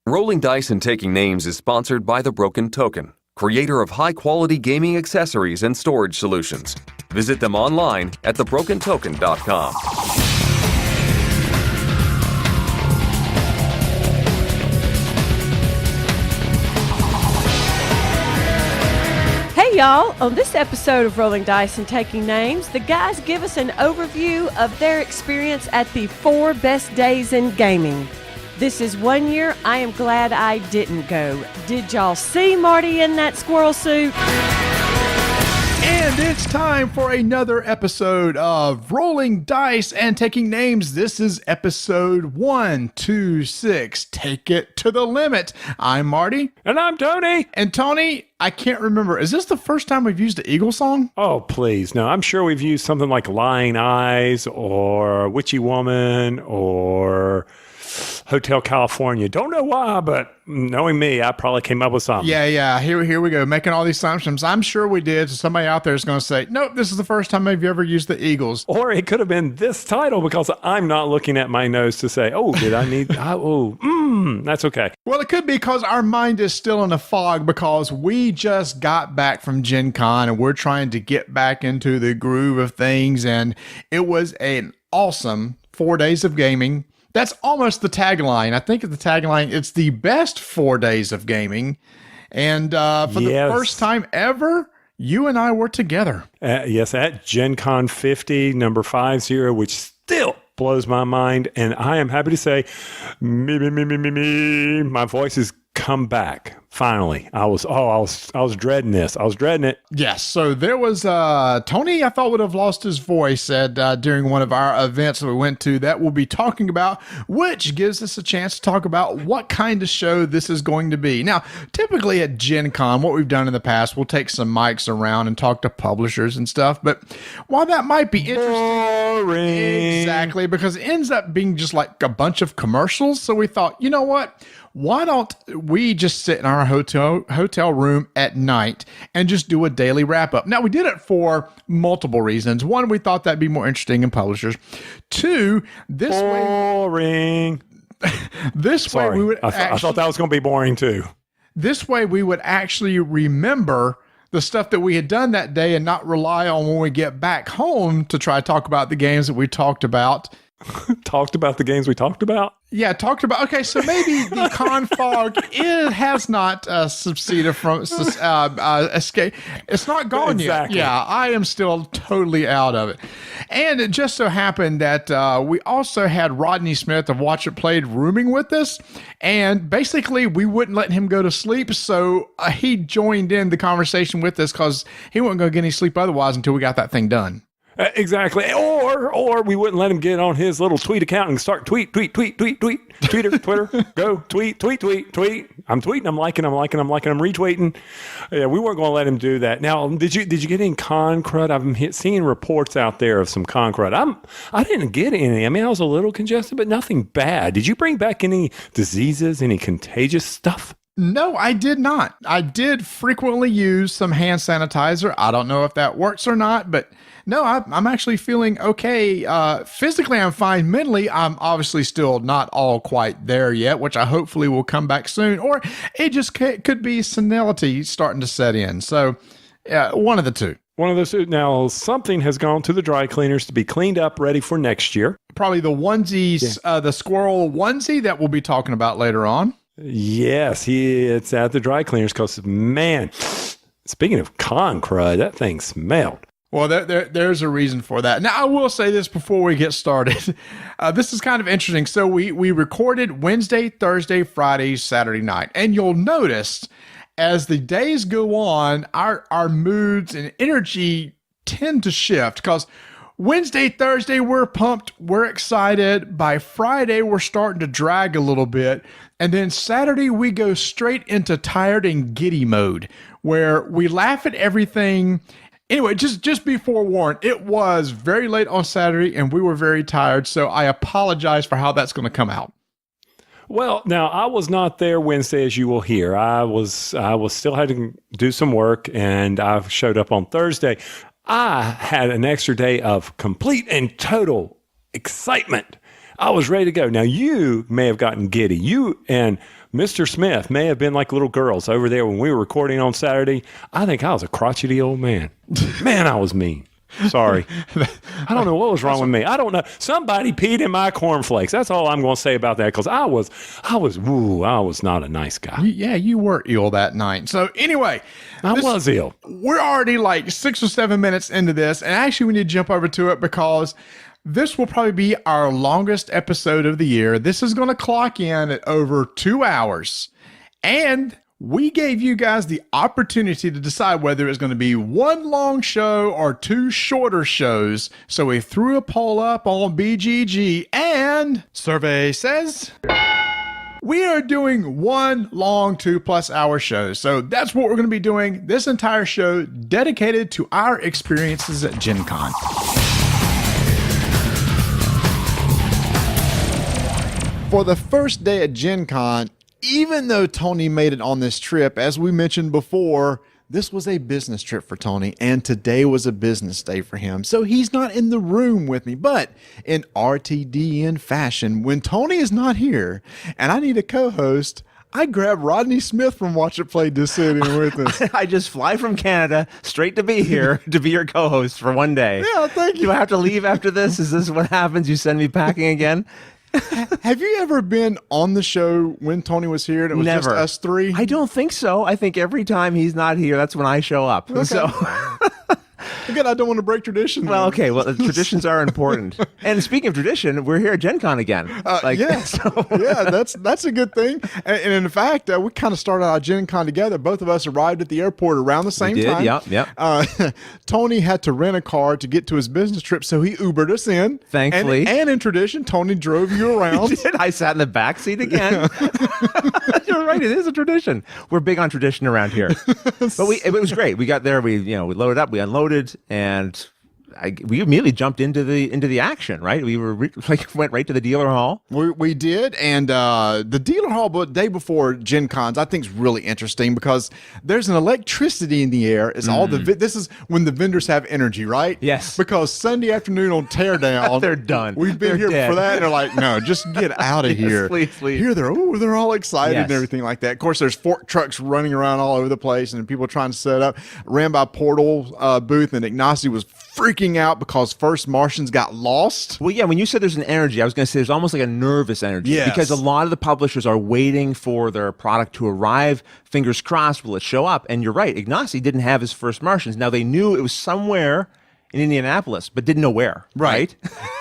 Rolling Dice and Taking Names is sponsored by The Broken Token, creator of high-quality gaming accessories and storage solutions. Visit them online at thebrokentoken.com. Hey y'all, on this episode of Rolling Dice and Taking Names, the guys give us an overview of their experience at the 4 best days in gaming. This is one year I am glad I didn't go. Did y'all see Marty in that squirrel suit? And it's time for another episode of Rolling Dice and Taking Names. This is episode 126. Take it to the limit. I'm Marty. And I'm Tony. And Tony, I can't remember. Is this the first time we've used the Eagle song? Oh, please. No, I'm sure we've used something like Lying Eyes or Witchy Woman or Hotel California. Don't know why, but knowing me, I probably came up with something. Yeah. Here we go. Making all these assumptions. I'm sure we did. So somebody out there is going to say, nope, this is the first time I've ever used the Eagles. Or it could have been this title because I'm not looking at my nose to say, oh, did I need... that's okay. Well, it could be because our mind is still in a fog because we just got back from Gen Con and we're trying to get back into the groove of things. And it was an awesome 4 days of gaming. That's almost the tagline. I think the tagline, it's the best 4 days of gaming. And for the first time ever, you and I were together. Yes, at Gen Con 50, number 50, which still blows my mind. And I am happy to say, my voice has come back. Finally, I was dreading this. I was dreading it. Yes. So there was Tony, I thought would have lost his voice during one of our events that we went to that we'll be talking about, which gives us a chance to talk about what kind of show this is going to be. Now, typically at Gen Con, what we've done in the past, we'll take some mics around and talk to publishers and stuff. But while that might be interesting, boring. Exactly, because it ends up being just like a bunch of commercials. So we thought, you know what? Why don't we just sit in our hotel room at night and just do a daily wrap up? Now, we did it for multiple reasons. One, we thought that'd be more interesting in publishers. Two, this boring. way we would I thought that was going to be boring too. This way we would actually remember the stuff that we had done that day and not rely on when we get back home to try to talk about the games that we talked about. Talked about the games we talked about? Yeah, talked about. Okay, so maybe the con fog has not subsided from escape. It's not gone yet. Yeah, I am still totally out of it. And it just so happened that we also had Rodney Smith of Watch It Played rooming with us. And basically, we wouldn't let him go to sleep. So he joined in the conversation with us because he wasn't going to get any sleep otherwise until we got that thing done. Exactly. Or we wouldn't let him get on his little tweet account and start tweet, Twitter, go, tweet. I'm tweeting, I'm liking, I'm retweeting. Yeah, we weren't going to let him do that. Now, did you get any con crud? I've seeing reports out there of some con crud. I didn't get any. I mean, I was a little congested, but nothing bad. Did you bring back any diseases, any contagious stuff? No, I did not. I did frequently use some hand sanitizer. I don't know if that works or not, but no, I'm actually feeling okay. Physically, I'm fine. Mentally, I'm obviously still not all quite there yet, which I hopefully will come back soon. Or it just could be senility starting to set in. So one of the two. One of those two. Now, something has gone to the dry cleaners to be cleaned up, ready for next year. Probably the onesies, the squirrel onesie that we'll be talking about later on. Yes, it's at the dry cleaners because, man, speaking of con crud, that thing smelled. Well, there's a reason for that. Now, I will say this before we get started. This is kind of interesting. So we recorded Wednesday, Thursday, Friday, Saturday night. And you'll notice as the days go on, our moods and energy tend to shift because Wednesday, Thursday, we're pumped, we're excited. By Friday, we're starting to drag a little bit. And then Saturday, we go straight into tired and giddy mode where we laugh at everything. Anyway, just be forewarned, it was very late on Saturday and we were very tired. So I apologize for how that's going to come out. Well, now I was not there Wednesday, as you will hear. I was still had to do some work and I showed up on Thursday. I had an extra day of complete and total excitement. I was ready to go. Now, you may have gotten giddy. You and Mr. Smith may have been like little girls over there when we were recording on Saturday. I think I was a crotchety old man. Man, I was mean. Sorry. I don't know what was wrong with me. I don't know. Somebody peed in my cornflakes. That's all I'm going to say about that, because I was not a nice guy. Yeah, you were ill that night. So anyway, I was ill. We're already like 6 or 7 minutes into this, and actually we need to jump over to it because this will probably be our longest episode of the year. This is going to clock in at over 2 hours. And we gave you guys the opportunity to decide whether it's going to be one long show or two shorter shows. So we threw a poll up on BGG, and survey says we are doing one long 2+ hour show. So that's what we're going to be doing this entire show, dedicated to our experiences at Gen Con. For the first day at Gen Con, even though Tony made it on this trip, as we mentioned before, this was a business trip for Tony, and today was a business day for him. So he's not in the room with me, but in RTDN fashion, when Tony is not here and I need a co-host, I grab Rodney Smith from Watch It Play to sit in with us. I just fly from Canada straight to be here to be your co-host for one day. Yeah, thank you. Do I have to leave after this? Is this what happens? You send me packing again? Have you ever been on the show when Tony was here and it was Never. just us three? I don't think so. I think every time he's not here, that's when I show up. Okay. So, Again, I don't want to break tradition. well, okay. Well, traditions are important. And speaking of tradition, we're here at Gen Con again. Yeah, yeah, that's a good thing. And in fact, we kind of started our Gen Con together. Both of us arrived at the airport around the same time. Yep. Tony had to rent a car to get to his business trip, so he Ubered us in. Thankfully. And in tradition, Tony drove you around. I sat in the back seat again. You're right. It is a tradition. We're big on tradition around here. But it was great. We got there. We loaded up. We unloaded, and we immediately jumped into the action. Right. We were went right to the dealer hall. We did, and the dealer hall, but day before Gen Cons, I think is really interesting because there's an electricity in the air. It's all this is when the vendors have energy, right? Yes. Because Sunday afternoon on Teardown, They're done. We've been They're here dead. for that, and they're like, no, just get out of here. Please. Here they're all excited Yes. and everything like that. Of course, there's fork trucks running around all over the place, and people trying to set up. Ran by Portal booth, and Ignacy was freaking out because First Martians got lost. Well, yeah, when you said there's an energy, I was going to say there's almost like a nervous energy. Yes. Because a lot of the publishers are waiting for their product to arrive. Fingers crossed, will it show up? And you're right, Ignacy didn't have his First Martians. Now, they knew it was somewhere in Indianapolis, but didn't know where. Right?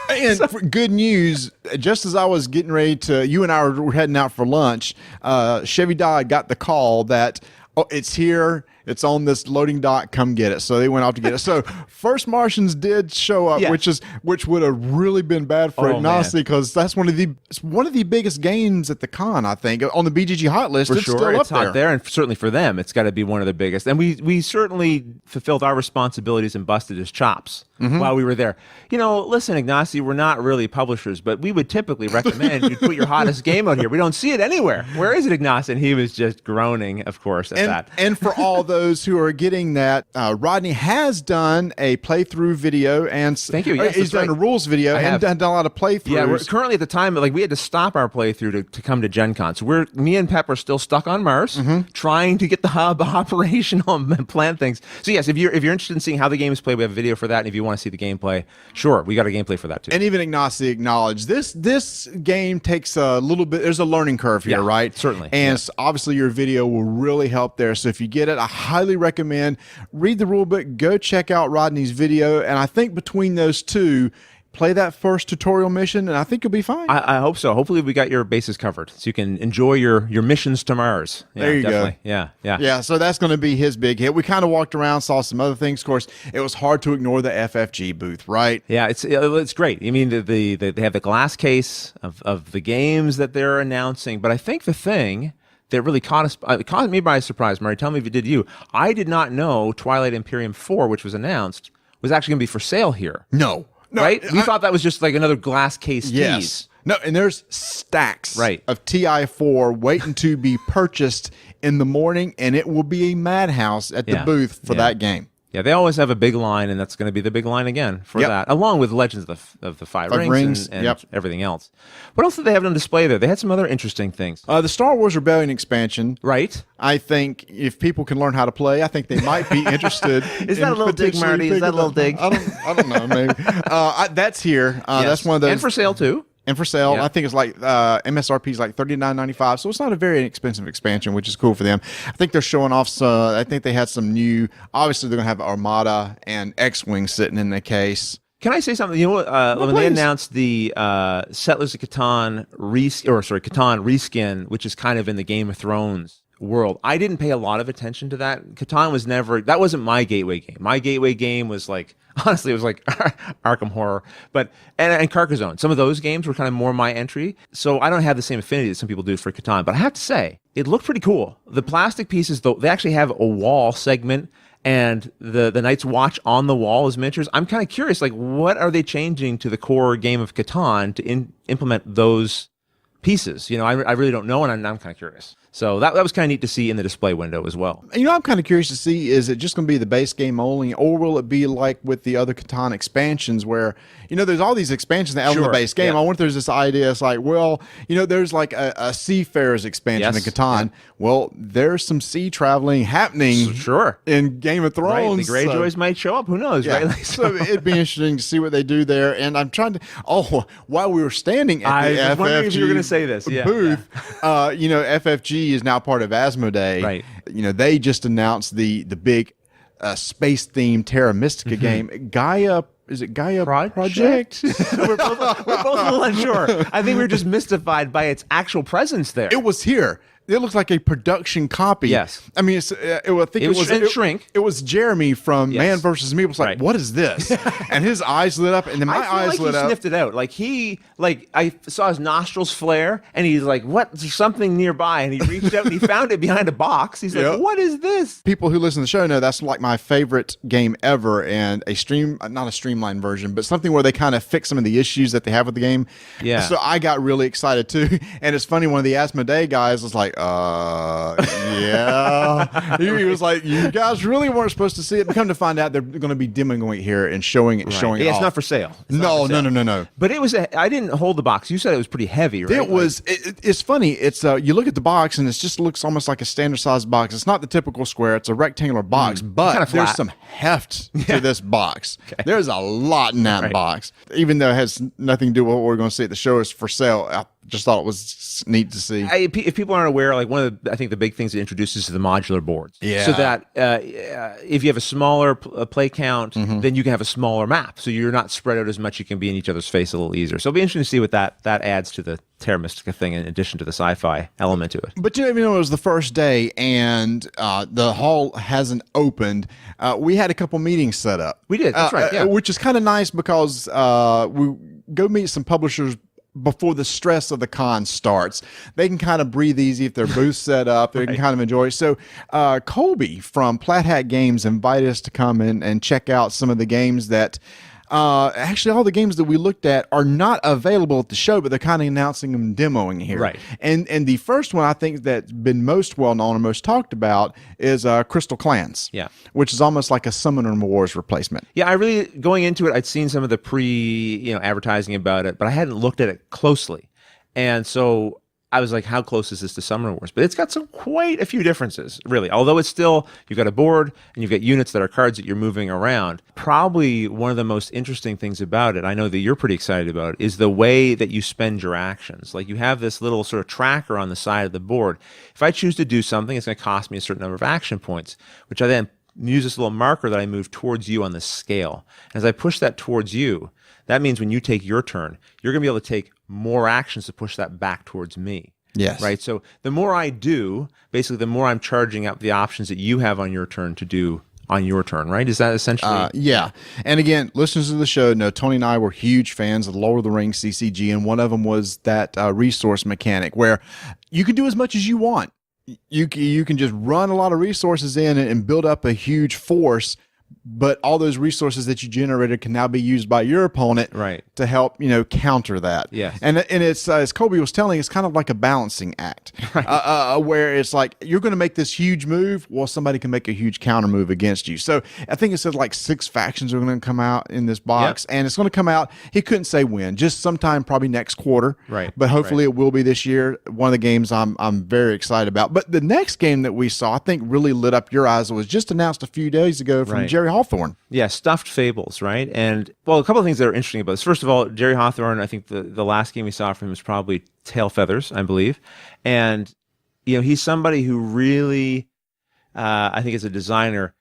And for good news, just as I was getting ready to, you and I were heading out for lunch, Chevy Dodd got the call that, it's here. It's on this loading dock. Come get it. So they went off to get it. So First Martians did show up, Yeah. which would have really been bad for Oh, Ignacy man. because that's one of the biggest games at the con. I think on the BGG hot list. For it's sure, still it's up hot there, and certainly for them, it's got to be one of the biggest. And we certainly fulfilled our responsibilities and busted his chops while we were there. Listen, Ignacy, we're not really publishers, but we would typically recommend you put your hottest game out here. We don't see it anywhere. Where is it, Ignacy? And he was just groaning, of course, at that. And for all those who are getting that, Rodney has done a playthrough video, and Thank you. Yes, he's that's done a right. rules video I and have. done a lot of playthroughs. Yeah, we're currently at the time, we had to stop our playthrough to come to Gen Con. So me and Pep are still stuck on Mars, trying to get the hub operational and plan things. So yes, if you're interested in seeing how the game is played, we have a video for that. And if you want to see the gameplay, sure, we got a gameplay for that too. And even Ignacy acknowledged this game takes a little bit. There's a learning curve here, Yeah, right? certainly. And obviously your video will really help there. So if you get it, I highly recommend read the rule book, go check out Rodney's video, and I think between those two, play that first tutorial mission, and I think you'll be fine. I hope so. Hopefully, we got your bases covered, so you can enjoy your missions to Mars. Yeah, There you definitely. go. Yeah. Yeah, so that's going to be his big hit. We kind of walked around, saw some other things. Of course, it was hard to ignore the FFG booth, right? Yeah, it's great. I mean, they have the glass case of the games that they're announcing, but I think the thing that really caught me by surprise, Marty, tell me if it did you. I did not know Twilight Imperium 4, which was announced, was actually going to be for sale here. No, Right? We thought that was just like another glass case tease. No, and there's stacks Right. of TI4 waiting to be purchased in the morning, and it will be a madhouse at the Yeah. booth for Yeah. that game. Yeah, they always have a big line, and that's going to be the big line again for that, along with Legends of the Five Rings and everything else. What else did they have on display there? They had some other interesting things. The Star Wars Rebellion expansion. Right. I think if people can learn how to play, I think they might be interested. Is that a little dig, Marty? Is that a little dig? I don't know, maybe. That's here. That's one of those. And for sale, too. And for sale, Yeah. I think it's like MSRP is like $39.95, so it's not a very expensive expansion, which is cool for them. I think they're showing off some. I think they had some new. Obviously, they're gonna have Armada and X-wing sitting in the case. Can I say something? You know what? When they announced the Settlers of Catan Catan reskin, which is kind of in the Game of Thrones world, I didn't pay a lot of attention to that. Catan was never. That wasn't my gateway game. My gateway game was like. Honestly, it was like Arkham Horror, and Carcassonne. Some of those games were kind of more my entry, so I don't have the same affinity that some people do for Catan. But I have to say, it looked pretty cool. The plastic pieces, though, they actually have a wall segment, and the Night's Watch on the wall is miniatures. I'm kind of curious, like, what are they changing to the core game of Catan to implement those pieces? You know, I really don't know, and I'm kind of curious. So that was kind of neat to see in the display window as well. You know, I'm kind of curious to see, is it just going to be the base game only, or will it be like with the other Catan expansions where, you know, there's all these expansions that have in the base game. I wonder if there's this idea, it's like, well, you know, there's like a Seafarers expansion in Catan. Yeah. Well, there's some sea traveling happening in Game of Thrones. Right, the Greyjoys might show up. Who knows, right? Like, so it'd be interesting to see what they do there. And I'm trying to, while we were standing at the was wondering if you were going to say this. booth, you know, FFG is now part of Asmodee. Right. You know, they just announced the big space-themed Terra Mystica game. Gaia, is it Gaia Project? we're both a little unsure. I think we were just mystified by its actual presence there. It was here. It looks like a production copy. Yes. I mean, it was Shrink. It was Jeremy from Man vs. Me. It was like, what is this? And his eyes lit up, and then my eyes lit up. He sniffed it out. I saw his nostrils flare, and he's like, what? There's something nearby. And he reached out and he found it behind a box. He's like, what is this? People who listen to the show know that's like my favorite game ever, and not a streamlined version, but something where they kind of fix some of the issues that they have with the game. Yeah. So I got really excited too. And it's funny, one of the Asmodee guys was like, yeah. He was like, you guys really weren't supposed to see it. But come to find out, they're going to be demoing it here and showing it. Right. Showing it it's off. not for sale. No. But it was. I didn't hold the box. You said it was pretty heavy, right? It was. It's funny. It's you look at the box and it just looks almost like a standard sized box. It's not the typical square. It's a rectangular box, but there's some heft to this box. Okay. There's a lot in that box, even though it has nothing to do with what we're going to see at the show. Is for sale. I just thought it was neat to see. If people aren't aware, like I think the big things it introduces is the modular boards. Yeah. So that if you have a smaller play count, then you can have a smaller map. So you're not spread out as much. You can be in each other's face a little easier. So it'll be interesting to see what that adds to the Terra Mystica thing in addition to the sci-fi element to it. But you know, it was the first day and the hall hasn't opened. We had a couple meetings set up. We did. That's right. Yeah. Which is kind of nice because we go meet some publishers before the stress of the con starts. They can kind of breathe easy if their booth's set up. They can kind of enjoy it. So Colby from Plaid Games invited us to come in and check out some of the games that actually all the games that we looked at are not available at the show, but they're kind of announcing them, demoing here. Right. And the first one I think that's been most well known and most talked about is Crystal Clans. Yeah. Which is almost like a Summoner Wars replacement. Yeah, I really, going into it, I'd seen some of the advertising about it, but I hadn't looked at it closely. And so I was like, how close is this to Summoner Wars? But it's got quite a few differences, really. Although it's still, you've got a board and you've got units that are cards that you're moving around. Probably one of the most interesting things about it, I know that you're pretty excited about it, is the way that you spend your actions. Like you have this little sort of tracker on the side of the board. If I choose to do something, it's going to cost me a certain number of action points, which I then use this little marker that I move towards you on the scale. As I push that towards you, that means when you take your turn, you're going to be able to take more actions to push that back towards me. Yes. Right? So the more I do, basically the more I'm charging up the options that you have on your turn to do on your turn, right? Is that essentially? Yeah. And again, listeners of the show know Tony and I were huge fans of Lord of the Rings CCG, and one of them was that resource mechanic where you can do as much as you want. You can just run a lot of resources in and build up a huge force, but all those resources that you generated can now be used by your opponent Right. to help, counter that. Yes. And it's, as Colby was telling, it's kind of like a balancing act, where it's like, you're going to make this huge move, well, somebody can make a huge counter move against you. So I think it said like 6 factions are going to come out in this box, and it's going to come out, he couldn't say when, just sometime probably next quarter. Right. But hopefully it will be this year. One of the games I'm very excited about. But the next game that we saw, I think really lit up your eyes, was just announced a few days ago from Right. Jerry Hawthorne. Yeah, stuffed Fables, right? And, well, a couple of things that are interesting about this. First of all, Jerry Hawthorne, I think the last game we saw from him was probably Tail Feathers, I believe. And, he's somebody who really, I think as a designer,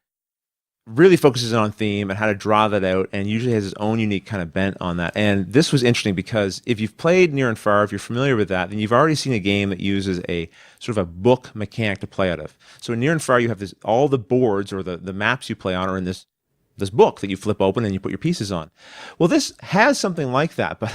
really focuses on theme and how to draw that out, and usually has his own unique kind of bent on that. And this was interesting because if you've played Near and Far, if you're familiar with that, then you've already seen a game that uses a sort of a book mechanic to play out of. So in Near and Far, you have all the boards or the maps you play on are in this book that you flip open and you put your pieces on. Well, this has something like that, but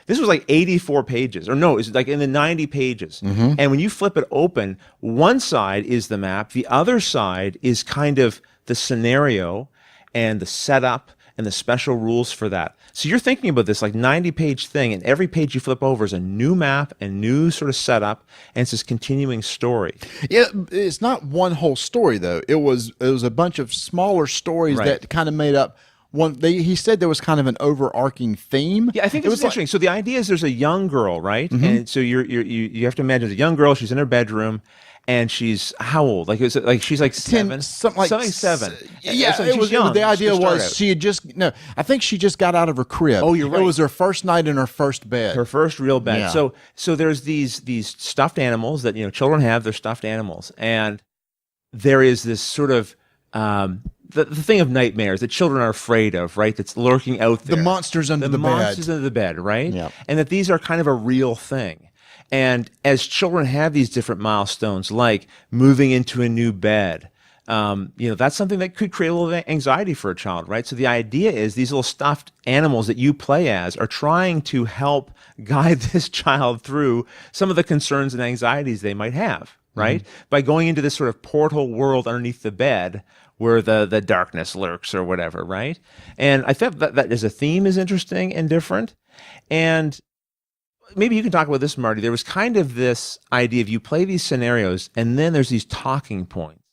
this was like 84 pages, or no, it's like in the 90 pages. And when you flip it open, one side is the map, the other side is kind of the scenario and the setup and the special rules for that. So you're thinking about this like 90-page thing, and every page you flip over is a new map and new sort of setup, and it's this continuing story. Yeah, it's not one whole story though. It was a bunch of smaller stories Right. that kind of made up one. He said there was kind of an overarching theme. Yeah, I think it it was was interesting. So the idea is there's a young girl, right? And so you have to imagine there's a young girl. She's in her bedroom, and she's how old? Like she's like 7, something 7. Yeah, So it she's was. young The idea to start was out. she had I think she just got out of her crib. Oh, you're right. It was her first night in her first bed. Her first real bed. Yeah. So there's these stuffed animals that children have. They're stuffed animals, and there is this sort of the thing of nightmares that children are afraid of, right? That's lurking out there. The monsters under the bed. monsters under the bed, right? Yep. And that these are kind of a real thing. And as children have these different milestones, like moving into a new bed, that's something that could create a little anxiety for a child, right? So the idea is these little stuffed animals that you play as are trying to help guide this child through some of the concerns and anxieties they might have, right? By going into this sort of portal world underneath the bed where the darkness lurks or whatever, right? And I thought that as a theme is interesting and different. And maybe you can talk about this, Marty. There was kind of this idea of you play these scenarios and then there's these talking points.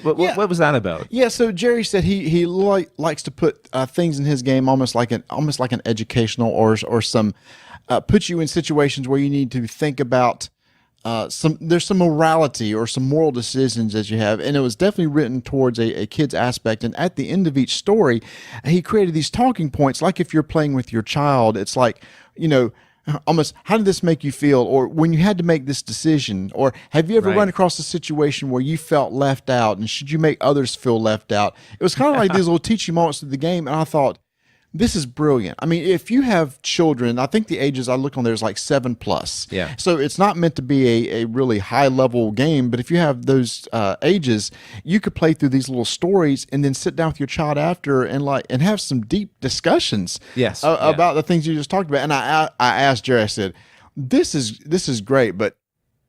What was that about? Yeah, so Jerry said he likes to put things in his game almost like an educational or some put you in situations where you need to think about there's some morality or some moral decisions that you have, and it was definitely written towards a kid's aspect. And at the end of each story, he created these talking points, like if you're playing with your child, it's like, almost, how did this make you feel? Or when you had to make this decision, or have you ever Right. run across a situation where you felt left out, and should you make others feel left out? It was kind of like these little teaching moments of the game, and I thought, this is brilliant. I mean, if you have children, I think the ages I look on there is like 7+. Yeah. So it's not meant to be a really high level game, but if you have those ages, you could play through these little stories and then sit down with your child after and have some deep discussions. Yes. About the things you just talked about. And I asked Jerry, I said, this is great, but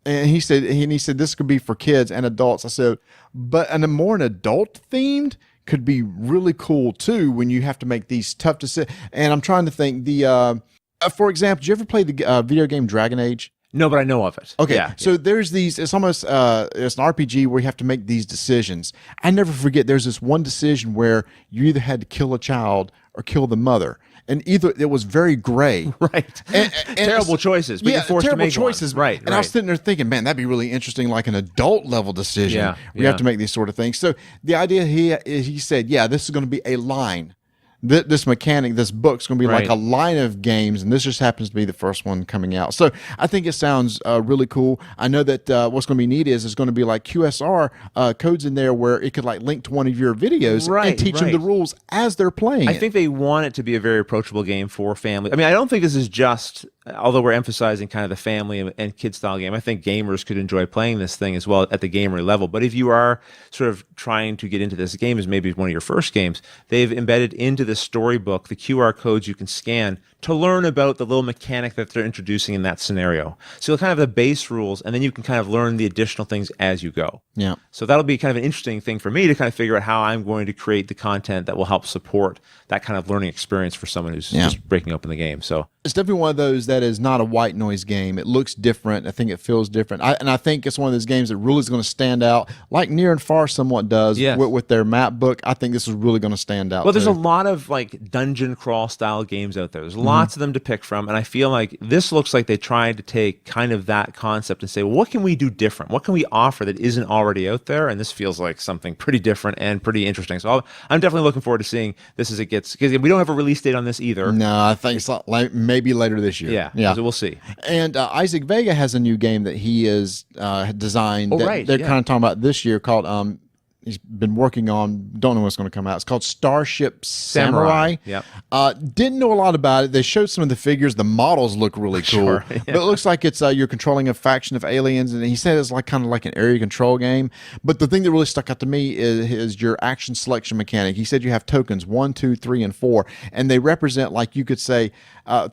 and he said this could be for kids and adults. I said, but a more adult themed could be really cool too when you have to make these tough decisions. And I'm trying to think for example, did you ever play the video game Dragon Age? No, but I know of it. Okay, Yeah. so there's these. It's almost it's an RPG where you have to make these decisions. I never forget. There's this one decision where you either had to kill a child or kill the mother, and either it was very gray. Right. And Terrible choices, but you're forced to terrible make choices. one. Right. And I was sitting there thinking, man, that'd be really interesting, like an adult level decision. Yeah, We have yeah. to make these sort of things. So the idea he said, yeah, this is going to be a line. This mechanic, this book's going to be like Right. a line of games, and this just happens to be the first one coming out. So I think it sounds really cool. I know that what's going to be neat is it's going to be like QSR codes in there where it could like link to one of your videos Right, and teach them the right. rules as they're playing. I think they want it to be a very approachable game for family. I mean, I don't think this is just although we're emphasizing kind of the family and kid style game, I think gamers could enjoy playing this thing as well at the gamer level. But if you are sort of trying to get into this game as maybe one of your first games, they've embedded into the storybook the QR codes you can scan to learn about the little mechanic that they're introducing in that scenario. So you'll kind of have the base rules, and then you can kind of learn the additional things as you go. Yeah. So that'll be kind of an interesting thing for me to kind of figure out how I'm going to create the content that will help support that kind of learning experience for someone who's just breaking open the game. So it's definitely one of those that is not a white noise game. It looks different. I think it feels different. I think it's one of those games that really is going to stand out, like Near and Far somewhat does with their map book. I think this is really going to stand out. Well, there's a lot of like dungeon crawl style games out there. There's lots of them to pick from, and I feel like this looks like they tried to take kind of that concept and say, well, what can we do different? What can we offer that isn't already out there? And this feels like something pretty different and pretty interesting. So I'm definitely looking forward to seeing this as it gets, because we don't have a release date on this either. No, I think it's like maybe later this year. Yeah. So we'll see. And Isaac Vega has a new game that he is designed. They're kind of talking about this year called. He's been working on. Don't know what's going to come out. It's called Starship Samurai. Yeah. Didn't know a lot about it. They showed some of the figures. The models look really cool. Sure, yeah. But it looks like it's you're controlling a faction of aliens, and he said it's like kind of like an area control game. But the thing that really stuck out to me is your action selection mechanic. He said you have tokens 1, 2, 3, and 4, and they represent, like you could say,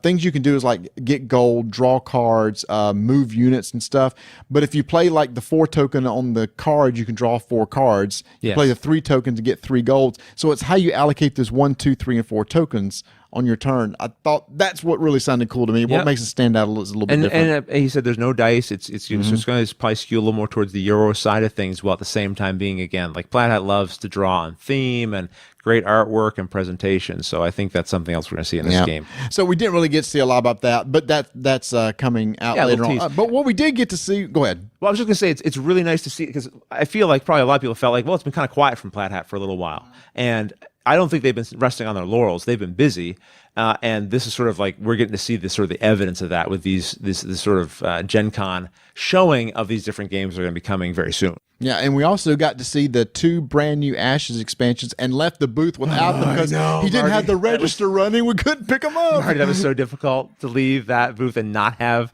things you can do is like get gold, draw cards, move units and stuff. But if you play like the 4 token on the card, you can draw 4 cards. You play the 3 tokens to get 3 golds. So it's how you allocate those 1, 2, 3, and 4 tokens on your turn. I thought that's what really sounded cool to me. What makes it stand out is a little bit different. And he said there's no dice. It's just going to probably skew a little more towards the Euro side of things, while at the same time being, again, like Plaid Hat loves to draw on theme and great artwork and presentation. So I think that's something else we're going to see in this game. So we didn't really get to see a lot about that, but that's coming out later on. But what we did get to see, go ahead. Well, I was just going to say it's really nice to see, because I feel like probably a lot of people felt like, well, it's been kind of quiet from Plaid Hat for a little while. And I don't think they've been resting on their laurels. They've been busy. And this is sort of like we're getting to see this sort of the evidence of that with this sort of Gen Con showing of these different games that are going to be coming very soon. Yeah, and we also got to see the 2 brand new Ashes expansions and left the booth without them because he didn't have the register running. We couldn't pick them up. Marty, that was so difficult to leave that booth and not have.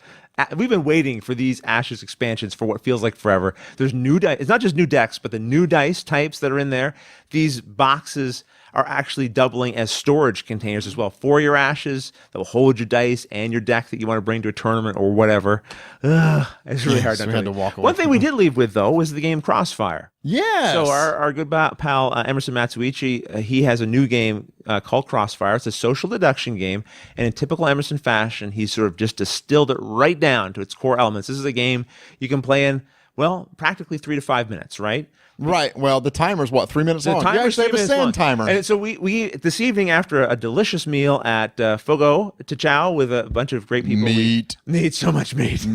We've been waiting for these Ashes expansions for what feels like forever. There's new dice. It's not just new decks, but the new dice types that are in there. These boxes are actually doubling as storage containers as well for your Ashes that will hold your dice and your deck that you want to bring to a tournament or whatever. It's really hard not to walk away. One thing we did leave with, though, was the game Crossfire. Yes. So our good pal Emerson Matsuichi, he has a new game called Crossfire. It's a social deduction game, and in typical Emerson fashion, he's sort of just distilled it right down to its core elements. This is a game you can play in, well, practically 3 to 5 minutes, right? Right. Well, the timer's what, 3 minutes long? You actually have a sand timer. And so we this evening, after a delicious meal at Fogo de Chao with a bunch of great people, meat, so much meat, so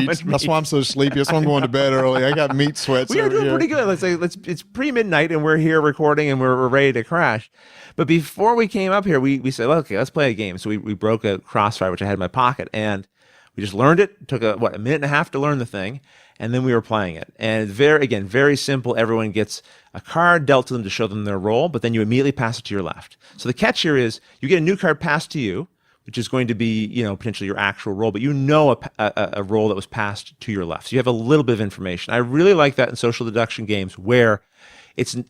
much meat. That's why I'm so sleepy. That's why I'm going to bed early. I got meat sweats. We are doing pretty good. It's pre-midnight and we're here recording and we're ready to crash. But before we came up here, we said, well, okay, let's play a game. So we broke a Crossfire, which I had in my pocket, and we just learned it. It took a minute and a half to learn the thing. And then we were playing it. And very simple. Everyone gets a card dealt to them to show them their role, but then you immediately pass it to your left. So the catch here is you get a new card passed to you, which is going to be, potentially your actual role, but a role that was passed to your left. So you have a little bit of information. I really like that in social deduction games where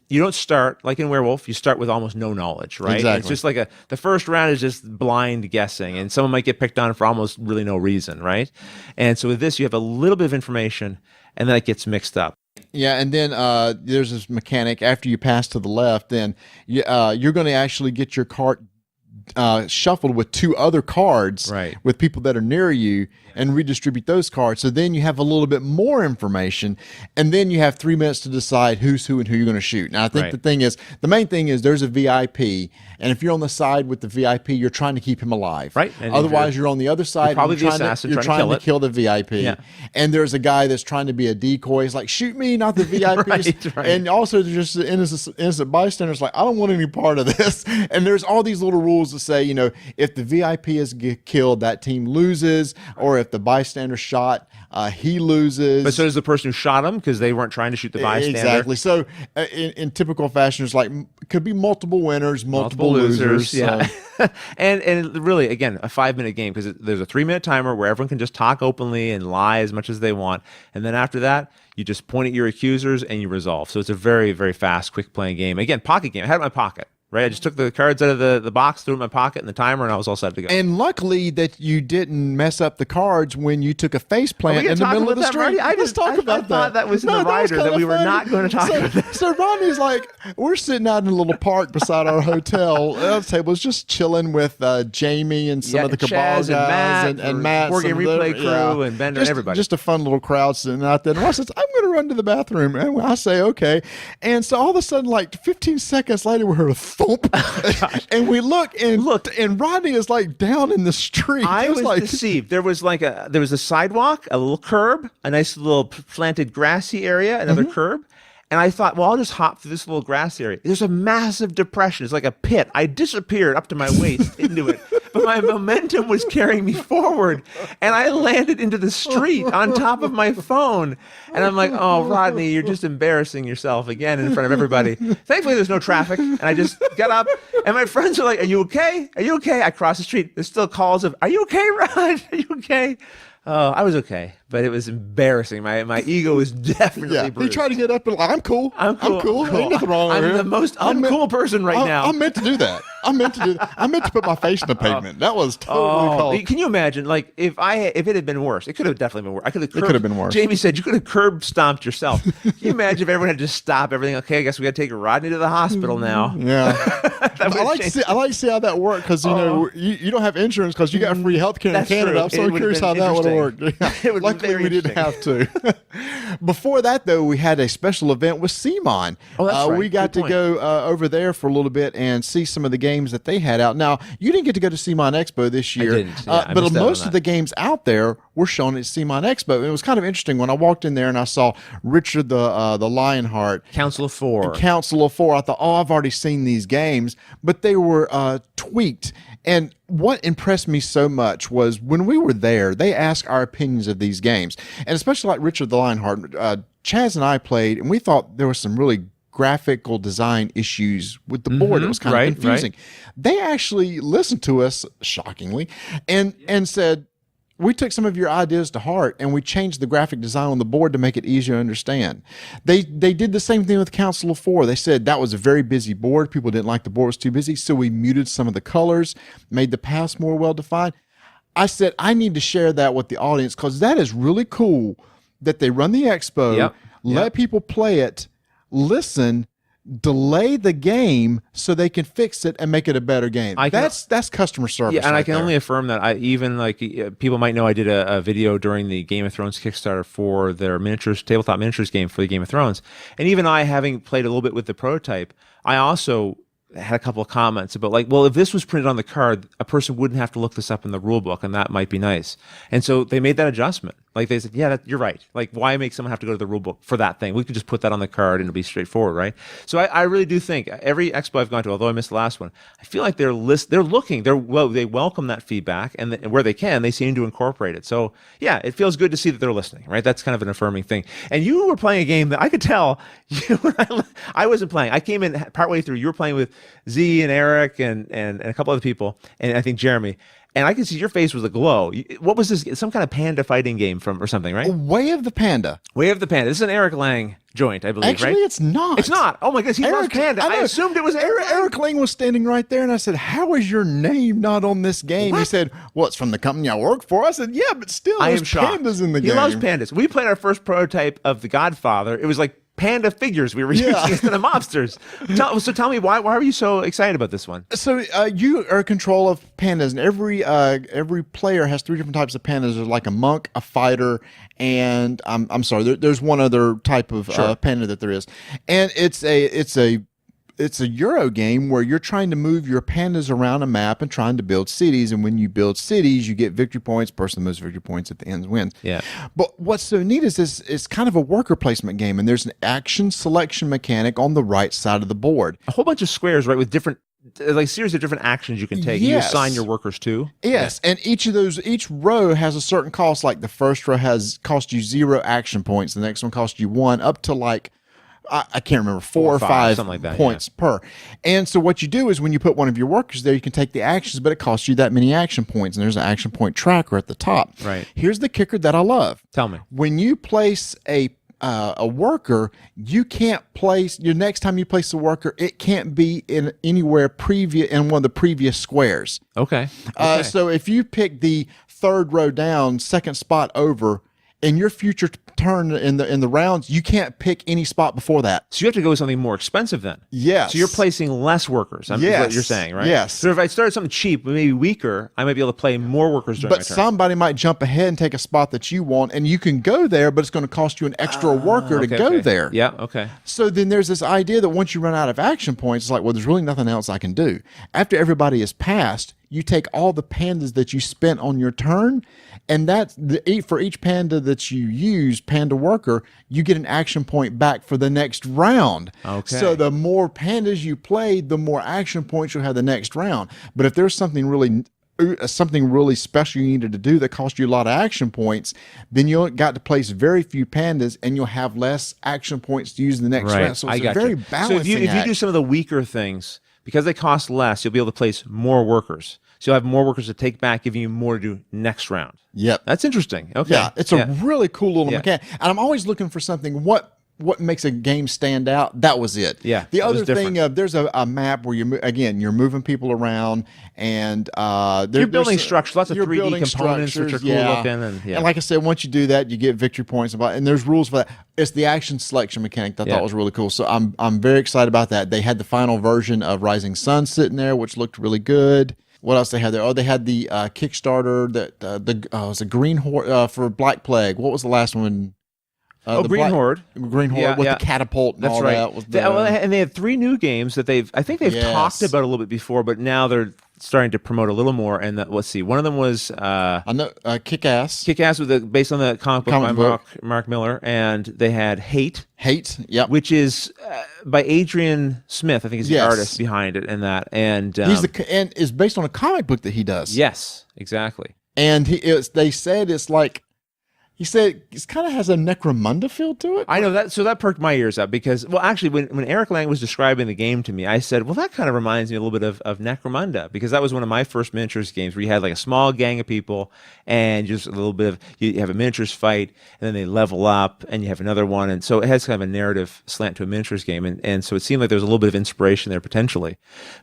you don't start like in Werewolf. You start with almost no knowledge, right? Exactly. It's just like the first round is just blind guessing, and someone might get picked on for almost really no reason, right? And so with this, you have a little bit of information, and then it gets mixed up. Yeah, and then there's this mechanic. After you pass to the left, then you're going to actually get your card shuffled with 2 other cards, right, with people that are near you, and redistribute those cards. So then you have a little bit more information, and then you have 3 minutes to decide who's who and who you're going to shoot. Now, I think the main thing is there's a VIP, and if you're on the side with the VIP, you're trying to keep him alive. Right. And otherwise, you're on the other side. You're probably and you're trying to kill the VIP. Yeah. And there's a guy that's trying to be a decoy. He's like, shoot me, not the VIPs. Right. And also, there's just the innocent bystanders like, I don't want any part of this. And there's all these little rules that say, you know, if the VIP is killed, that team loses, or if the bystander shot, he loses. But so does the person who shot him because they weren't trying to shoot the bystander. Exactly. So in typical fashion, it's like could be multiple winners, multiple losers. Yeah. So. and really, again, a 5-minute game because there's a 3-minute timer where everyone can just talk openly and lie as much as they want. And then after that, you just point at your accusers and you resolve. So it's a very, very fast, quick playing game. Again, pocket game. I had it in my pocket. Right, I just took the cards out of the box, threw it in my pocket and the timer, and I was all set to go. And luckily that you didn't mess up the cards when you took a face plant in the middle of the street. Let's talk about that. I thought that was in the rider that we were not going to talk about that. So Rodney's like, we're sitting out in a little park beside our hotel tables, just chilling with Jamie and some of the Cabal Chaz guys and Matt, Board Game Replay crew, and Bender and everybody. Just a fun little crowd sitting out there. And Ross says, I'm going to run to the bathroom. And I say, okay. And so all of a sudden, like 15 seconds later, we heard a thump. And we looked, and Rodney is like down in the street. I was like, deceived. There was a sidewalk, a little curb, a nice little planted grassy area, another curb. And I thought, well, I'll just hop through this little grass area. There's a massive depression. It's like a pit. I disappeared up to my waist into it. But my momentum was carrying me forward. And I landed into the street on top of my phone. And I'm like, oh, Rodney, you're just embarrassing yourself again in front of everybody. Thankfully, there's no traffic. And I just got up. And my friends are like, are you okay? Are you okay? I cross the street. There's still calls of, are you okay, Rod? Are you okay? Oh, I was okay, but it was embarrassing. My ego was definitely bruised. He tried to get up and like, I'm cool. I'm cool. Ain't nothing wrong with I'm it. the most uncool person right now. I meant to do that. I meant to put my face in the pavement. That was totally cold. Can you imagine, like, if it had been worse? It could have definitely been worse. It could have been worse. Jamie said you could have curb stomped yourself. Can you imagine if everyone had just stopped everything? Okay, I guess we got to take Rodney to the hospital now. Yeah. I like to see how that worked because, you know, you don't have insurance because you got free health care in Canada. So I'm curious how that would have worked. It would Luckily, we didn't have to. Before that, though, we had a special event with CMON. Oh, that's right. We got to go over there for a little bit and see some of the games that they had out. Now, you didn't get to go to CMON Expo this year. I didn't. Yeah, I but missed out most on of the that. games out there were shown at CMON Expo. And it was kind of interesting when I walked in there and I saw Richard the Lionheart. Council of Four. Council of Four. I thought, oh, I've already seen these games, but they were tweaked. And what impressed me so much was when we were there, they asked our opinions of these games. And especially like Richard the Lionheart, Chaz and I played, and we thought there was some really graphical design issues with the board. It was kind of confusing. Right. They actually listened to us, shockingly, and said, we took some of your ideas to heart and we changed the graphic design on the board to make it easier to understand. They did the same thing with Council of Four. They said that was a very busy board. People didn't like the board was too busy. So we muted some of the colors, made the paths more well-defined. I said, I need to share that with the audience because that is really cool that they run the expo, let people play it, listen, delay the game so they can fix it and make it a better game. That's customer service. Yeah, and right I can there. only affirm that. People might know I did a video during the Game of Thrones Kickstarter for their tabletop miniatures game for the Game of Thrones, and even I, having played a little bit with the prototype, I also had a couple of comments about like, well, if this was printed on the card, a person wouldn't have to look this up in the rule book, and that might be nice. And so they made that adjustment. Like they said, yeah, you're right. Like, why make someone have to go to the rule book for that thing? We could just put that on the card and it'll be straightforward, right? So I really do think every expo I've gone to, although I missed the last one, I feel like they welcome that feedback, and where they can, they seem to incorporate it. So yeah, it feels good to see that they're listening, right? That's kind of an affirming thing. And you were playing a game that I could tell I wasn't playing. I came in partway through. You were playing with Z and Eric and a couple other people, and I think Jeremy. And I could see your face was aglow. What was this? Some kind of panda fighting game or something, right? Way of the Panda. Way of the Panda. This is an Eric Lang joint, I believe, Actually, right? it's not. It's not. Oh my goodness, he loves Panda. I assumed it was Eric. Eric Lang was standing right there, and I said, "How is your name not on this game?" What? He said, "Well, it's from the company I work for." I said, "Yeah, but still, I there's am shocked. pandas in the game." He loves pandas. We played our first prototype of The Godfather. It was like panda figures we were using instead of mobsters. So tell me, why are you so excited about this one? So you are in control of pandas, and every player has 3 different types of pandas. There's like a monk, a fighter, and I'm sorry, there's one other type of panda that there is, and it's a Euro game where you're trying to move your pandas around a map and trying to build cities. And when you build cities, you get victory points. Person that moves victory points at the end wins. Yeah. But what's so neat is it's kind of a worker placement game, and there's an action selection mechanic on the right side of the board. A whole bunch of squares, right, with different like series of different actions you can take. You Yes. assign your workers to. Yes, and each row has a certain cost. Like the first row cost you 0 action points. The next one costs you 1, up to like I can't remember 4 or 5 something like that, points per. And so what you do is when you put one of your workers there, you can take the actions, but it costs you that many action points. And there's an action point tracker at the top. Right. Here's the kicker that I love. Tell me. When you place a worker, you can't place your next time you place a worker. It can't be in anywhere previous in one of the previous squares. Okay. So if you pick the third row down, second spot over, in your future turn in the rounds, you can't pick any spot before that. So you have to go with something more expensive then. Yes. So you're placing less workers. Is what you're saying, right? Yes. So if I started something cheap, maybe weaker, I might be able to play more workers during my But turn. somebody might jump ahead and take a spot that you want, and you can go there, but it's going to cost you an extra worker to go there. Yeah. Okay. So then there's this idea that once you run out of action points, it's like, well, there's really nothing else I can do. After everybody is passed, you take all the pandas that you spent on your turn, and that's for each panda that you use, panda worker, you get an action point back for the next round. Okay. So the more pandas you play, the more action points you'll have the next round. But if there's something really special you needed to do that cost you a lot of action points, then you got to place very few pandas, and you'll have less action points to use in the next round. So it's a very balancing So if you act. do some of the weaker things, because they cost less, you'll be able to place more workers. So you'll have more workers to take back, giving you more to do next round. Yep. That's interesting. Okay. Yeah, it's a really cool little Yeah. mechanic. And I'm always looking for something. What makes a game stand out? That was it. Yeah, The it was other thing, different. there's a map where you're moving people around, and You're building structures, lots of you're 3D building components, which are cool looking, and like I said, once you do that, you get victory points, and there's rules for that. It's the action selection mechanic that I thought was really cool. So I'm very excited about that. They had the final version of Rising Sun sitting there, which looked really good. What else they had there? Oh, they had the Kickstarter that it was a Green Horde for Black Plague. What was the last one? The Green Horde. Green Horde with the catapult and That's all right. that. Was And they had 3 new games that I think they've talked about a little bit before, but now they're starting to promote a little more. And let's see, one of them was I know Kick-Ass. Kick-Ass, based on the comic book Comic by book. Mark Miller, and they had Hate, Yep. which is by Adrian Smith, I think is the Yes. artist behind it, and that. And and is based on a comic book that he does. yes, exactly. And they said it's like. He said it kind of has a Necromunda feel to it. I know that, so that perked my ears up because, well, actually, when Eric Lang was describing the game to me, I said, well, that kind of reminds me a little bit of Necromunda, because that was one of my first miniatures games where you had like a small gang of people and just a little bit of, you have a miniatures fight, and then they level up, and you have another one, and so it has kind of a narrative slant to a miniatures game, and so it seemed like there was a little bit of inspiration there potentially.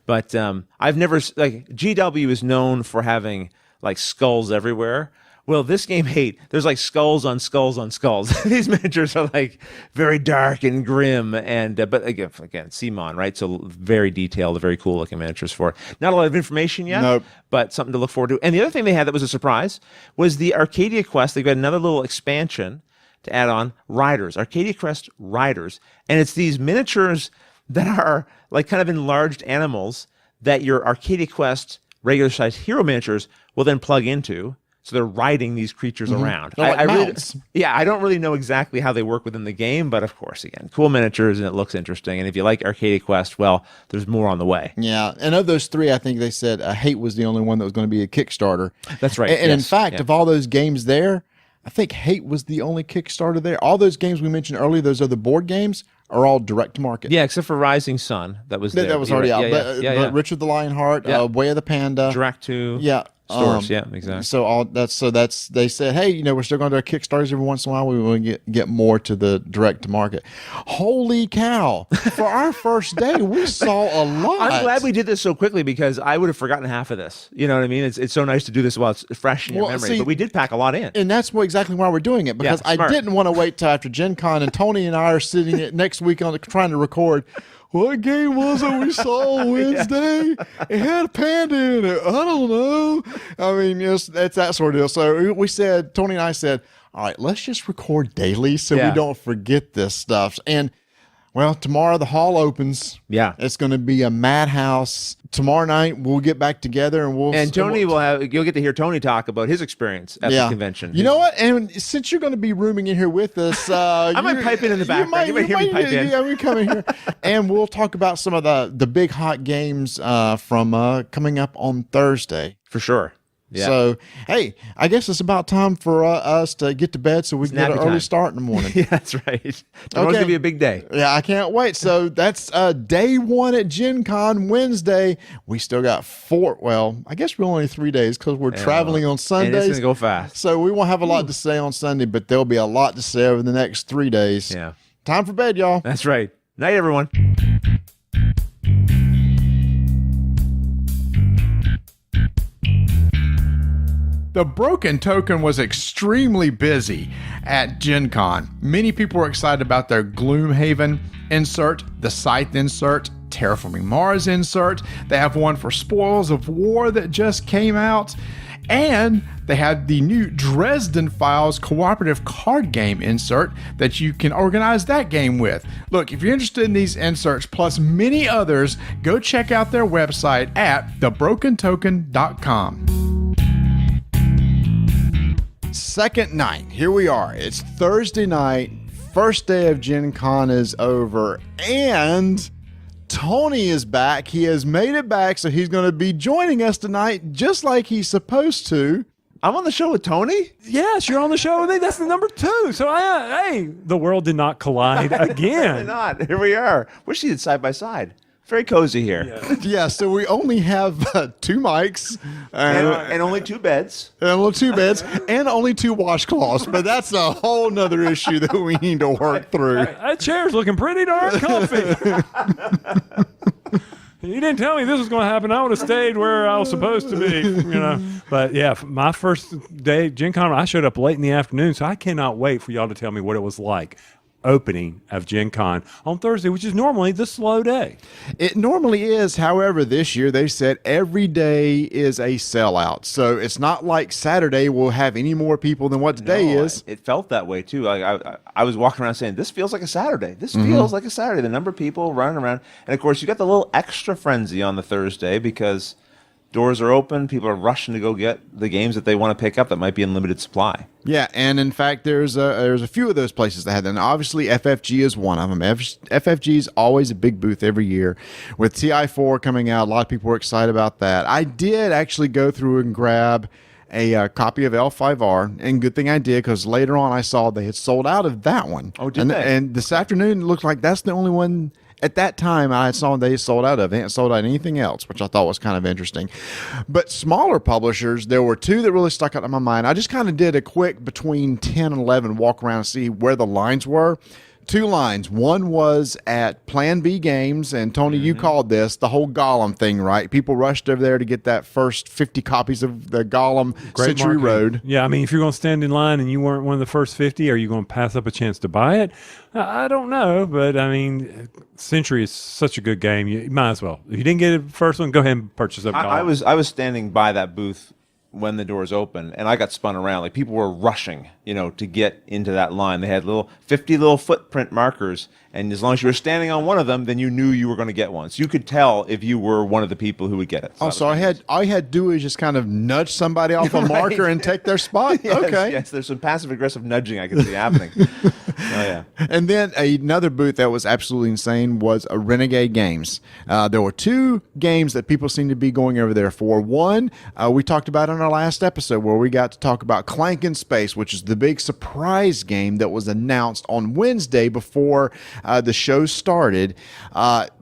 But I've never, like, GW is known for having like skulls everywhere. Well, this game, Hate, there's like skulls on skulls on skulls. These miniatures are like very dark and grim, and but again, CMON, right? So very detailed, very cool looking miniatures for it. Not a lot of information yet, Nope. but something to look forward to. And the other thing they had that was a surprise was the Arcadia Quest. They've got another little expansion to add on, Riders, Arcadia Quest Riders, and it's these miniatures that are like kind of enlarged animals that your Arcadia Quest regular sized hero miniatures will then plug into. So they're riding these creatures around. They're like I really, mounts. I don't really know exactly how they work within the game, but of course, again, cool miniatures and it looks interesting. And if you like Arcadia Quest, well, there's more on the way. Yeah, and of those 3, I think they said Hate was the only one that was going to be a Kickstarter. That's right. And in yes, fact, yeah. of all those games there, I think Hate was the only Kickstarter there. All those games we mentioned earlier, those other board games, are all direct to market. Yeah, except for Rising Sun, that was there. That was You're already right. out. Yeah, But Richard the Lionheart, Yeah. Way of the Panda, Direct to yeah, stores. Yeah, exactly. So that's they said, hey, we're still going to do Kickstarters every once in a while. We want to get more to the direct to market. Holy cow! For our first day, we saw a lot. I'm glad we did this so quickly because I would have forgotten half of this. You know what I mean? It's so nice to do this while it's fresh in your Well, memory. see, but we did pack a lot in. And that's exactly why we're doing it, because I smart. didn't want to wait till after Gen Con, and Tony and I are sitting at next week trying to record. What game was it we saw on Wednesday? It had a panda in it. I don't know. I mean, it's that sort of deal. So Tony and I said, all right, let's just record daily so we don't forget this stuff. And Well, tomorrow the hall opens. Yeah. It's going to be a madhouse. Tomorrow night we'll get back together and Tony you'll get to hear Tony talk about his experience at the convention. You know what? And since you're going to be rooming in here with us, I might pipe in the background. You might hear me pipe in. Yeah, we come in here, and we'll talk about some of the big hot games from coming up on Thursday. For sure. Yeah. So, hey, I guess it's about time for us to get to bed so we can get an early start in the morning. Yeah, that's right. Tomorrow's going to be a big day. Yeah, I can't wait. So that's day one at Gen Con, Wednesday. We still got I guess we're only 3 days because we're traveling on Sundays. And it's going to go fast. So we won't have a lot to say on Sunday, but there'll be a lot to say over the next 3 days. Yeah. Time for bed, y'all. That's right. Night, everyone. The Broken Token was extremely busy at Gen Con. Many people were excited about their Gloomhaven insert, the Scythe insert, Terraforming Mars insert. They have one for Spoils of War that just came out. And they have the new Dresden Files cooperative card game insert that you can organize that game with. Look, if you're interested in these inserts plus many others, go check out their website at thebrokentoken.com. Second night, here we are. It's Thursday night. First day of Gen Con is over, and Tony is back. He has made it back, so he's going to be joining us tonight just like he's supposed to. I'm on the show with Tony? Yes, you're on the show with me. That's the number 2. So, the world did not collide again. Not. Here we are. Wish you did side by side. Very cozy here. Yeah, so we only have 2 mics. And only 2 beds. And only 2 beds. And only 2 washcloths. But that's a whole nother issue that we need to work through. That chair's looking pretty darn comfy. You didn't tell me this was going to happen. I would have stayed where I was supposed to be, But yeah, my first day at Gen Con, I showed up late in the afternoon, so I cannot wait for y'all to tell me what it was like opening of Gen Con on Thursday, which is normally the slow day. It normally is. However, this year they said every day is a sellout. So it's not like Saturday will have any more people than what today is. It felt that way too. I was walking around saying, this feels like a Saturday. This feels like a Saturday. The number of people running around. And of course, you got the little extra frenzy on the Thursday because doors are open. People are rushing to go get the games that they want to pick up that might be in limited supply. Yeah, and in fact, there's a few of those places that had them. Obviously, FFG is one of them. FFG is always a big booth every year. With TI4 coming out, a lot of people were excited about that. I did actually go through and grab a copy of L5R, and good thing I did because later on I saw they had sold out of that one. Oh, did they? And this afternoon it looked like that's the only one. At that time, I saw they sold out of it. They hadn't sold out anything else, which I thought was kind of interesting. But smaller publishers, there were 2 that really stuck out in my mind. I just kind of did a quick between 10 and 11 walk around and see where the lines were. 2 lines. One was at Plan B Games, and Tony, you called this the whole Gollum thing, right? People rushed over there to get that first 50 copies of the Gollum Century Road. Yeah, I mean, if you're going to stand in line and you weren't one of the first 50, are you going to pass up a chance to buy it? I don't know, but I mean, Century is such a good game. You might as well. If you didn't get the first one, go ahead and purchase it. I was standing by that booth when the doors opened, and I got spun around. Like, people were rushing, to get into that line. They had 50 little footprint markers, and as long as you were standing on one of them, then you knew you were going to get one. So you could tell if you were one of the people who would get it. So all I had to do is just kind of nudge somebody off a marker and take their spot. Yes, there's some passive aggressive nudging I could see happening. Oh yeah. And then another booth that was absolutely insane was a Renegade Games. There were 2 games that people seem to be going over there for. One, we talked about in our last episode where we got to talk about Clank in Space, which is the big surprise game that was announced on Wednesday before the show started.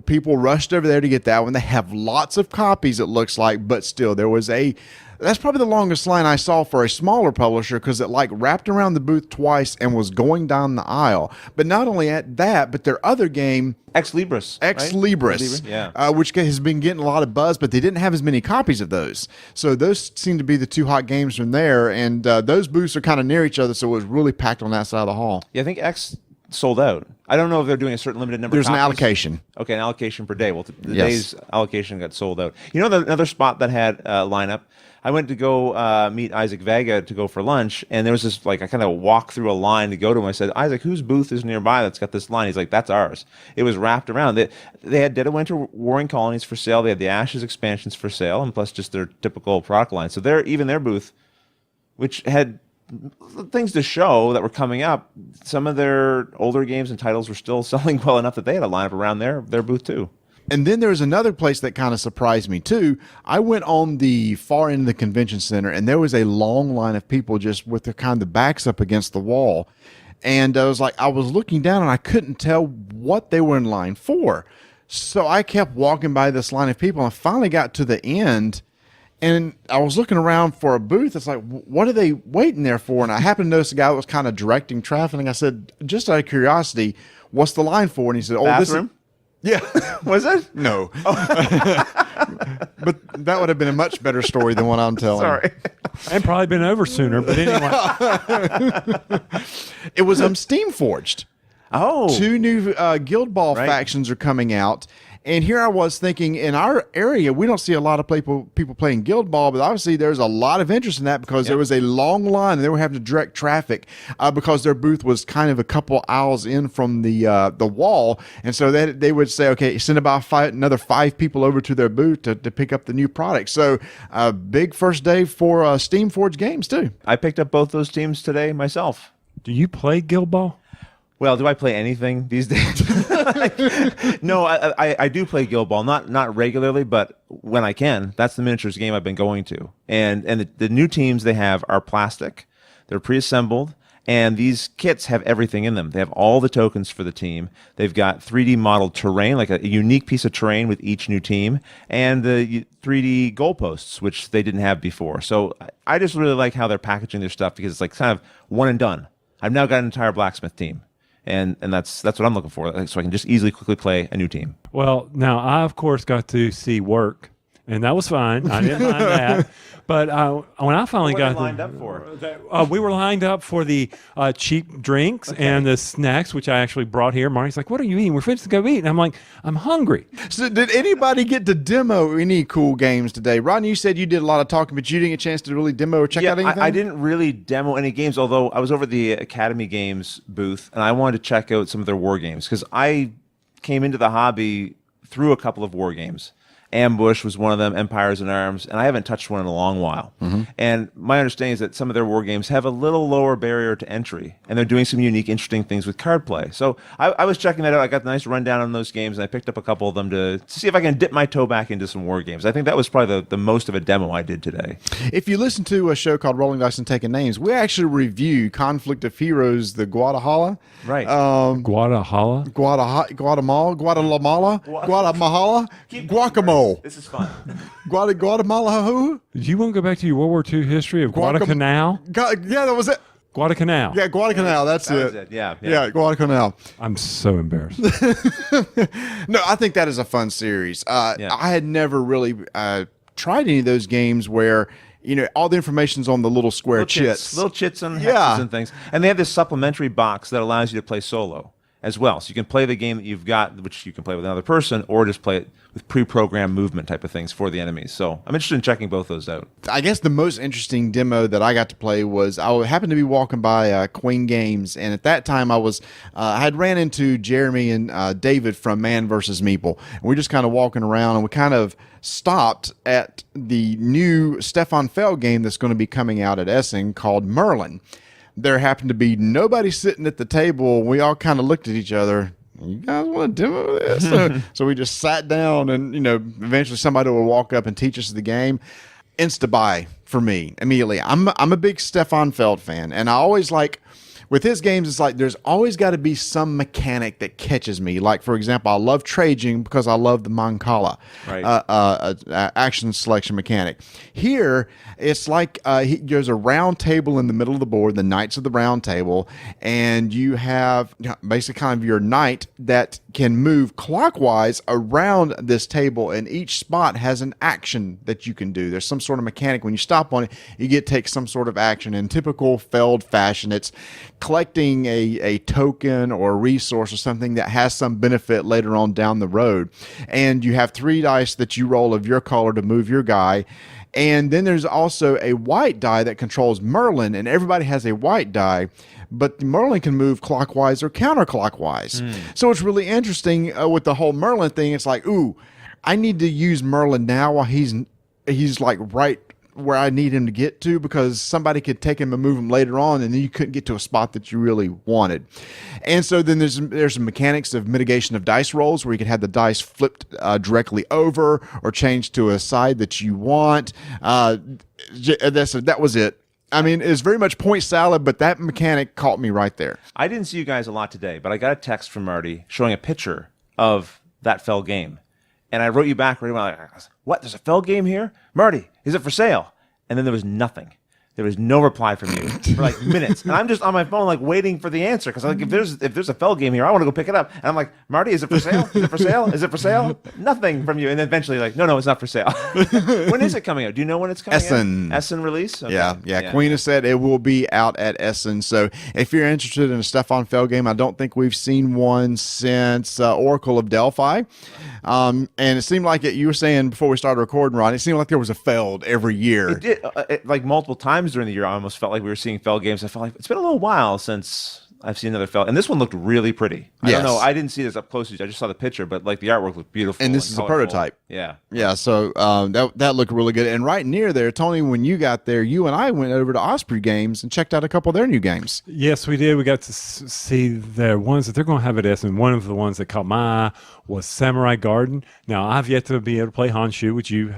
People rushed over there to get that one. They have lots of copies, it looks like, but still, that's probably the longest line I saw for a smaller publisher because it wrapped around the booth twice and was going down the aisle. But not only at that, but their other game, Ex Libris, right? Which has been getting a lot of buzz, but they didn't have as many copies of those. So those seem to be the 2 hot games from there, and those booths are kind of near each other, so it was really packed on that side of the hall. Yeah, I think Ex sold out. I don't know if they're doing a certain limited number. There's of an copies. allocation. Okay, an allocation per day. Well, the Yes. day's allocation got sold out. You know, another spot that had a lineup. I went to go meet Isaac Vega to go for lunch, and there was this, like, I kind of walked through a line to go to him. I said, Isaac, whose booth is nearby that's got this line? He's like, that's ours. It was wrapped around. They had Dead of Winter Warring Colonies for sale. They had the Ashes expansions for sale, and plus just their typical product line. So even their booth, which had things to show that were coming up, some of their older games and titles were still selling well enough that they had a lineup around their booth too. And then there was another place that kind of surprised me too. I went on the far end of the convention center, and there was a long line of people just with their kind of backs up against the wall. And I was looking down, and I couldn't tell what they were in line for. So I kept walking by this line of people, and I finally got to the end, and I was looking around for a booth. It's like, what are they waiting there for? And I happened to notice a guy that was kind of directing traffic. And I said, just out of curiosity, what's the line for? And he said, oh, Bathroom? Yeah. Was it? No. But that would have been a much better story than what I'm telling. Sorry. And probably been over sooner, but anyway. It was Steamforged. Oh. 2 new Guild Ball Right. factions are coming out. And here I was thinking, in our area, we don't see a lot of people playing Guild Ball, but obviously there's a lot of interest in that because there was a long line, and they were having to direct traffic because their booth was kind of a couple aisles in from the wall, and so they would say, okay, send about another 5 people over to their booth to pick up the new product. So big first day for Steamforged Games too. I picked up both those teams today myself. Do you play Guild Ball? Well, do I play anything these days? No, I do play Guild Ball, not regularly, but when I can. That's the miniatures game I've been going to. And the new teams they have are plastic. They're pre-assembled, and these kits have everything in them. They have all the tokens for the team. They've got 3D modeled terrain, like a unique piece of terrain with each new team, and the 3D goalposts, which they didn't have before. So I just really like how they're packaging their stuff because it's like kind of one and done. I've now got an entire blacksmith team. And that's what I'm looking for, so I can just quickly play a new team. Well, now I, of course, got to see work, and that was fine. I didn't mind that. But when I finally What are got you lined up for? we were lined up for the cheap drinks and the snacks, which I actually brought here. Marty's like, what are you eating? We're finished to go eat. And I'm like, I'm hungry. So did anybody get to demo any cool games today? Rodney, you said you did a lot of talking, but you didn't get a chance to really demo or check out anything? I didn't really demo any games, although I was over at the Academy Games booth, and I wanted to check out some of their war games, because I came into the hobby through a couple of war games. Ambush was one of them, Empires in Arms, and I haven't touched one in a long while. Mm-hmm. And my understanding is that some of their war games have a little lower barrier to entry, and they're doing some unique, interesting things with card play. So I was checking that out. I got a nice rundown on those games, and I picked up a couple of them to see if I can dip my toe back into some war games. I think that was probably the most of a demo I did today. If you listen to a show called Rolling Dice and Taking Names, we actually review Conflict of Heroes, the Guadalajara. Right. Guadalajara? Guatemala, Guacamole. This is fun. Guatemala, who? Did you want to go back to your World War II history of Guadalcanal? Yeah, that was it. Guadalcanal. Yeah, Guadalcanal. That's That it. was it. Yeah. Guadalcanal. I'm so embarrassed. No, I think that is a fun series. I had never really tried any of those games where, you know, all the information's on the little square chits. Little chits and hexes and things. And they have this supplementary box that allows you to play solo as well. So you can play the game that you've got, which you can play with another person, or just play it with pre-programmed movement type of things for the enemies. So I'm interested in checking both those out. I guess the most interesting demo that I got to play was I happened to be walking by Queen Games, and at that time I had ran into Jeremy and David from Man vs. Meeple, and we're just kind of walking around, and we kind of stopped at the new Stefan Feld game that's going to be coming out at Essen called Merlin. There happened to be nobody sitting at the table. We all kind of looked at each other. You guys want to demo this? So we just sat down, and eventually somebody will walk up and teach us the game. Insta buy for me immediately. I'm a big Stefan Feld fan, and I always like. With his games, it's like there's always got to be some mechanic that catches me. Like, for example, I love Trajan because I love the Mancala action selection mechanic. Here, it's like there's a round table in the middle of the board, the Knights of the Round Table, and you have basically kind of your knight that can move clockwise around this table, and each spot has an action that you can do. There's some sort of mechanic. When you stop on it, you get to take some sort of action. In typical Feld fashion, it's collecting a token or a resource or something that has some benefit later on down the road. And you have 3 dice that you roll of your color to move your guy. And then there's also a white die that controls Merlin, and everybody has a white die, but Merlin can move clockwise or counterclockwise. So it's really interesting with the whole Merlin thing. It's like, ooh, I need to use Merlin now while he's like right where I need him to get to, because somebody could take him and move him later on, and then you couldn't get to a spot that you really wanted. And so then there's some mechanics of mitigation of dice rolls, where you can have the dice flipped directly over or changed to a side that you want. That was it. I mean, it's very much point salad, but that mechanic caught me right there. I didn't see you guys a lot today, but I got a text from Marty showing a picture of that fell game. And I wrote you back right away. Like, what? There's a fell game here? Marty, is it for sale? And then there was nothing. There was no reply from you for like minutes. And I'm just on my phone like waiting for the answer, because like, if there's a fell game here, I want to go pick it up. And I'm like, Marty, is it for sale? Is it for sale? Is it for sale? Nothing from you. And then eventually like, no, it's not for sale. When is it coming out? Do you know when it's coming Essen. out? Essen release? Okay. Yeah. Queen has said it will be out at Essen. So if you're interested in a Stefan Fell game, I don't think we've seen one since Oracle of Delphi. And it seemed like you were saying before we started recording, Ron, it seemed like there was a Feld every year. It did, like multiple times during the year. I almost felt like we were seeing Fell games. I felt like it's been a little while since I've seen another Fell, and this one looked really pretty. I don't know. I didn't see this up close. I just saw the picture, but like the artwork looked beautiful. And this is colorful. a prototype. Yeah. So that looked really good. And right near there, Tony, when you got there, you and I went over to Osprey Games and checked out a couple of their new games. Yes, we did. We got to see the ones that they're going to have at Essen. One of the ones that caught my eye was Samurai Garden. Now, I've yet to be able to play Honshu, which you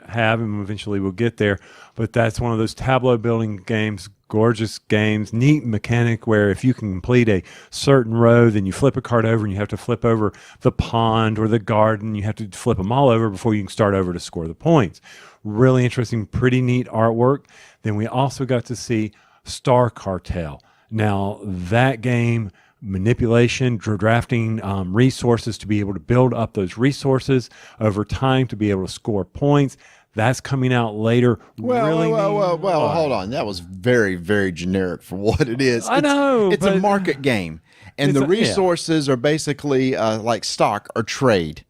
have, and eventually we'll get there. But that's one of those tableau building games, gorgeous games, neat mechanic where if you can complete a certain row, then you flip a card over and you have to flip over the pond or the garden. You have to flip them all over before you can start over to score the points. Really interesting, pretty neat artwork. Then we also got to see Star Cartel. Now, that game, manipulation, drafting resources to be able to build up those resources over time to be able to score points. That's coming out later. Well, hold on. That was very, very generic for what it is. I know. It's a market game. And the resources are basically like stock or trade.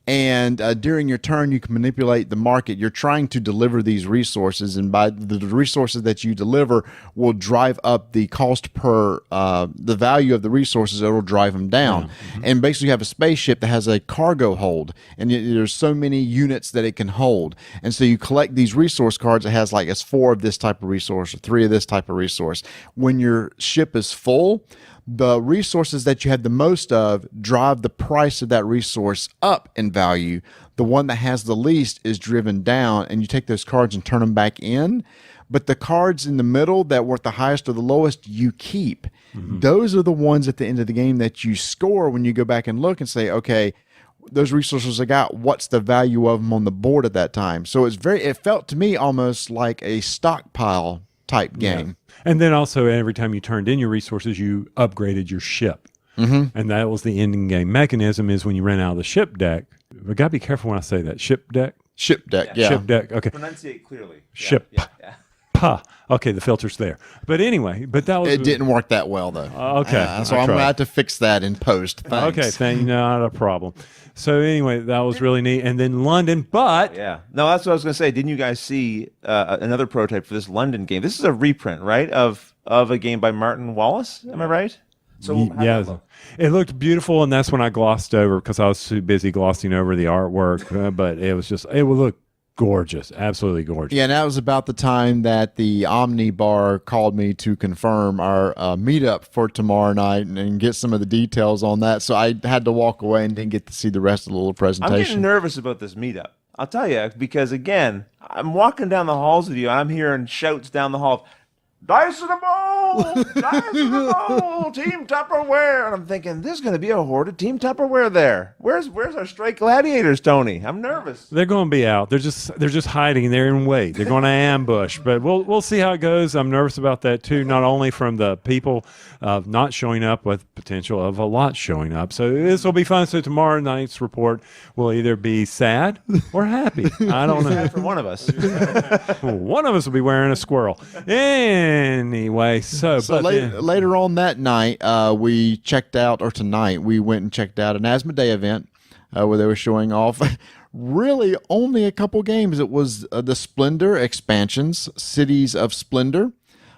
And during your turn, you can manipulate the market. You're trying to deliver these resources, and by the resources that you deliver will drive up the cost per the value of the resources. It will drive them down. And basically, you have a spaceship that has a cargo hold, and there's so many units that it can hold. And so you collect these resource cards. It has like it's 4 of this type of resource or 3 of this type of resource. When your ship is full, the resources that you had the most of drive the price of that resource up in value. The one that has the least is driven down, and you take those cards and turn them back in. But the cards in the middle that were at the highest or the lowest, you keep. Those are the ones at the end of the game that you score when you go back and look and say, okay, those resources I got, what's the value of them on the board at that time? So it felt to me almost like a stockpile type game. Yeah. And then also every time you turned in your resources, you upgraded your ship. And that was the ending game mechanism, is when you ran out of the ship deck. I got to be careful when I say that. Ship deck? Ship deck, yeah. Ship deck, okay. Pronunciate clearly. Ship. Yeah. Pa. Okay, the filter's there. But anyway, that was... It didn't work that well, though. Okay. So I'm going to have to fix that in post. Thanks. Okay, not a problem. So anyway, that was really neat. And then London, but... Yeah. No, that's what I was going to say. Didn't you guys see another prototype for this London game? This is a reprint, right, of a game by Martin Wallace? Am I right? So yeah, it looked beautiful, and that's when I glossed over because I was too busy glossing over the artwork. But it would look gorgeous, absolutely gorgeous. Yeah, and that was about the time that the Omni Bar called me to confirm our meetup for tomorrow night and get some of the details on that. So I had to walk away and didn't get to see the rest of the little presentation. I'm getting nervous about this meetup. I'll tell you, because again, I'm walking down the halls with you. I'm hearing shouts down the hall. Dice in a bowl! Dice in a bowl! Team Tupperware! And I'm thinking, there's going to be a horde of Team Tupperware there. Where's our straight gladiators, Tony? I'm nervous. They're going to be out. They're just hiding. They're in wait. They're going to ambush. But we'll see how it goes. I'm nervous about that too. Not only from the people not showing up, with potential of a lot showing up. So this will be fun. So tomorrow night's report will either be sad or happy. I don't know. Sad for one of us. One of us will be wearing a squirrel. And Anyway, later on that night, we checked out, or tonight, we went and checked out an Asmodee event where they were showing off really only a couple games. It was the Splendor expansions, Cities of Splendor,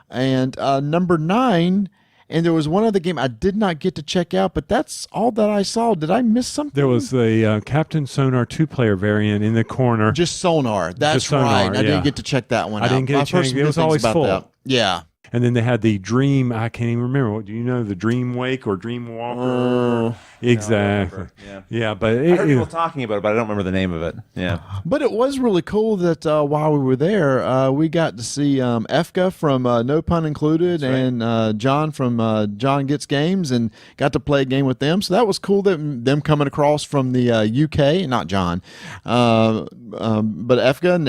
and number 9. And there was one other game I did not get to check out, but that's all that I saw. Did I miss something? There was the Captain Sonar 2-player variant in the corner. Just Sonar. That's Just Sonar, right. I yeah. didn't get to check that one out. I didn't get a chance. It was always full. That. Yeah. And then they had the Dream. I can't even remember. What do you know? The Dream Wake or Dream Walker? Exactly. Yeah, but I heard people talking about it, but I don't remember the name of it. Yeah. But it was really cool that while we were there, we got to see Efka from No Pun Included and John from John Gets Games, and got to play a game with them. So that was cool that them coming across from the UK, not John, but Efka, and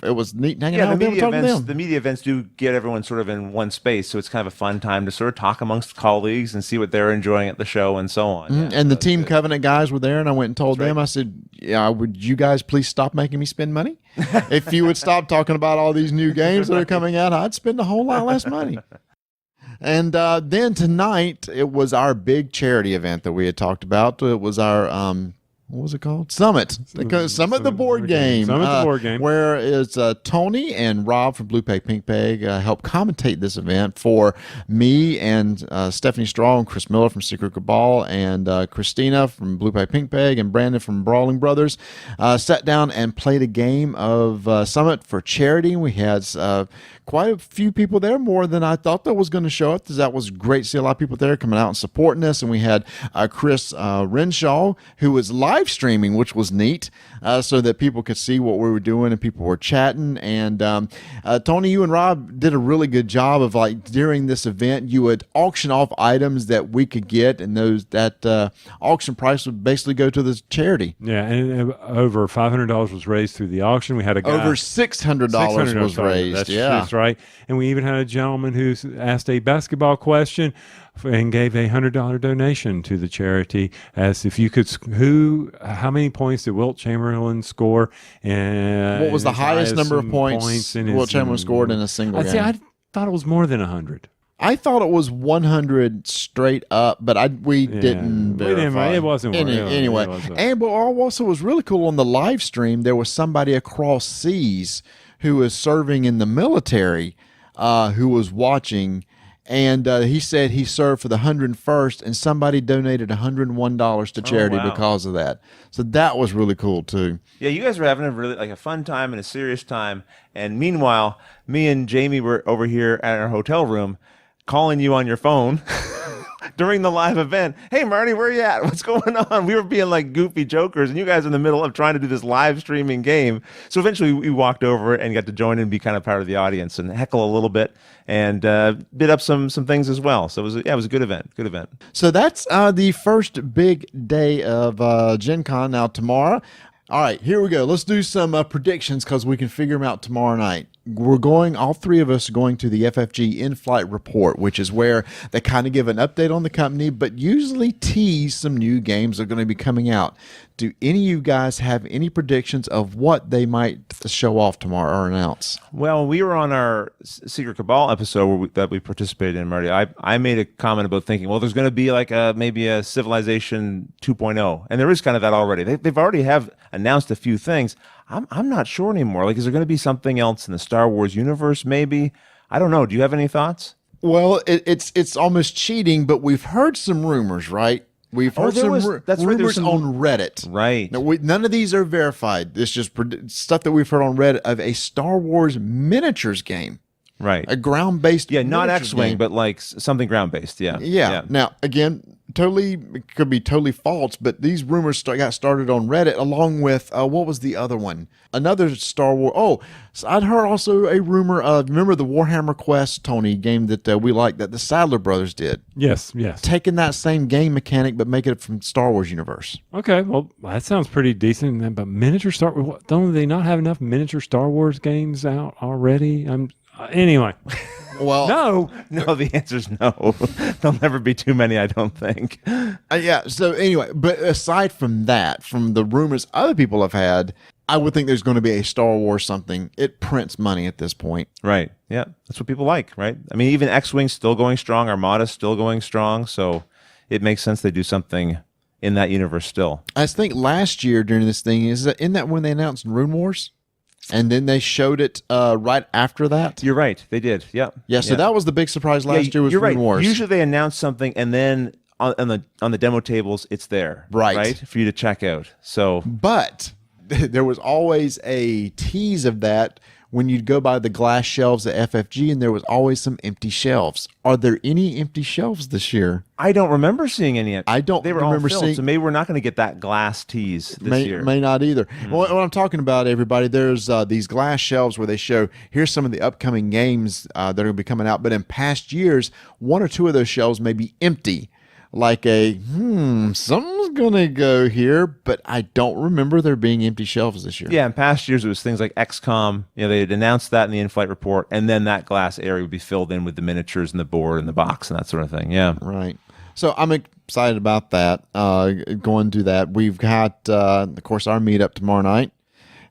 it was neat hanging out with them, talking to them. The media events do get everyone sort of in one space, so it's kind of a fun time to sort of talk amongst colleagues and see what they're enjoying at the show and so on. Mm-hmm. And the Team Covenant guys were there, and I went and told them, I said, would you guys please stop making me spend money? If you would stop talking about all these new games that are coming out, I'd spend a whole lot less money. And then tonight, it was our big charity event that we had talked about. It was our... what was it called? Summit. Summit the board game. Summit the board game. Where is Tony and Rob from Blue Peg Pink Peg helped commentate this event for me and Stephanie Straw and Chris Miller from Secret Cabal and Christina from Blue Peg Pink Peg and Brandon from Brawling Brothers. Sat down and played a game of Summit for charity. We had quite a few people there, more than I thought that was going to show up. That was great to see a lot of people there coming out and supporting us. And we had Chris Renshaw, who was live streaming, which was neat, so that people could see what we were doing and people were chatting. And Tony, you and Rob did a really good job of, like, during this event, you would auction off items that we could get, and that auction price would basically go to the charity. Yeah, and over $500 was raised through the auction. We had a guy, over $600 was raised. That's right. And we even had a gentleman who asked a basketball question and gave a $100 donation to the charity, as if you could, how many points did Wilt Chamberlain score? And what was the highest number of points Wilt Chamberlain scored in a single game? I thought it was more than 100. I thought it was 100 straight up, but we didn't verify. It wasn't anyway. And but also was really cool on the live stream. There was somebody across seas who was serving in the military, who was watching. And he said he served for the 101st, and somebody donated $101 to charity because of that. So that was really cool too. Yeah, you guys were having a fun time and a serious time. And meanwhile, me and Jamie were over here at our hotel room, calling you on your phone during the live event. Hey, Marty, where are you at? What's going on? We were being like goofy jokers, and you guys are in the middle of trying to do this live streaming game. So eventually we walked over and got to join and be kind of part of the audience and heckle a little bit and bid up some things as well. So it was a good event. Good event. So that's the first big day of Gen Con. Now tomorrow. All right, here we go. Let's do some predictions because we can figure them out tomorrow night. All three of us are going to the FFG Inflight report, which is where they kind of give an update on the company, but usually tease some new games that are going to be coming out. Do any of you guys have any predictions of what they might show off tomorrow or announce? Well, we were on our Secret Cabal episode that we participated in, Marty. I made a comment about thinking, well, there's going to be like maybe a Civilization 2.0, and there is kind of that already. They've already have announced a few things. I'm not sure anymore. Like, is there going to be something else in the Star Wars universe? Maybe. I don't know. Do you have any thoughts? Well, it's almost cheating, but we've heard some rumors, right? We've heard rumors on Reddit. Right. Now, none of these are verified. It's just stuff that we've heard on Reddit of a Star Wars miniatures game. Right. A ground-based not X-Wing, but like something ground-based. Yeah. Now, again, it could be totally false, but these rumors got started on Reddit along with, what was the other one? Another Star Wars. Oh, so I'd heard also a rumor of, remember the Warhammer Quest, Tony, game that we liked that the Sadler brothers did? Yes. Taking that same game mechanic, but making it from Star Wars universe. Okay, well, that sounds pretty decent. But miniature Star Wars, don't they not have enough miniature Star Wars games out already? Anyway. Well, no. The answer is no. There'll never be too many, I don't think. Yeah. So anyway, but aside from that, from the rumors other people have had, I would think there's going to be a Star Wars something. It prints money at this point. Right. Yeah. That's what people like, right? I mean, even X-Wing's still going strong. Armada's still going strong. So it makes sense they do something in that universe still. I think last year during this thing, isn't that when they announced Rune Wars? And then they showed it right after that? You're right. They did. Yep. Yeah, so that was the big surprise last year was you're Rune right. Wars. Usually they announce something and then on the demo tables, it's there. Right. For you to check out. So, But there was always a tease of that when you'd go by the glass shelves at FFG, and there was always some empty shelves. Are there any empty shelves this year? I don't remember seeing any. I don't They were remember all filled, seeing. so maybe we're not going to get that glass tease this year. May not either. Well, what I'm talking about, everybody, there's these glass shelves where they show, here's some of the upcoming games that are going to be coming out. But in past years, one or two of those shelves may be empty. Like something's going to go here, but I don't remember there being empty shelves this year. Yeah, in past years, it was things like XCOM. They had announced that in the in-flight report, and then that glass area would be filled in with the miniatures and the board and the box and that sort of thing. Yeah. Right. So I'm excited about that, going to that. We've got, of course, our meetup tomorrow night,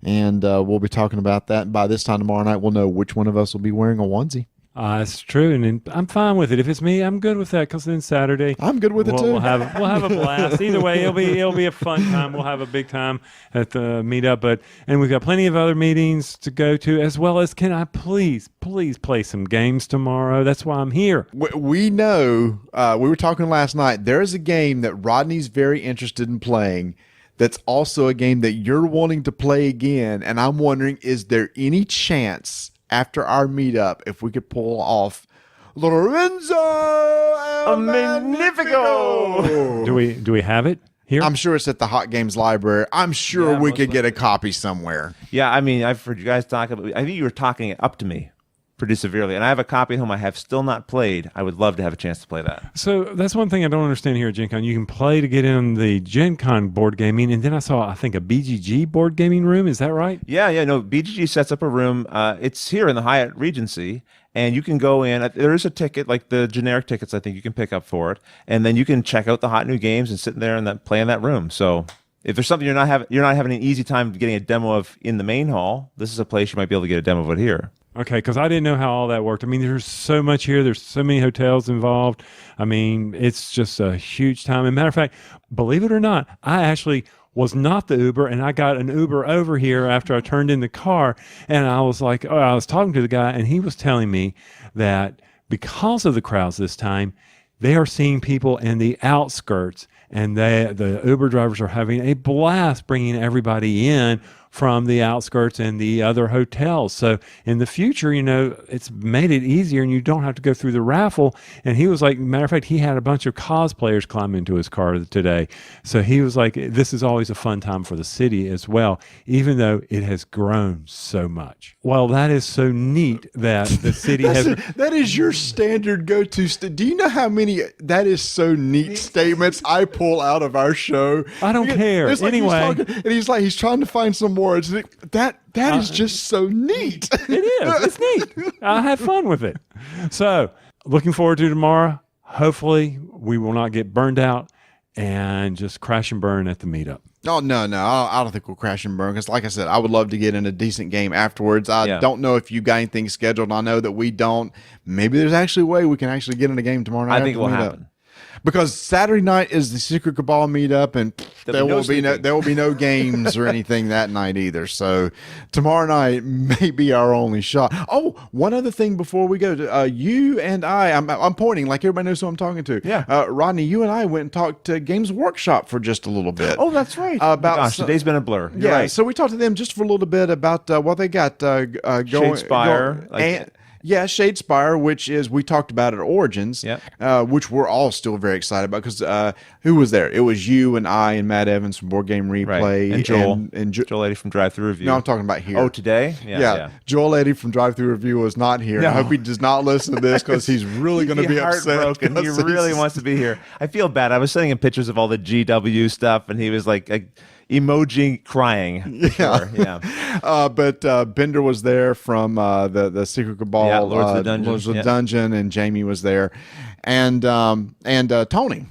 and we'll be talking about that. By this time tomorrow night, we'll know which one of us will be wearing a onesie. It's true, and I'm fine with it. If it's me, I'm good with that. Because then Saturday, I'm good with it too. We'll have a blast. Either way, it'll be a fun time. We'll have a big time at the meetup. And we've got plenty of other meetings to go to, as well as can I please play some games tomorrow? That's why I'm here. We know. We were talking last night. There's a game that Rodney's very interested in playing. That's also a game that you're wanting to play again, and I'm wondering, is there any chance after our meetup, if we could pull off Lorenzo El Magnifico? Do we have it here? I'm sure it's at the Hot Games Library. I'm sure Yeah, we most could get a likely. copy somewhere. Yeah, I mean, I've heard you guys talk about. I think you were talking it up to me pretty severely, and I have a copy at home I have still not played. I would love to have a chance to play that. So that's one thing I don't understand here at Gen Con. You can play to get in the Gen Con board gaming, and then I saw, I think, a BGG board gaming room. Is that right? Yeah, no, BGG sets up a room. It's here in the Hyatt Regency, and you can go in. There is a ticket, like the generic tickets I think you can pick up for it, and then you can check out the hot new games and sit there and play in that room. So if there's something you're not having an easy time getting a demo of in the main hall, this is a place you might be able to get a demo of it here. Okay, because I didn't know how all that worked. I mean, there's so much here. There's so many hotels involved. I mean, it's just a huge time. As a matter of fact, believe it or not, I actually was not the Uber, and I got an Uber over here after I turned in the car, and I was like, I was talking to the guy, and he was telling me that because of the crowds this time, they are seeing people in the outskirts, and the Uber drivers are having a blast bringing everybody in from the outskirts and the other hotels. So in the future, it's made it easier and you don't have to go through the raffle. And he was like, matter of fact, he had a bunch of cosplayers climb into his car today. So he was like, this is always a fun time for the city as well, even though it has grown so much. Well, that is so neat that the city has... That is your standard go-to. Do you know how many that is so neat statements I pull out of our show? I don't care. It's like Anyway. he's trying to find some words. That is just so neat. It is. It's neat. I had fun with it. So, looking forward to tomorrow. Hopefully, we will not get burned out and just crash and burn at the meetup. Oh, no. I don't think we'll crash and burn because, like I said, I would love to get in a decent game afterwards. I don't know if you got anything scheduled. I know that we don't. Maybe there's actually a way we can actually get in a game tomorrow night. I think it will happen. Because Saturday night is the Secret Cabal meetup, and there will be no games or anything that night either. So tomorrow night may be our only shot. Oh, one other thing before we go, you and I'm pointing like everybody knows who I'm talking to. Yeah. Rodney, you and I went and talked to Games Workshop for just a little bit. Oh, that's right. Today's been a blur. You're right. So we talked to them just for a little bit about what they got going. Shadespire. Yeah, Shadespire, which is, we talked about at Origins, which we're all still very excited about because who was there? It was you and I and Matt Evans from Board Game Replay. Right. And Joel. Joel Eddy from Drive Thru Review. No, I'm talking about here. Oh, today? Yeah. Joel Eddy from Drive Thru Review was not here. No. I hope he does not listen to this because he's really going to be upset. Heartbroken. He really wants to be here. I feel bad. I was sending him pictures of all the GW stuff, and he was like emoji crying. Sure. Yeah. But Bender was there from the Secret Cabal, Lords of the Dungeon. Lords of the Dungeon, and Jamie was there, and Tony.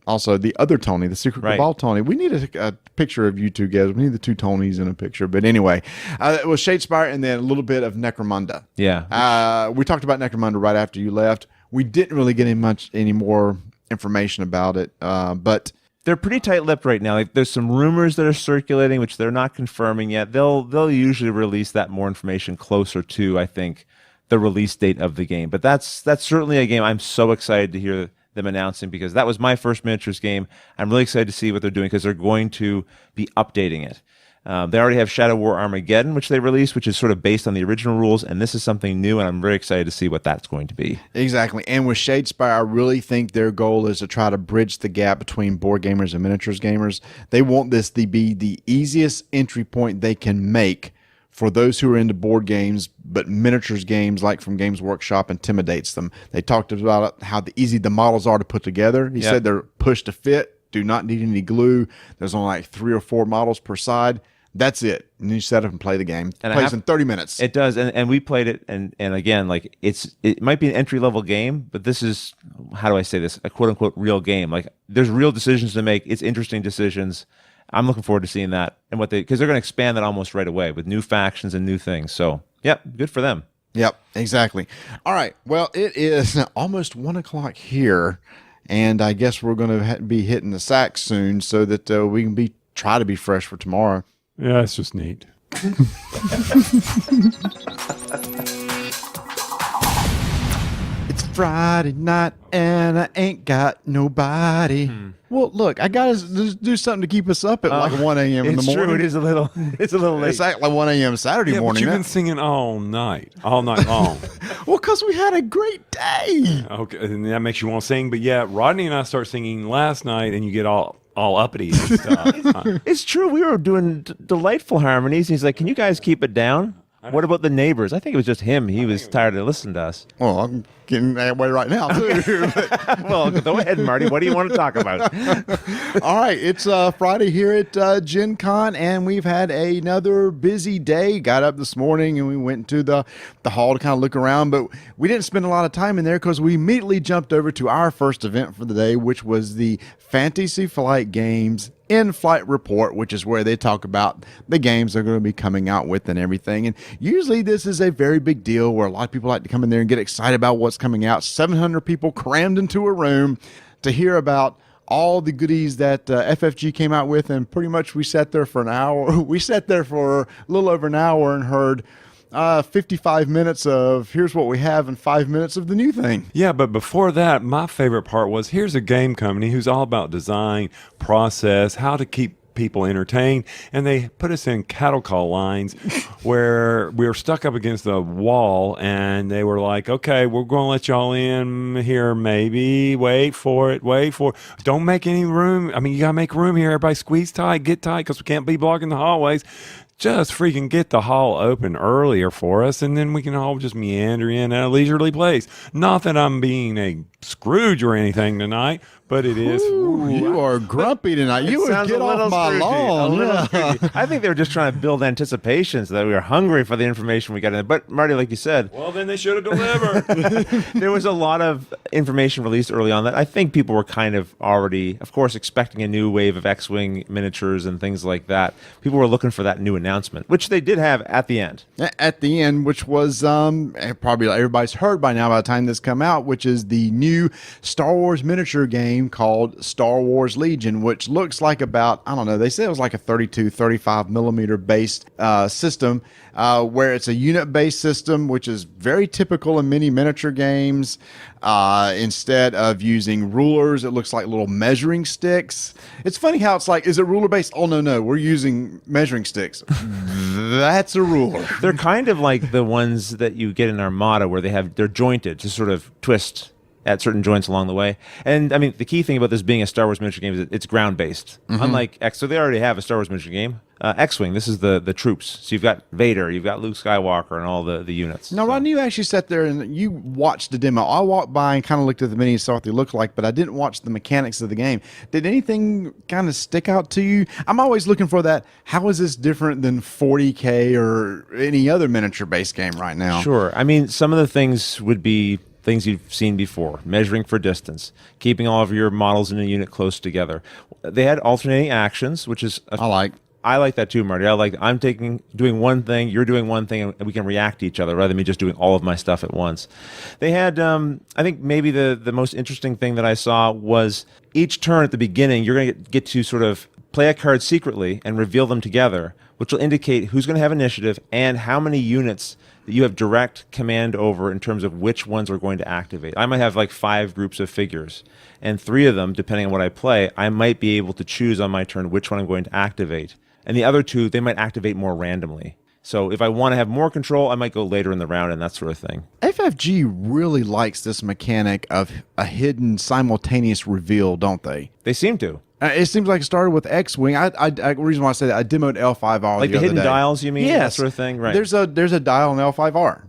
also the other Tony, the Secret Right. Cabal Tony. We need a picture of you two guys. We need the two Tonys in a picture. But anyway, it was Shadespire and then a little bit of Necromunda. Yeah. We talked about Necromunda right after you left. We didn't really get any more information about it, but They're pretty tight-lipped right now. Like, there's some rumors that are circulating, which they're not confirming yet. They'll usually release that more information closer to, I think, the release date of the game. But that's certainly a game I'm so excited to hear them announcing, because that was my first miniatures game. I'm really excited to see what they're doing, because they're going to be updating it. They already have Shadow War Armageddon, which they released, which is sort of based on the original rules, and this is something new, and I'm very excited to see what that's going to be. Exactly. And with Shadespire, I really think their goal is to try to bridge the gap between board gamers and miniatures gamers. They want this to be the easiest entry point they can make for those who are into board games, but miniatures games, like from Games Workshop, intimidates them. They talked about how easy the models are to put together. He said they're push to fit, do not need any glue. There's only like 3 or 4 models per side. That's it. And you set up and play the game. It plays in 30 minutes. It does, and we played it, and again, like it might be an entry level game, but this is, how do I say this, a quote unquote real game. Like, there's real decisions to make. It's interesting decisions. I'm looking forward to seeing that and because they're going to expand that almost right away with new factions and new things. So, yep, good for them. Yep, exactly. All right. Well, it is almost 1 o'clock here, and I guess we're going to be hitting the sack soon so that we can try to be fresh for tomorrow. Yeah, it's just neat. It's Friday night and I ain't got nobody. Well, look, I got to do something to keep us up at like 1 a.m. in the morning. It's true. It is a little late. It's like 1 a.m. Saturday Yeah, but morning. you've been singing all night long. Well, because we had a great day. Okay, and that makes you want to sing. But yeah, Rodney and I started singing last night, and you get all uppity and stuff. It's true. We were doing delightful harmonies. And he's like, "Can you guys keep it down? What about the neighbors?" I think it was just him. He was tired of listening to us. Well, I'm getting that way right now, too. Well, go ahead, Marty. What do you want to talk about? All right, it's Friday here at Gen Con, and we've had another busy day. Got up this morning, and we went to the hall to kind of look around, but we didn't spend a lot of time in there because we immediately jumped over to our first event for the day, which was the Fantasy Flight Games In-Flight Report, which is where they talk about the games they're going to be coming out with and everything. And usually this is a very big deal where a lot of people like to come in there and get excited about what's coming out. 700 people crammed into a room to hear about all the goodies that FFG came out with, and pretty much we sat there for an hour. We sat there for a little over an hour and heard 55 minutes of here's what we have and 5 minutes of the new thing. Yeah, but before that, my favorite part was here's a game company who's all about design, process, how to keep people entertained, and they put us in cattle call lines where we were stuck up against the wall, and they were like, okay, we're going to let y'all in here, maybe, wait for it, don't make any room. I mean, you got to make room here. Everybody squeeze tight, get tight, because we can't be blocking the hallways. Just freaking get the hall open earlier for us, and then we can all just meander in at a leisurely pace. Not that I'm being a Scrooge or anything tonight, but it is. You are grumpy tonight. You would get off my lawn. I think they were just trying to build anticipation so that we were hungry for the information we got in. But Marty, like you said, Well, then they should have delivered. there was a lot of information released early on that I think people were kind of already, of course, expecting a new wave of X-Wing miniatures and things like that. People were looking for that new announcement, which they did have at the end. At the end, which was probably everybody's heard by now by the time this come out, which is the new Star Wars miniature game called Star Wars Legion, which looks like about, I don't know, they said it was like a 32, 35 millimeter based system, where it's a unit based system, which is very typical in many miniature games. Instead of using rulers, it looks like little measuring sticks. It's funny how it's like, is it ruler based? Oh, no, we're using measuring sticks. That's a ruler. They're kind of like the ones that you get in Armada, where they're jointed to sort of twist at certain joints along the way. And I mean, the key thing about this being a Star Wars miniature game is it's ground based. Unlike X, so they already have a Star Wars miniature game. X-Wing, this is the troops. So you've got Vader, you've got Luke Skywalker, and all the units. Now, Rodney, you actually sat there and you watched the demo. I walked by and kind of looked at the minis, saw what they looked like, but I didn't watch the mechanics of the game. Did anything kind of stick out to you? I'm always looking for that. How is this different than 40K or any other miniature-based game right now? Sure. I mean, some of the things would be things you've seen before, measuring for distance, keeping all of your models in a unit close together. They had alternating actions, which is I like that too, Marty. I'm doing one thing, you're doing one thing, and we can react to each other rather than me just doing all of my stuff at once. They had, I think maybe the most interesting thing that I saw was each turn at the beginning, you're going to get to sort of play a card secretly and reveal them together, which will indicate who's going to have initiative and how many units that you have direct command over in terms of which ones are going to activate. I might have like 5 groups of figures, and 3 of them, depending on what I play, I might be able to choose on my turn which one I'm going to activate. And the other 2, they might activate more randomly. So if I want to have more control, I might go later in the round and that sort of thing. FFG really likes this mechanic of a hidden simultaneous reveal, don't they? They seem to. It seems like it started with X-Wing. The reason why I say that, I demoed L5R like the hidden other day. dials, you mean? Yes. That sort of thing, right? There's a dial in L5R,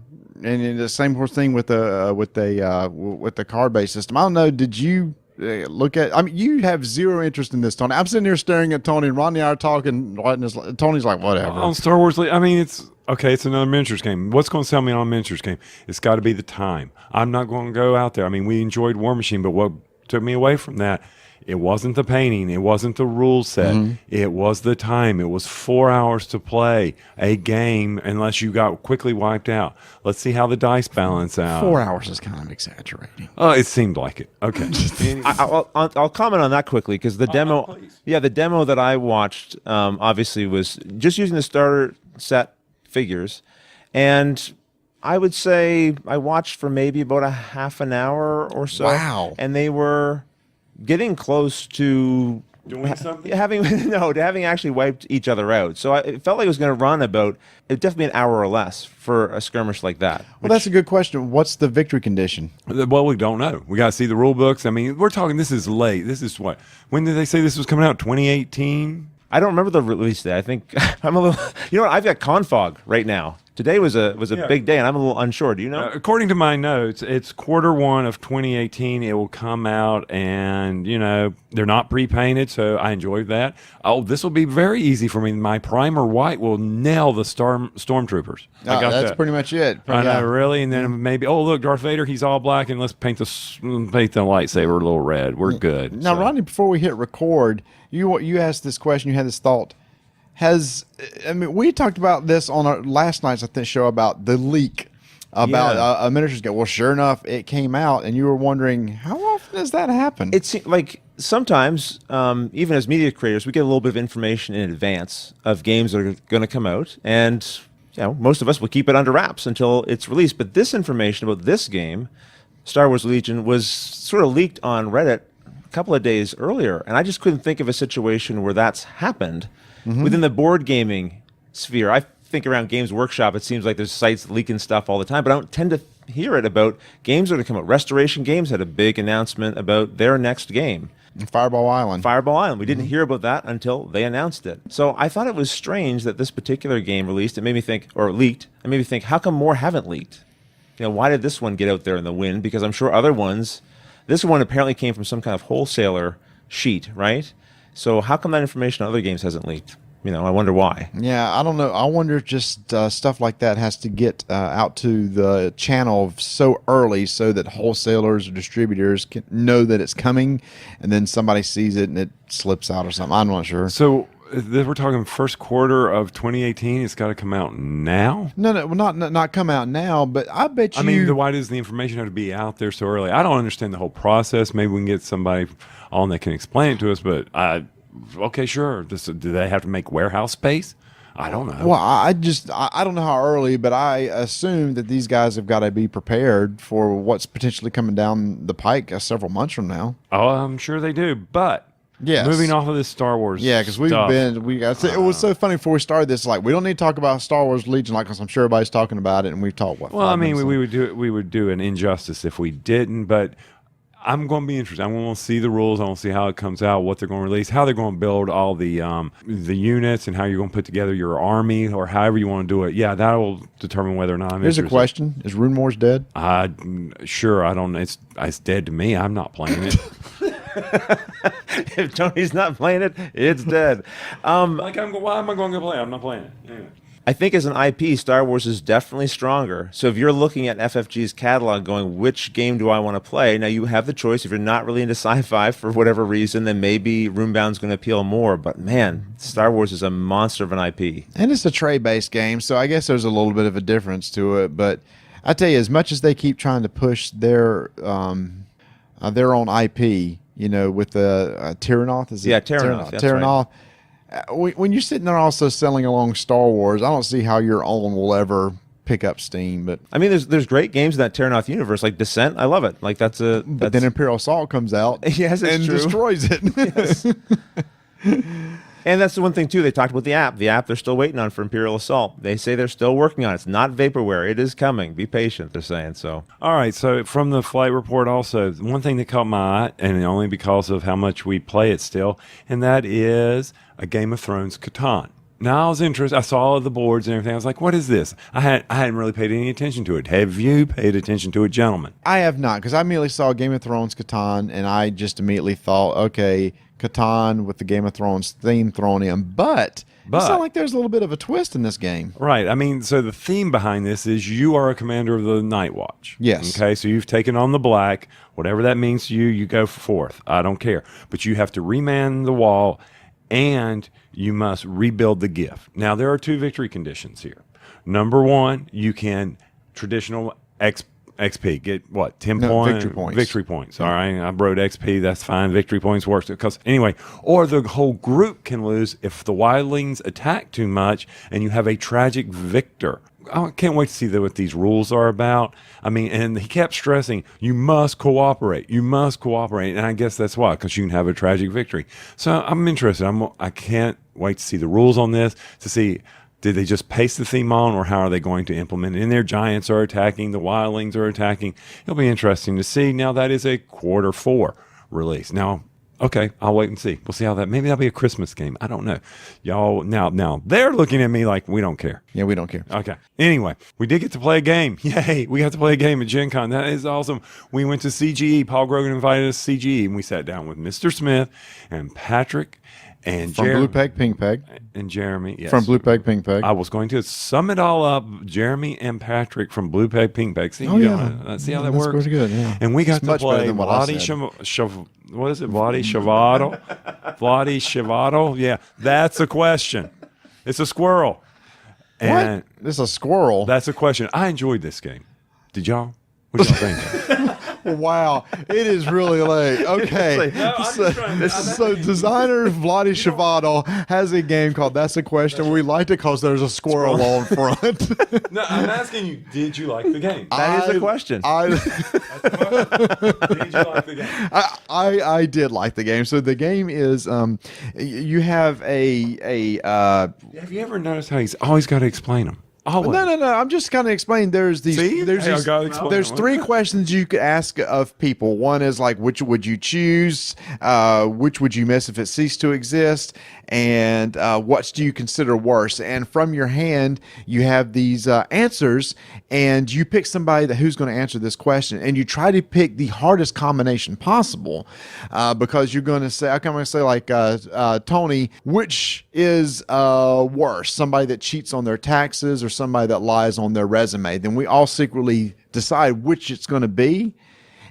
and the same thing with the card-based system. I don't know. Did you look at? I mean, you have zero interest in this, Tony. I'm sitting here staring at Tony, and Rodney and I are talking. Tony's like, whatever. On Star Wars, I mean, it's another miniatures game. What's going to sell me on a miniatures game? It's got to be the time. I'm not going to go out there. I mean, we enjoyed War Machine, but what took me away from that, it wasn't the painting. It wasn't the rule set. Mm-hmm. It was the time. It was 4 hours to play a game unless you got quickly wiped out. Let's see how the dice balance out. 4 hours is kind of exaggerating. Oh, it seemed like it. Okay. I'll comment on that quickly because the demo, the demo that I watched obviously was just using the starter set figures, and I would say I watched for maybe about a half an hour or so. Wow. And they were getting close to doing something? having actually wiped each other out. So it felt like it was going to run about, definitely an hour or less for a skirmish like that. Well, that's a good question. What's the victory condition? Well, we don't know. We got to see the rule books. I mean, we're talking, this is late. This is what? When did they say this was coming out? 2018? I don't remember the release day. I think I'm a little, I've got confog right now. Today was a big day, and I'm a little unsure. Do you know? According to my notes, it's Q1 of 2018. It will come out, and they're not pre-painted, so I enjoyed that. Oh, this will be very easy for me. My primer white will nail the stormtroopers. I got that's that. pretty much it. I know, really, and then maybe look, Darth Vader, he's all black, and let's paint the lightsaber a little red. We're good. Now, Rodney, before we hit record, you asked this question. You had this thought. We talked about this on our last night's show about the leak about a miniatures game. Well, sure enough, it came out, and you were wondering how often does that happen? It's like sometimes, even as media creators, we get a little bit of information in advance of games that are going to come out, and most of us will keep it under wraps until it's released. But this information about this game, Star Wars Legion, was sort of leaked on Reddit a couple of days earlier, and I just couldn't think of a situation where that's happened. Mm-hmm. Within the board gaming sphere. I think around Games Workshop, it seems like there's sites leaking stuff all the time, but I don't tend to hear it about games that are going to come out. Restoration Games had a big announcement about their next game. Fireball Island. We didn't hear about that until they announced it. So I thought it was strange that this particular game released. It made me think, or leaked. It made me think, how come more haven't leaked? Why did this one get out there in the wind? Because I'm sure other ones. This one apparently came from some kind of wholesaler sheet, right? So how come that information on other games hasn't leaked? I wonder why. Yeah, I don't know. I wonder if just stuff like that has to get out to the channel so early so that wholesalers or distributors can know that it's coming, and then somebody sees it and it slips out or something. I'm not sure. So we're talking first quarter of 2018. It's got to come out now? No, not come out now, but I bet you... I mean, why does the information have to be out there so early? I don't understand the whole process. Maybe we can get somebody on that can explain it to us, but okay, sure. Do they have to make warehouse space? I don't know. Well, I don't know how early, but I assume that these guys have got to be prepared for what's potentially coming down the pike several months from now. Oh, I'm sure they do, but... Yes. Moving off of this Star Wars because it was so funny before we started this, we don't need to talk about Star Wars Legion, because I'm sure everybody's talking about it, and we've talked Well, I mean, we would do an injustice if we didn't, but I'm going to be interested. I'm going to see the rules. I want to see how it comes out, what they're going to release, how they're going to build all the units, and how you're going to put together your army, or however you want to do it. Yeah, that will determine whether or not I'm interested. Here's a question. Is Rune Wars dead? Sure. I don't know. It's dead to me. I'm not playing it. If Tony's not playing it, it's dead. why am I going to play? I'm not playing it. Anyway. I think as an IP, Star Wars is definitely stronger. So if you're looking at FFG's catalog going, which game do I want to play? Now you have the choice. If you're not really into sci-fi for whatever reason, then maybe Roombound's going to appeal more. But man, Star Wars is a monster of an IP. And it's a tray-based game, so I guess there's a little bit of a difference to it. But I tell you, as much as they keep trying to push their own IP, with the Tyrannoth, is it? Yeah, Tyrannoth. That's Tyrannoth. When you're sitting there also selling along Star Wars, I don't see how your own will ever pick up steam. But I mean, there's great games in that Tyrannoth universe, like Descent. I love it. Like but then Imperial Assault comes out, yes, and true. destroys it. Yes. And that's the one thing, too. They talked about the app. The app they're still waiting on for Imperial Assault. They say they're still working on it. It's not vaporware. It is coming. Be patient, they're saying. So. All right. So from the flight report also, one thing that caught my eye, and only because of how much we play it still, and that is a Game of Thrones Catan. Now, I was interested. I saw the boards and everything. I was like, what is this? I hadn't really paid any attention to it. Have you paid attention to it, gentlemen? I have not, because I immediately saw Game of Thrones Catan, and I just immediately thought, okay, Catan with the Game of Thrones theme thrown in. But it sounds like there's a little bit of a twist in this game. Right. I mean, so the theme behind this is you are a commander of the Night Watch. Yes. Okay, so you've taken on the black. Whatever that means to you, you go forth. I don't care. But you have to reman the wall, and you must rebuild the gift. Now, there are 2 victory conditions here. Number 1, you can traditional XP, get what, 10 points? Victory points. Victory points. All right, I wrote XP, that's fine. Victory points works. Because anyway, or the whole group can lose if the wildlings attack too much and you have a tragic victor. I can't wait to see what these rules are about. I mean, and he kept stressing, you must cooperate. You must cooperate. And I guess that's why, because you can have a tragic victory. So I'm interested. I can't wait to see the rules on this, to see, did they just paste the theme on, or how are they going to implement it? And their giants are attacking, the wildlings are attacking. It'll be interesting to see. Now, that is a Q4 release. Now, okay, I'll wait and see. We'll see how maybe that'll be a Christmas game. I don't know. Y'all, now they're looking at me like we don't care. Yeah, we don't care. Okay. Anyway, we did get to play a game. Yay, we got to play a game at Gen Con. That is awesome. We went to CGE. Paul Grogan invited us to CGE, and we sat down with Mr. Smith and Patrick and from Blue Peg, Pink Peg. And Jeremy. Yes. From Blue Peg, Pink Peg. I was going to sum it all up. Jeremy and Patrick from Blue Peg, Pink Peg. See, see how that works? Pretty good, yeah. And we got to play Vladi what is it? Vladi Shavato? Vladi Shavato? Yeah, that's a question. It's a squirrel. And what? This is a squirrel. That's a question. I enjoyed this game. Did y'all? What did y'all think? Wow, it is really late. Okay, so designer Vladi Shavato has a game called That's a Question where we liked it because there's a squirrel on front. No, I'm asking you, did you like the game? That is the question. Did you like the game? I did like the game. So the game is you have a have you ever noticed how he's always got to explain them? Always. No. I'm just kind of explaining. There's these. See? There's 3 questions you could ask of people. One is like, which would you choose? Which would you miss if it ceased to exist? And what do you consider worse? And from your hand, you have these answers, and you pick somebody who's going to answer this question, and you try to pick the hardest combination possible, because you're going to say, I'm going to say like Tony, which is worse, somebody that cheats on their taxes or somebody that lies on their resume? Then we all secretly decide which it's going to be.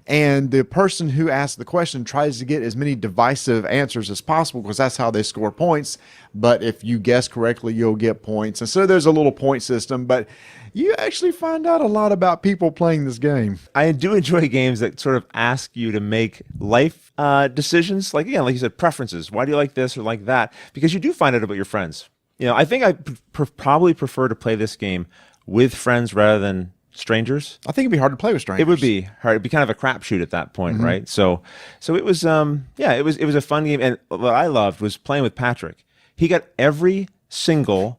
And the person who asks the question tries to get as many divisive answers as possible, because that's how they score points. But if you guess correctly, you'll get points. And so there's a little point system, but you actually find out a lot about people playing this game. I do enjoy games that sort of ask you to make life decisions. Like, again, like you said, preferences. Why do you like this or like that? Because you do find out about your friends. I think I probably prefer to play this game with friends rather than strangers. I think it'd be hard to play with strangers. It would be hard. It'd be kind of a crapshoot at that point, right? So it was, it was a fun game. And what I loved was playing with Patrick. He got every single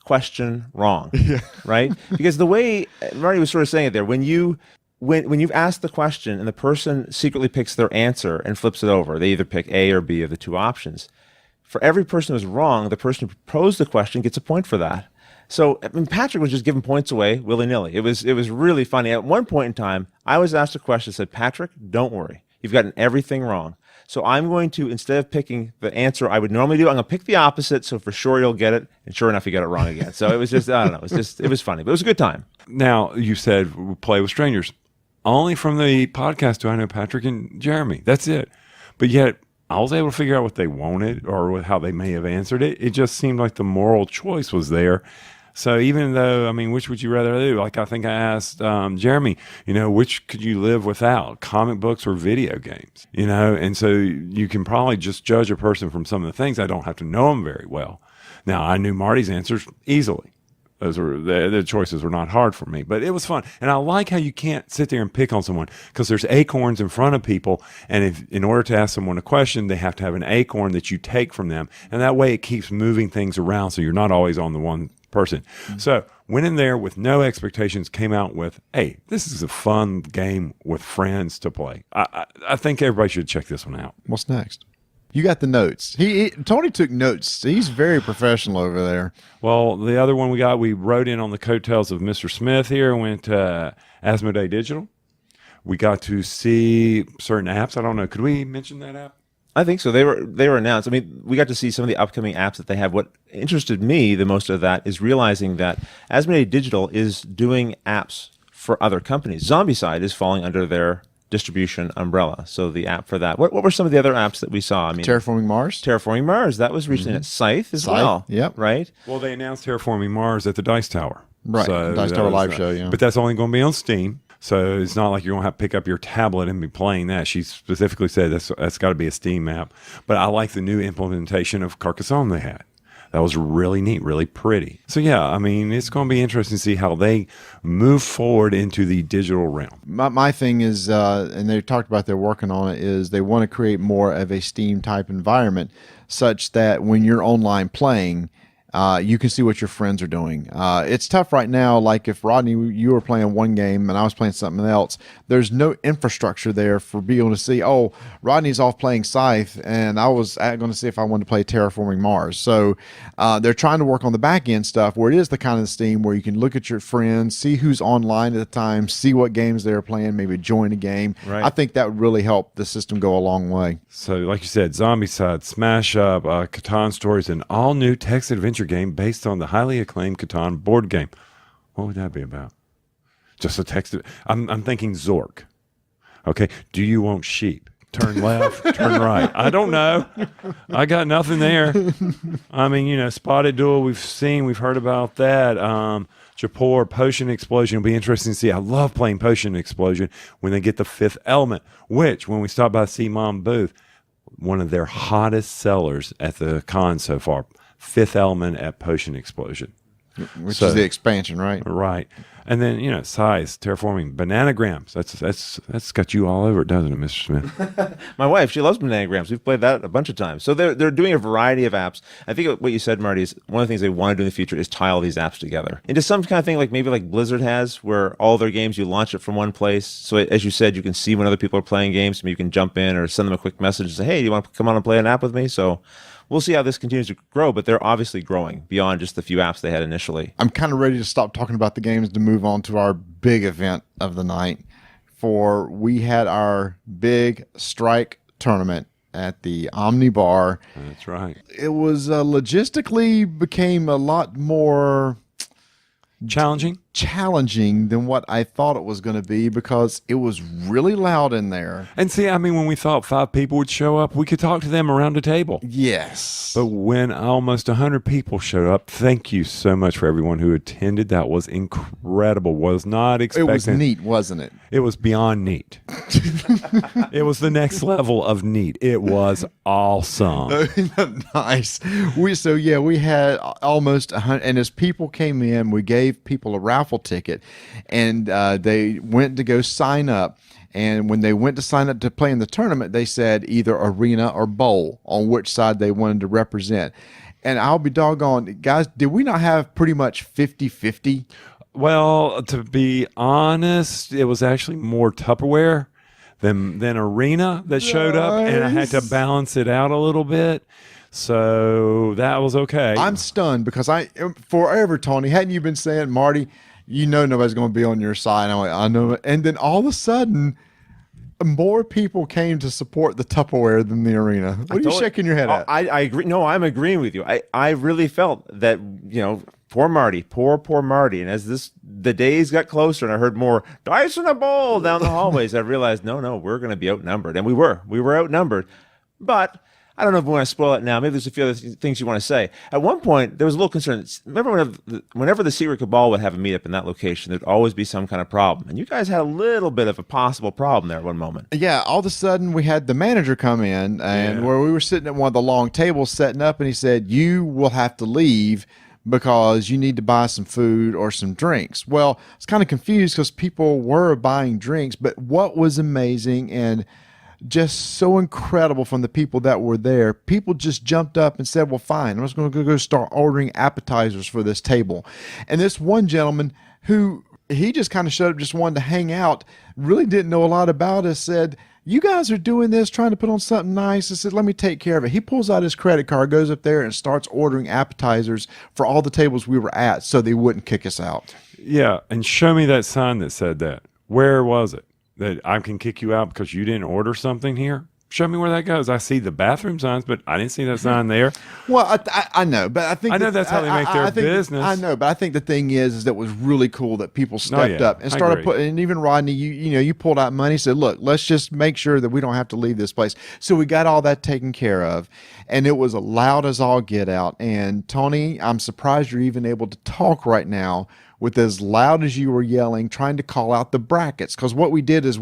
question wrong, right? Because the way Marty was sort of saying it there, when you've asked the question and the person secretly picks their answer and flips it over, they either pick A or B of the 2 options. For every person who's wrong, the person who proposed the question gets a point for that. So Patrick was just giving points away willy-nilly. It was really funny. At one point in time, I was asked a question that said, Patrick, don't worry. You've gotten everything wrong. So I'm going to, instead of picking the answer I would normally do, I'm going to pick the opposite. So for sure you'll get it. And sure enough, you got it wrong again. So it was just, I don't know. It was funny, but it was a good time. Now, you said play with strangers. Only from the podcast do I know Patrick and Jeremy. That's it. But yet, I was able to figure out what they wanted or how they may have answered it. It just seemed like the moral choice was there. So even though, I mean, which would you rather do? Like I think I asked Jeremy, which could you live without, comic books or video games? And so you can probably just judge a person from some of the things. I don't have to know them very well. Now, I knew Marty's answers easily. Those were the choices were not hard for me, but it was fun. And I like how you can't sit there and pick on someone because there's acorns in front of people. And if in order to ask someone a question, they have to have an acorn that you take from them. And that way it keeps moving things around. So you're not always on the one person. Mm-hmm. So went in there with no expectations, came out with, hey, this is a fun game with friends to play. I think everybody should check this one out. What's next? You got the notes. Tony took notes. He's very professional over there. Well, the other one we wrote in on the coattails of Mr. Smith here, went to Asmodee Digital. We got to see certain apps. I don't know. Could we mention that app? I think so. They were announced. I mean, we got to see some of the upcoming apps that they have. What interested me the most of that is realizing that Asmodee Digital is doing apps for other companies. Zombicide is falling under their distribution umbrella. So the app for that. What were some of the other apps that we saw? I mean, Terraforming Mars. That was recently at Scythe as well. Yep. Right. Well, they announced Terraforming Mars at the Dice Tower. Right. So Dice Tower live show. Yeah. But that's only going to be on Steam. So it's not like you're going to have to pick up your tablet and be playing that. She specifically said that's got to be a Steam app. But I like the new implementation of Carcassonne they had. That was really neat, really pretty. So yeah, I mean, it's going to be interesting to see how they move forward into the digital realm. My thing is, and they talked about they're working on it, is they want to create more of a Steam type environment such that when you're online playing, you can see what your friends are doing. It's tough right now. Like if Rodney, you were playing one game and I was playing something else, there's no infrastructure there for being able to see, oh, Rodney's off playing Scythe and I was going to see if I wanted to play Terraforming Mars. So they're trying to work on the back end stuff where it is the kind of Steam where you can look at your friends, see who's online at the time, see what games they're playing, maybe join a game. Right. I think that would really help the system go a long way. So like you said, Zombicide, Smash Up, Catan Stories, an all-new text adventure game based on the highly acclaimed Catan board game. What would that be about? Just a text. I'm thinking Zork. Okay. Do you want sheep? Turn left, turn right. I don't know. I got nothing there. I mean, Spotted Duel, we've heard about that. Japor, Potion Explosion will be interesting to see. I love playing Potion Explosion when they get the fifth element, which, when we stop by CMON Booth, one of their hottest sellers at the con so far. Fifth element at Potion Explosion. Which is the expansion, right? Right. And then, size, terraforming, bananagrams. That's got you all over it, doesn't it, Mr. Smith? My wife, she loves bananagrams. We've played that a bunch of times. So they're doing a variety of apps. I think what you said, Marty, is one of the things they want to do in the future is tie all these apps together into some kind of thing like maybe like Blizzard has, where all their games, you launch it from one place. So as you said, you can see when other people are playing games. Maybe you can jump in or send them a quick message and say, hey, do you want to come on and play an app with me? So we'll see how this continues to grow, but they're obviously growing beyond just the few apps they had initially. I'm kind of ready to stop talking about the games to move on to our big event of the night. We had our big strike tournament at the Omni Bar. That's right. It was logistically became a lot more challenging than what I thought it was going to be because it was really loud in there. And see, I mean, when we thought 5 people would show up, we could talk to them around a table. Yes. But when almost 100 people showed up, thank you so much for everyone who attended. That was incredible. Was not expecting. It was neat, wasn't it? It was beyond neat. It was the next level of neat. It was awesome. Nice. We had almost 100, and as people came in, we gave people a raffle ticket, and they went to go sign up. And when they went to sign up to play in the tournament, they said either arena or bowl on which side they wanted to represent. And I'll be doggone, guys, did we not have pretty much 50-50? Well, to be honest, it was actually more Tupperware than arena that showed up, and I had to balance it out a little bit. So that was okay. I'm stunned because forever, Tony, hadn't you been saying, Marty, nobody's going to be on your side? I'm like, I know. And then all of a sudden, more people came to support the Tupperware than the arena. What are you shaking your head at? I agree. No, I'm agreeing with you. I really felt that, poor Marty, poor Marty. And as the days got closer and I heard more dice in a bowl down the hallways, I realized, no, we're going to be outnumbered. And we were outnumbered. But I don't know if we want to spoil it now. Maybe there's a few other things you want to say. At one point, there was a little concern. Remember whenever the Secret Cabal would have a meetup in that location, there'd always be some kind of problem. And you guys had a little bit of a possible problem there at one moment. Yeah, all of a sudden we had the manager come in and where we were sitting at one of the long tables setting up, and he said, "You will have to leave because you need to buy some food or some drinks." Well, I was kind of confused because people were buying drinks, but what was amazing and just so incredible from the people that were there, people just jumped up and said, "Well, fine, I'm just going to go start ordering appetizers for this table." And this one gentleman who he just kind of showed up, just wanted to hang out, really didn't know a lot about us, said, "You guys are doing this, trying to put on something nice." I said, "Let me take care of it." He pulls out his credit card, goes up there and starts ordering appetizers for all the tables we were at so they wouldn't kick us out. Yeah, and show me that sign that said that. Where was it? That I can kick you out because you didn't order something here? Show me where that goes. I see the bathroom signs, but I didn't see that sign there. Well, I know, but I think that's how they make their business. I know, but I think the thing is that was really cool that people stepped up and started putting. And even Rodney, you pulled out money, said, "Look, let's just make sure that we don't have to leave this place." So we got all that taken care of, and it was loud as all get out. And Tony, I'm surprised you're even able to talk right now with as loud as you were yelling, trying to call out the brackets. Because what we did is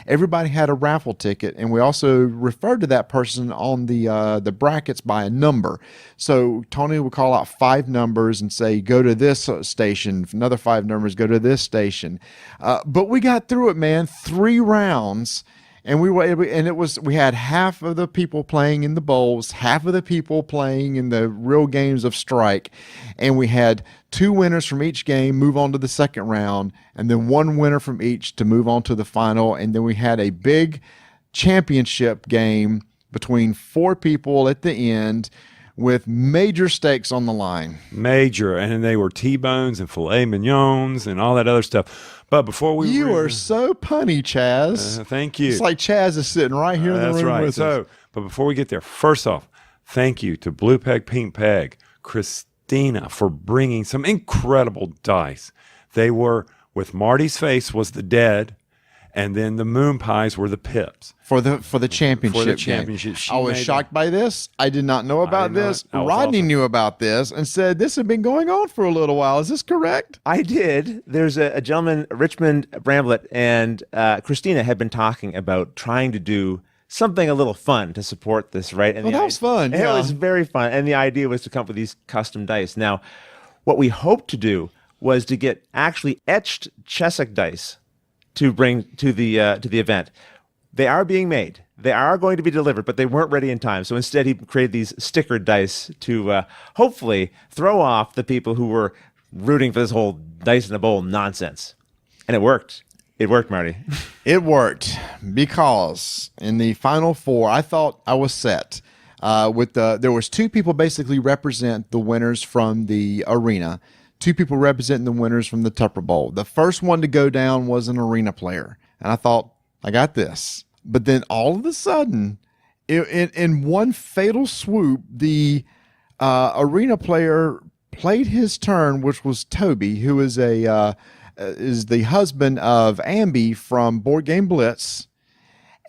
everybody had a raffle ticket, and we also referred to that person on the brackets by a number. So Tony would call out 5 numbers and say, "Go to this station." Another 5 numbers, "Go to this station." But we got through it, man. 3 rounds. And we had half of the people playing in the bowls, half of the people playing in the real games of Strike. And we had 2 winners from each game move on to the second round, and then 1 winner from each to move on to the final. And then we had a big championship game between 4 people at the end with major stakes on the line. Major. And they were T-bones and filet mignons and all that other stuff. But before we You are so punny, Chaz. Thank you. It's like Chaz is sitting right here in the room with us. But before we get there, first off, thank you to Blue Peg, Pink Peg, Christina for bringing some incredible dice. They were, with Marty's face was the dead, and then the moon pies were the pips. For the championship. For the championship. I was shocked by this. I did not know about this. Rodney knew about this and said, "This had been going on for a little while." Is this correct? I did. There's a gentleman, Richmond Bramblett, and Christina had been talking about trying to do something a little fun to support this, right? And that was fun. It was very fun. And the idea was to come up with these custom dice. Now, what we hoped to do was to get actually etched Chesic dice to bring to the event. They are being made. They are going to be delivered, but they weren't ready in time. So instead, he created these stickered dice to hopefully throw off the people who were rooting for this whole dice in a bowl nonsense. And it worked. It worked, Marty. It worked because in the final 4, I thought I was set. There was 2 people basically represent the winners from the arena. 2 people representing the winners from the Tupper Bowl. The first one to go down was an arena player. And I thought, I got this. But then all of a sudden, in one fatal swoop, the arena player played his turn, which was Toby, who is is the husband of Ambi from Board Game Blitz.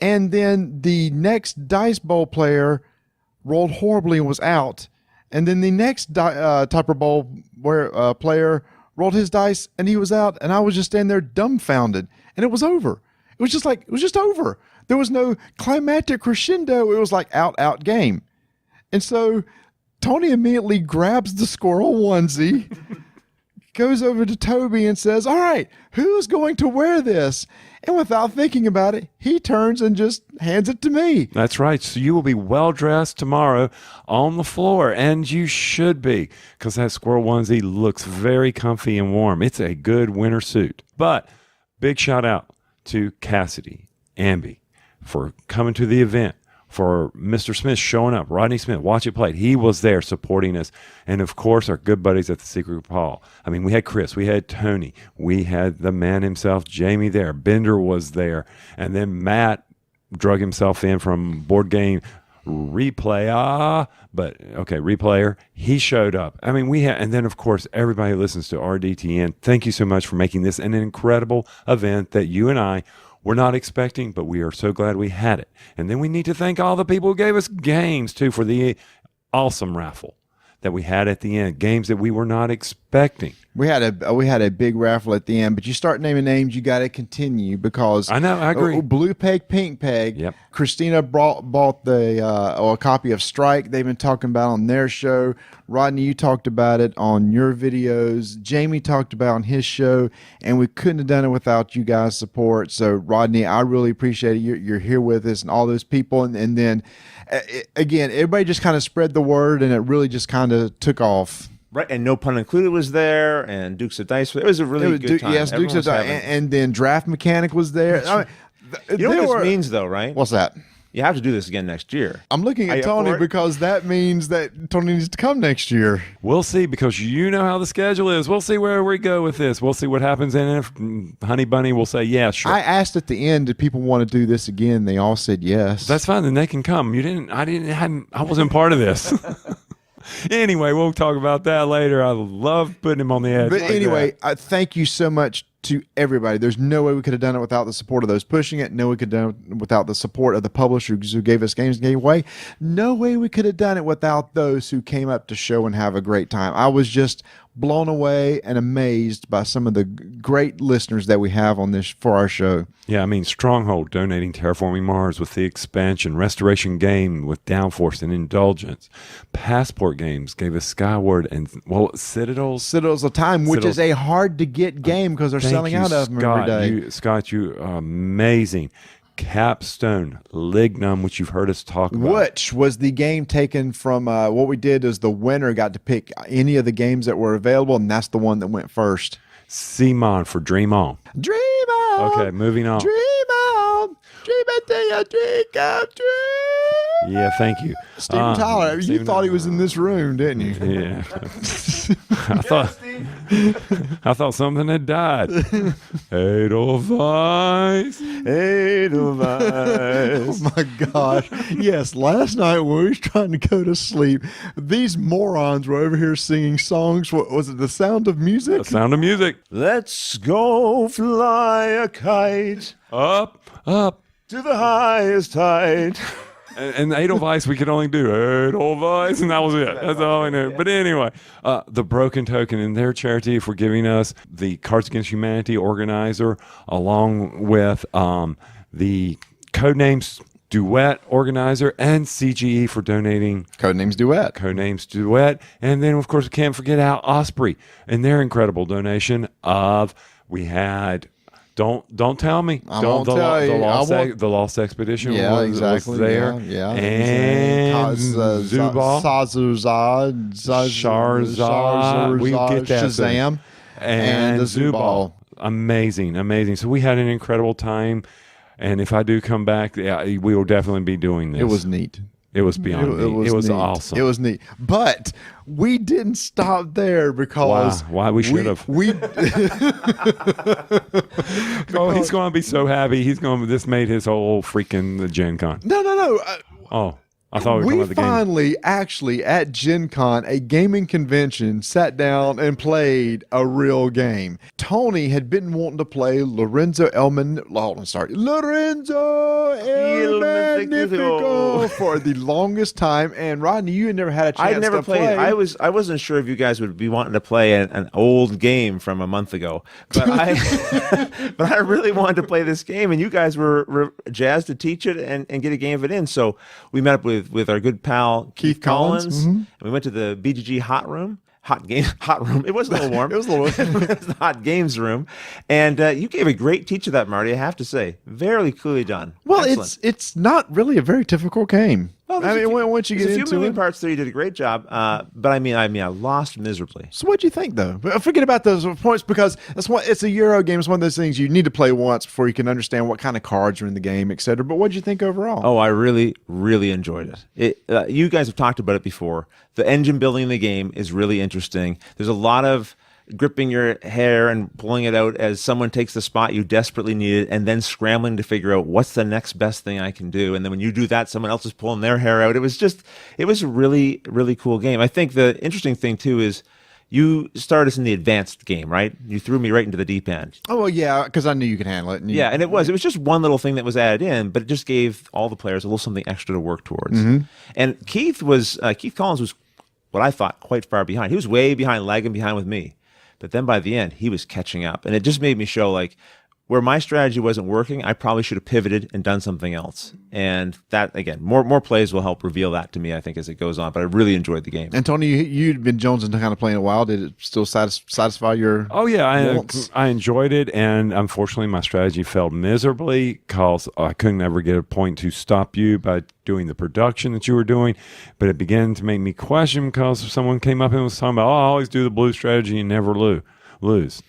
And then the next Dice Bowl player rolled horribly and was out. And then the next Tupper Bowl player rolled his dice and he was out. And I was just standing there dumbfounded. And it was over. It was just over. There was no climactic crescendo. It was like out game. And so Tony immediately grabs the squirrel onesie, goes over to Toby and says, "All right, who's going to wear this?" And without thinking about it, he turns and just hands it to me. That's right. So you will be well-dressed tomorrow on the floor, and you should be, because that squirrel onesie looks very comfy and warm. It's a good winter suit. But big shout out to Cassidy, Ambi, for coming to the event, for Mr. Smith showing up, Rodney Smith, Watch It Played. He was there supporting us. And, of course, our good buddies at the Secret Cabal. I mean, we had Chris, we had Tony, we had the man himself, Jamie, there. Bender was there. And then Matt drug himself in from board game replayer, replayer. He showed up. I mean, and then of course everybody who listens to RDTN. Thank you so much for making this an incredible event that you and I were not expecting, but we are so glad we had it. And then we need to thank all the people who gave us games too for the awesome raffle that we had at the end. Games that we were not expecting. We had a big raffle at the end, but you start naming names, you got to continue because I know, I agree. Blue Peg, Pink Peg. Yep. Christina bought a copy of Strike. They've been talking about on their show. Rodney, you talked about it on your videos. Jamie talked about it on his show, and we couldn't have done it without you guys' support. So, Rodney, I really appreciate it. You're here with us and all those people, and then again, everybody just kind of spread the word, and it really just kind of took off. Right, and No Pun Included was there, and Dukes of Dice. It was a really good time. Yes, Dukes of Dice, and then Draft Mechanic was there. I mean, you know what this means, though, right? What's that? You have to do this again next year. I'm looking at Tony because that means that Tony needs to come next year. We'll see, because you know how the schedule is. We'll see where we go with this. We'll see what happens, and if Honey Bunny will say, yeah, sure. I asked at the end, did people want to do this again? They all said yes. That's fine, then they can come. I wasn't part of this. Anyway, we'll talk about that later. I love putting him on the edge. But anyway, thank you so much to everybody. There's no way we could have done it without the support of those pushing it. No way we could have done it without the support of the publishers who gave us games and gave away. No way we could have done it without those who came up to show and have a great time. I was just blown away and amazed by some of the great listeners that we have on this for our show. Yeah, I mean, Stronghold donating Terraforming Mars with the expansion, Restoration Game with Downforce and Indulgence, Passport Games gave us Skyward, and Citadel's of Time, which is a hard to get game because they're selling out of them every day. Scott, you are amazing. Capstone, Lignum, which you've heard us talk about. Which was the game taken from what we did is the winner got to pick any of the games that were available, and that's the one that went first. CMON for Dream On. Dream on. Okay, moving on. Dream on. Dream until your dream come true. Yeah, thank you. Steven Tyler, you thought he was in this room, didn't you? Yeah. I thought something had died. Edelweiss. Oh my gosh. Yes, last night when we were trying to go to sleep, these morons were over here singing songs. What was it, The Sound of Music? The Sound of Music. Let's go fly a kite up to the highest height. And Edelweiss, we could only do Edelweiss, and that was it. That's all I knew. But anyway, the Broken Token and their charity for giving us the Cards Against Humanity organizer, along with the Codenames Duet organizer, and CGE for donating Codenames Duet. Codenames Duet. And then, of course, we can't forget Osprey and their incredible donation we had... Don't tell me. I won't tell you. The Lost Expedition was there. Yeah. And Zubal. Sharzad. We get that. Shazam. And Zubal. Amazing. So we had an incredible time. And if I do come back, we will definitely be doing this. It was neat. It was beyond neat. It was awesome. It was neat. But we didn't stop there because... Why we should have. He's going to be so happy. This made his whole freaking Gen Con. No. I thought we were talking about the game. finally, actually, at Gen Con, a gaming convention, sat down and played a real game. Tony had been wanting to play Lorenzo El Magnifico for the longest time. And Rodney, you had never had a chance to play. I wasn't sure if you guys would be wanting to play an old game from a month ago, but I really wanted to play this game, and you guys were jazzed to teach it and get a game of it in. So we met up with our good pal Keith Collins. Mm-hmm. And we went to the BGG hot room. Hot room. It was a little warm. It was a little warm. It was the hot games room. And you gave a great teach of that, Marty, I have to say. Very clearly done. Well, excellent. it's not really a very difficult game. Well, once you get into it. There's a few moving parts there, you did a great job. But I lost miserably. So what'd you think, though? Forget about those points, because it's a Euro game. It's one of those things you need to play once before you can understand what kind of cards are in the game, et cetera. But what'd you think overall? Oh, I really, really enjoyed it. You guys have talked about it before. The engine building in the game is really interesting. There's a lot of gripping your hair and pulling it out as someone takes the spot you desperately needed, and then scrambling to figure out what's the next best thing I can do. And then when you do that, someone else is pulling their hair out. It was a really, really cool game. I think the interesting thing too is you started us in the advanced game, right? You threw me right into the deep end. Oh, well, yeah, because I knew you could handle it. Yeah, and it was just one little thing that was added in, but it just gave all the players a little something extra to work towards. And Keith Collins was what I thought quite far behind. He was way behind, lagging behind with me. But then by the end, he was catching up. And it just made me show, like, where my strategy wasn't working, I probably should have pivoted and done something else. And that, again, more plays will help reveal that to me, I think, as it goes on. But I really enjoyed the game. And Tony, you'd been jonesing to kind of playing a while. Did it still satisfy your Oh, yeah. wants? I enjoyed it. And unfortunately, my strategy failed miserably because I couldn't ever get a point to stop you by doing the production that you were doing. But it began to make me question because someone came up and was talking about, I always do the blue strategy and never lose.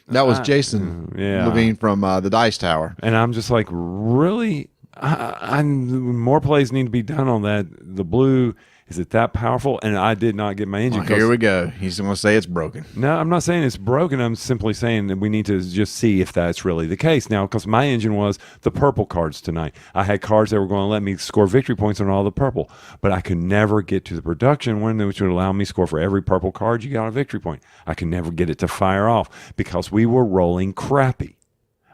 That was Jason Levine from the Dice Tower. And I'm just like, really? More plays need to be done on that. The blue, is it that powerful? And I did not get my engine. Here we go. He's going to say it's broken. No, I'm not saying it's broken. I'm simply saying that we need to just see if that's really the case. Now, because my engine was the purple cards tonight. I had cards that were going to let me score victory points on all the purple, but I could never get to the production one which would allow me to score for every purple card you got a victory point. I could never get it to fire off because we were rolling crappy.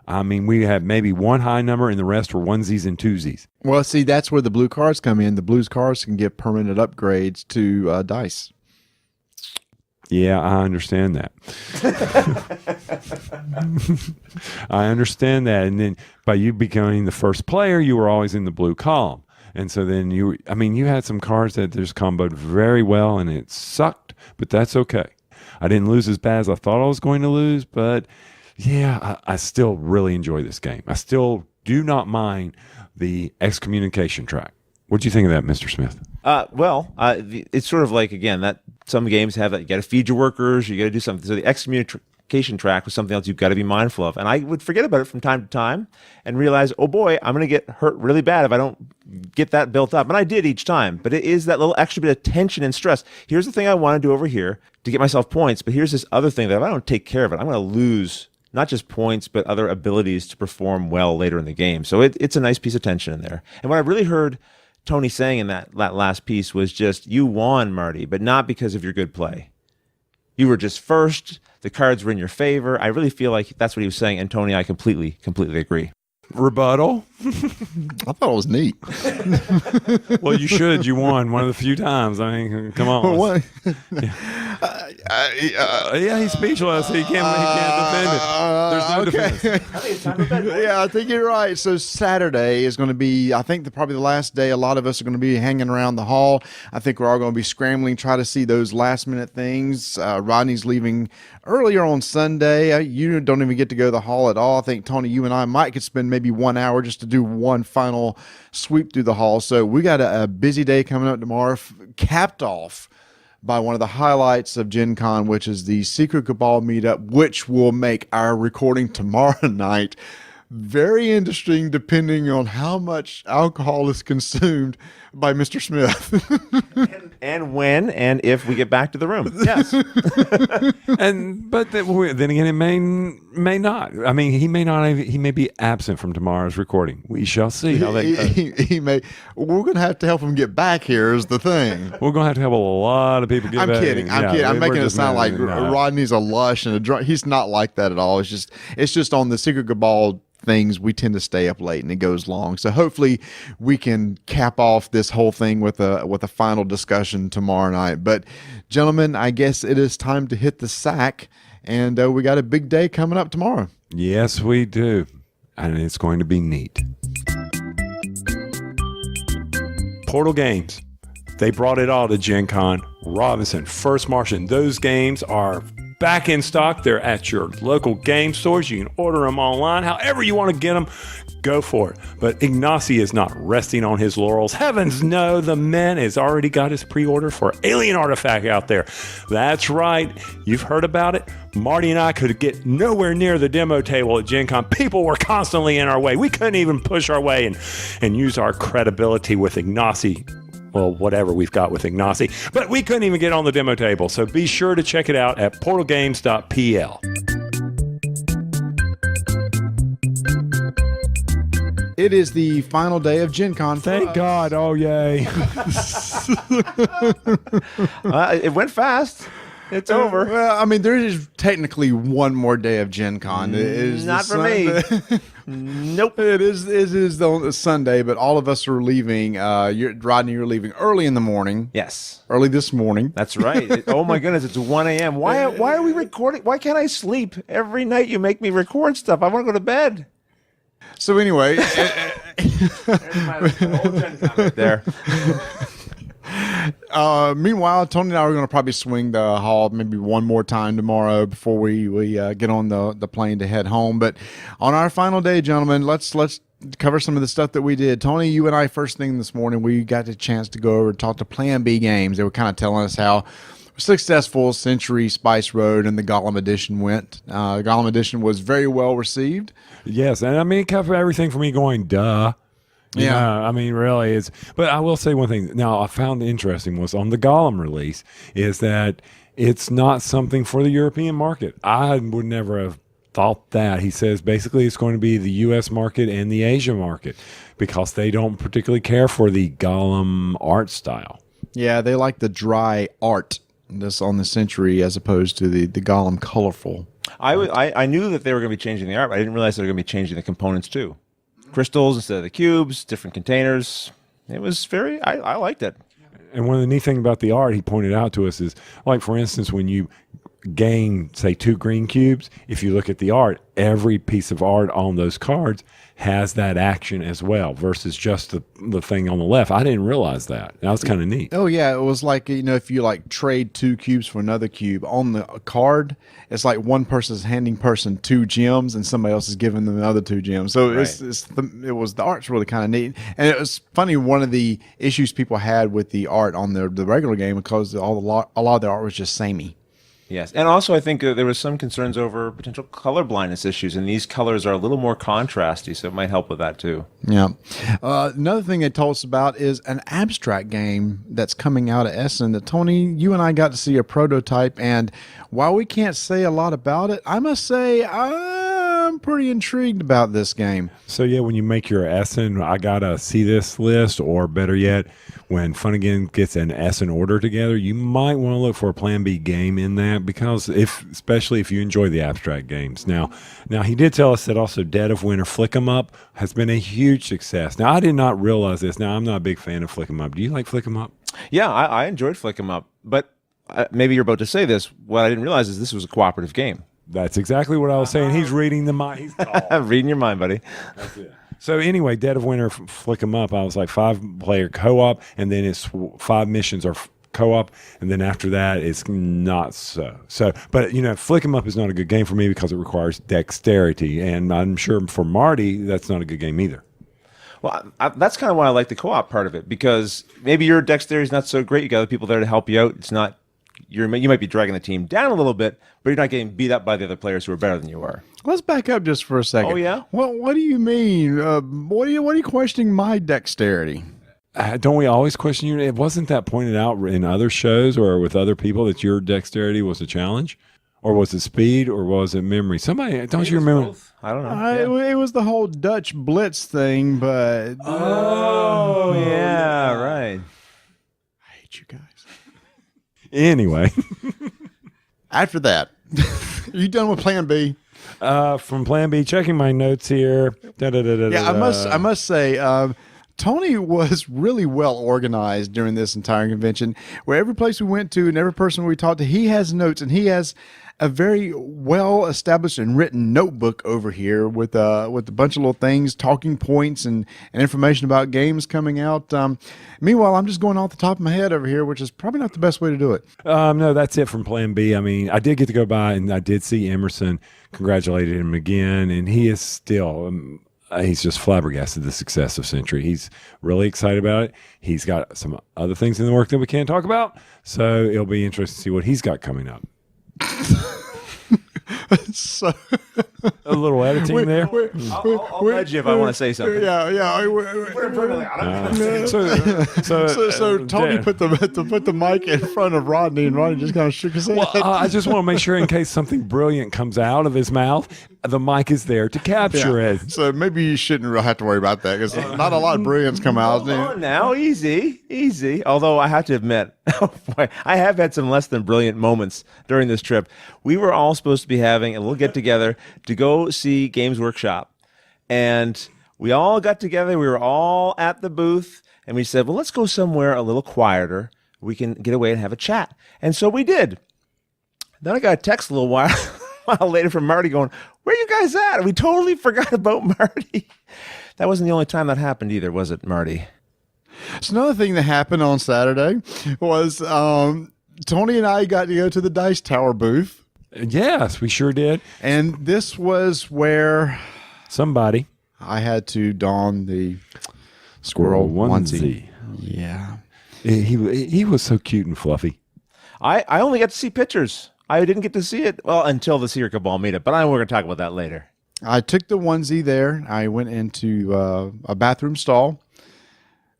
I mean, we had maybe one high number and the rest were onesies and twosies. Well, see, that's where the blue cards come in. The blues cards can give permanent upgrades to dice. Yeah, I understand that. I understand that. And then by you becoming the first player, you were always in the blue column. And so then you had some cards that just comboed very well and it sucked, but that's okay. I didn't lose as bad as I thought I was going to lose, but yeah, I still really enjoy this game. I still do not mind the excommunication track. What do you think of that, Mr. Smith? It's sort of like, again, that some games have that. You got to feed your workers. You got to do something. So the excommunication track was something else you've got to be mindful of. And I would forget about it from time to time and realize, oh boy, I'm going to get hurt really bad if I don't get that built up. And I did each time. But it is that little extra bit of tension and stress. Here's the thing I want to do over here to get myself points. But here's this other thing that if I don't take care of it, I'm going to lose not just points, but other abilities to perform well later in the game. So it's a nice piece of tension in there. And what I really heard Tony saying in that last piece was just, you won, Marty, but not because of your good play. You were just first. The cards were in your favor. I really feel like that's what he was saying. And Tony, I completely agree. Rebuttal? I thought it was neat. Well, you should. You won one of the few times. I mean, come on. Yeah, he's speechless. He can't defend it. There's no defense. I think it's time for bed. Yeah, I think you're right. So Saturday is going to be, I think, probably the last day. A lot of us are going to be hanging around the hall. I think we're all going to be scrambling, try to see those last-minute things. Rodney's leaving earlier on Sunday. You don't even get to go to the hall at all. I think, Tony, you and I might could spend maybe 1 hour just to do one final sweep through the hall. So we got a busy day coming up tomorrow, capped off by one of the highlights of Gen Con, which is the Secret Cabal meetup, which will make our recording tomorrow night very interesting depending on how much alcohol is consumed by Mr. Smith. and when and if we get back to the room. Yes. But then again, it may not. I mean, he may not. He may be absent from tomorrow's recording. We shall see how that goes. He may. We're going to have to help him get back here is the thing. We're going to have to help a lot of people get back. I'm kidding. I'm making it sound like Rodney's a lush and a drunk. He's not like that at all. It's just on the Secret Cabal things, we tend to stay up late and it goes long. So hopefully we can cap off this whole thing with a final discussion tomorrow night. But gentlemen, I guess it is time to hit the sack, and we got a big day coming up tomorrow. Yes, we do. And it's going to be neat. Portal Games. They brought it all to Gen Con. Robinson, First Martian, those games are back in stock. They're at your local game stores. You can order them online. However you want to get them, go for it. But Ignacy is not resting on his laurels. Heavens no, the man has already got his pre-order for Alien Artifact out there. That's right. You've heard about it. Marty and I could get nowhere near the demo table at Gen Con. People were constantly in our way. We couldn't even push our way and use our credibility with Ignacy well, whatever we've got with Ignacy. But we couldn't even get on the demo table, so be sure to check it out at portalgames.pl. It is the final day of Gen Con. Thank God. Oh, yay. It went fast. It's over. Well, I mean, there is technically one more day of Gen Con. It is Not for me. Nope. It is the Sunday, but all of us are leaving. Rodney, you're leaving early in the morning. Yes. Early this morning. That's right. Oh my goodness, it's 1 a.m. Why are we recording? Why can't I sleep? Every night you make me record stuff. I want to go to bed. So anyway, There. Meanwhile, Tony and I are going to probably swing the hall maybe one more time tomorrow before we get on the plane to head home. But on our final day, gentlemen, let's cover some of the stuff that we did. Tony, you and I, first thing this morning, we got the chance to go over and talk to Plan B Games. They were kind of telling us how successful Century, Spice Road, and the Gollum Edition went. Gollum Edition was very well received. Yes, and I mean, it covered everything for me going, duh. You Yeah. know, I mean, really, it's. But I will say one thing. Now, I found interesting was on the Gollum release is that it's not something for the European market. I would never have thought that. He says basically it's going to be the U.S. market and the Asia market because they don't particularly care for the Gollum art style. Yeah, they like the dry art this on the Century as opposed to the Gollum colorful. I knew that they were going to be changing the art, but I didn't realize they were going to be changing the components too. Crystals instead of the cubes, different containers. It was I liked it. And one of the neat things about the art he pointed out to us is, like, for instance, when you gain, say, 2 green cubes, if you look at the art, every piece of art on those cards has that action as well versus just the thing on the left. I didn't realize that. That was kind of neat. Oh yeah, it was like, if you like trade 2 cubes for another cube on the card, it's like one person's handing person 2 gems and somebody else is giving them another 2 gems. So the art's really kind of neat, and it was funny. One of the issues people had with the art on the regular game because a lot of the art was just samey. Yes, and also I think there was some concerns over potential color blindness issues, and these colors are a little more contrasty, so it might help with that too. Yeah. Another thing they told us about is an abstract game that's coming out of Essen that, Tony, you and I got to see a prototype, and while we can't say a lot about it, I must say I'm pretty intrigued about this game. So, yeah, when you make your Essen, I got to see this list, or better yet, when Funagain gets an Essen order together, you might want to look for a Plan B game in that because especially if you enjoy the abstract games. Now he did tell us that also Dead of Winter Flick 'em Up has been a huge success. Now, I did not realize this. Now, I'm not a big fan of Flick 'em Up. Do you like Flick 'em Up? Yeah, I enjoyed Flick 'em Up, but maybe you're about to say this. What I didn't realize is this was a cooperative game. That's exactly what I was saying. He's reading the mind. He's tall. Reading your mind, buddy. That's it. So anyway, Dead of Winter, Flick 'em Up, I was like 5-player co-op, and then it's 5 missions are co-op, and then after that, it's not so. But, Flick 'em Up is not a good game for me because it requires dexterity, and I'm sure for Marty, that's not a good game either. Well, that's kind of why I like the co-op part of it, because maybe your dexterity is not so great. You got other people there to help you out. It's not you might be dragging the team down a little bit, but you're not getting beat up by the other players who are better than you are. Let's back up just for a second. Oh, yeah? What do you mean? What are you questioning my dexterity? Don't we always question you? It wasn't that pointed out in other shows or with other people that your dexterity was a challenge? Or was it speed or was it memory? Somebody, don't you remember? Both. I don't know. It was the whole Dutch Blitz thing, but... Oh, yeah, right. I hate you guys. Anyway. After that, are you done with Plan B? From Plan B, checking my notes here. Yeah, I must say, Tony was really well organized during this entire convention. Where every place we went to and every person we talked to, he has notes, and he has a very well established and written notebook over here with a bunch of little things, talking points, and information about games coming out. Meanwhile, I'm just going off the top of my head over here, which is probably not the best way to do it. No, that's it from Plan B. I mean, I did get to go by and I did see Emerson, congratulated him again, and he is still he's just flabbergasted the success of Century. He's really excited about it. He's got some other things in the work that we can't talk about, so it'll be interesting to see what he's got coming up. A little editing there. I'll nudge you if I want to say something. So Tony put the mic in front of Rodney, and Rodney just kind of shook his head. Well, I just want to make sure in case something brilliant comes out of his mouth, the mic is there to capture it. So maybe you shouldn't really have to worry about that because not a lot of brilliance come out. Hold on now, easy. Although I have to admit, I have had some less than brilliant moments during this trip. We were all supposed to be having a little get together to go see Games Workshop, and we all got together. We were all at the booth, and we said, "Well, let's go somewhere a little quieter. We can get away and have a chat." And so we did. Then I got a text a little while later from Marty going, "Where you guys at?" And we totally forgot about Marty. That wasn't the only time that happened either, was it, Marty? So another thing that happened on Saturday was Tony and I got to go to the Dice Tower booth. Yes, we sure did. And this was where Somebody. I had to don the squirrel onesie. Yeah. He was so cute and fluffy. I only got to see pictures. I didn't get to see it, well, until the Secret Cabal meetup, but we're going to talk about that later. I took the onesie there. I went into a bathroom stall,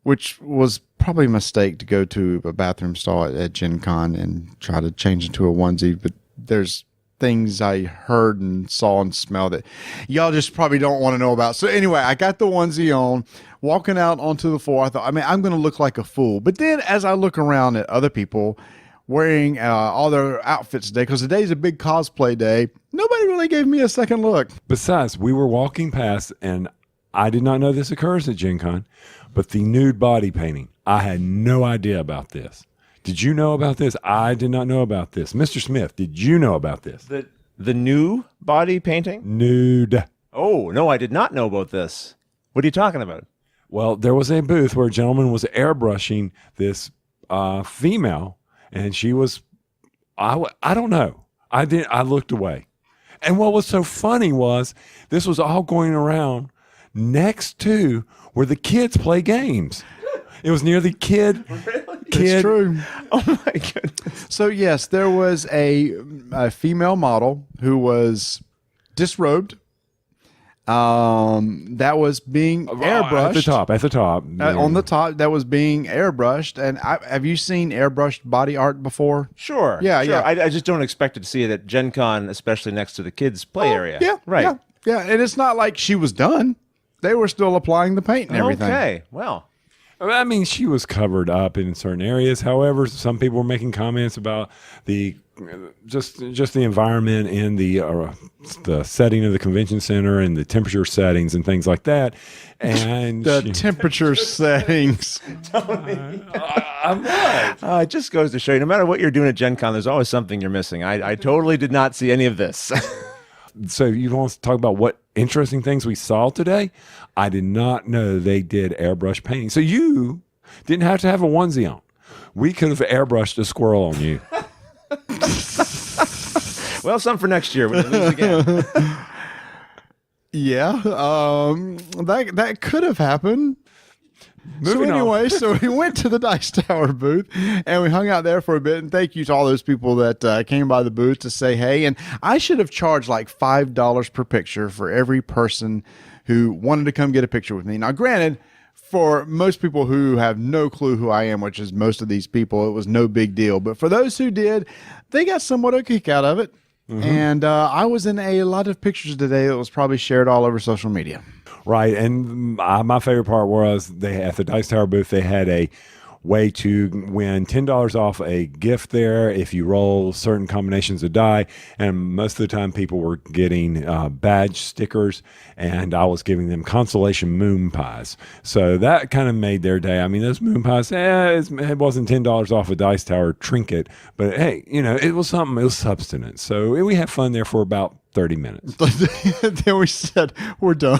which was probably a mistake to go to a bathroom stall at Gen Con and try to change into a onesie. But there's things I heard and saw and smelled that y'all just probably don't want to know about. So anyway, I got the onesie on, walking out onto the floor. I thought, I'm going to look like a fool. But then as I look around at other people wearing all their outfits today, because today's a big cosplay day, nobody really gave me a second look. Besides, we were walking past, and I did not know this occurs at Gen Con, but the nude body painting, I had no idea about this. Did you know about this? I did not know about this. Mr. Smith, did you know about this? The new body painting? Nude. Oh, no, I did not know about this. What are you talking about? Well, there was a booth where a gentleman was airbrushing this female, and she was, I don't know. I looked away. And what was so funny was this was all going around next to where the kids play games. It was near the kid. It's true. Oh, my goodness. So, yes, there was a female model who was disrobed. That was being airbrushed. At the top. On the top, that was being airbrushed. And have you seen airbrushed body art before? Sure. Yeah. I just don't expect to see it at Gen Con, especially next to the kids' play area. Yeah. Right. Yeah. And it's not like she was done. They were still applying the paint and everything. Okay. Well. I mean, she was covered up in certain areas. However, some people were making comments about the just the environment in the setting of the convention center and the temperature settings and things like that. And temperature settings. It just goes to show you, no matter what you're doing at Gen Con, there's always something you're missing. I totally did not see any of this. So you want to talk about what interesting things we saw today? I did not know they did airbrush painting. So you didn't have to have a onesie on. We could have airbrushed a squirrel on you. Well, something for next year when we lose again. Yeah, that could have happened. Moving on. So we went to the Dice Tower booth and we hung out there for a bit. And thank you to all those people that came by the booth to say hey. And I should have charged like $5 per picture for every person who wanted to come get a picture with me. Now, granted, for most people who have no clue who I am, which is most of these people, it was no big deal. But for those who did, they got somewhat a kick out of it. Mm-hmm. And I was in a lot of pictures today that was probably shared all over social media. Right, and my favorite part was at the Dice Tower booth, they had a way to win $10 off a gift there if you roll certain combinations of die, and most of the time people were getting badge stickers, and I was giving them consolation moon pies. So that kind of made their day. I mean, those moon pies, it wasn't $10 off a Dice Tower trinket, but hey, it was something, it was substance. So we had fun there for about 30 minutes. Then we said, we're done.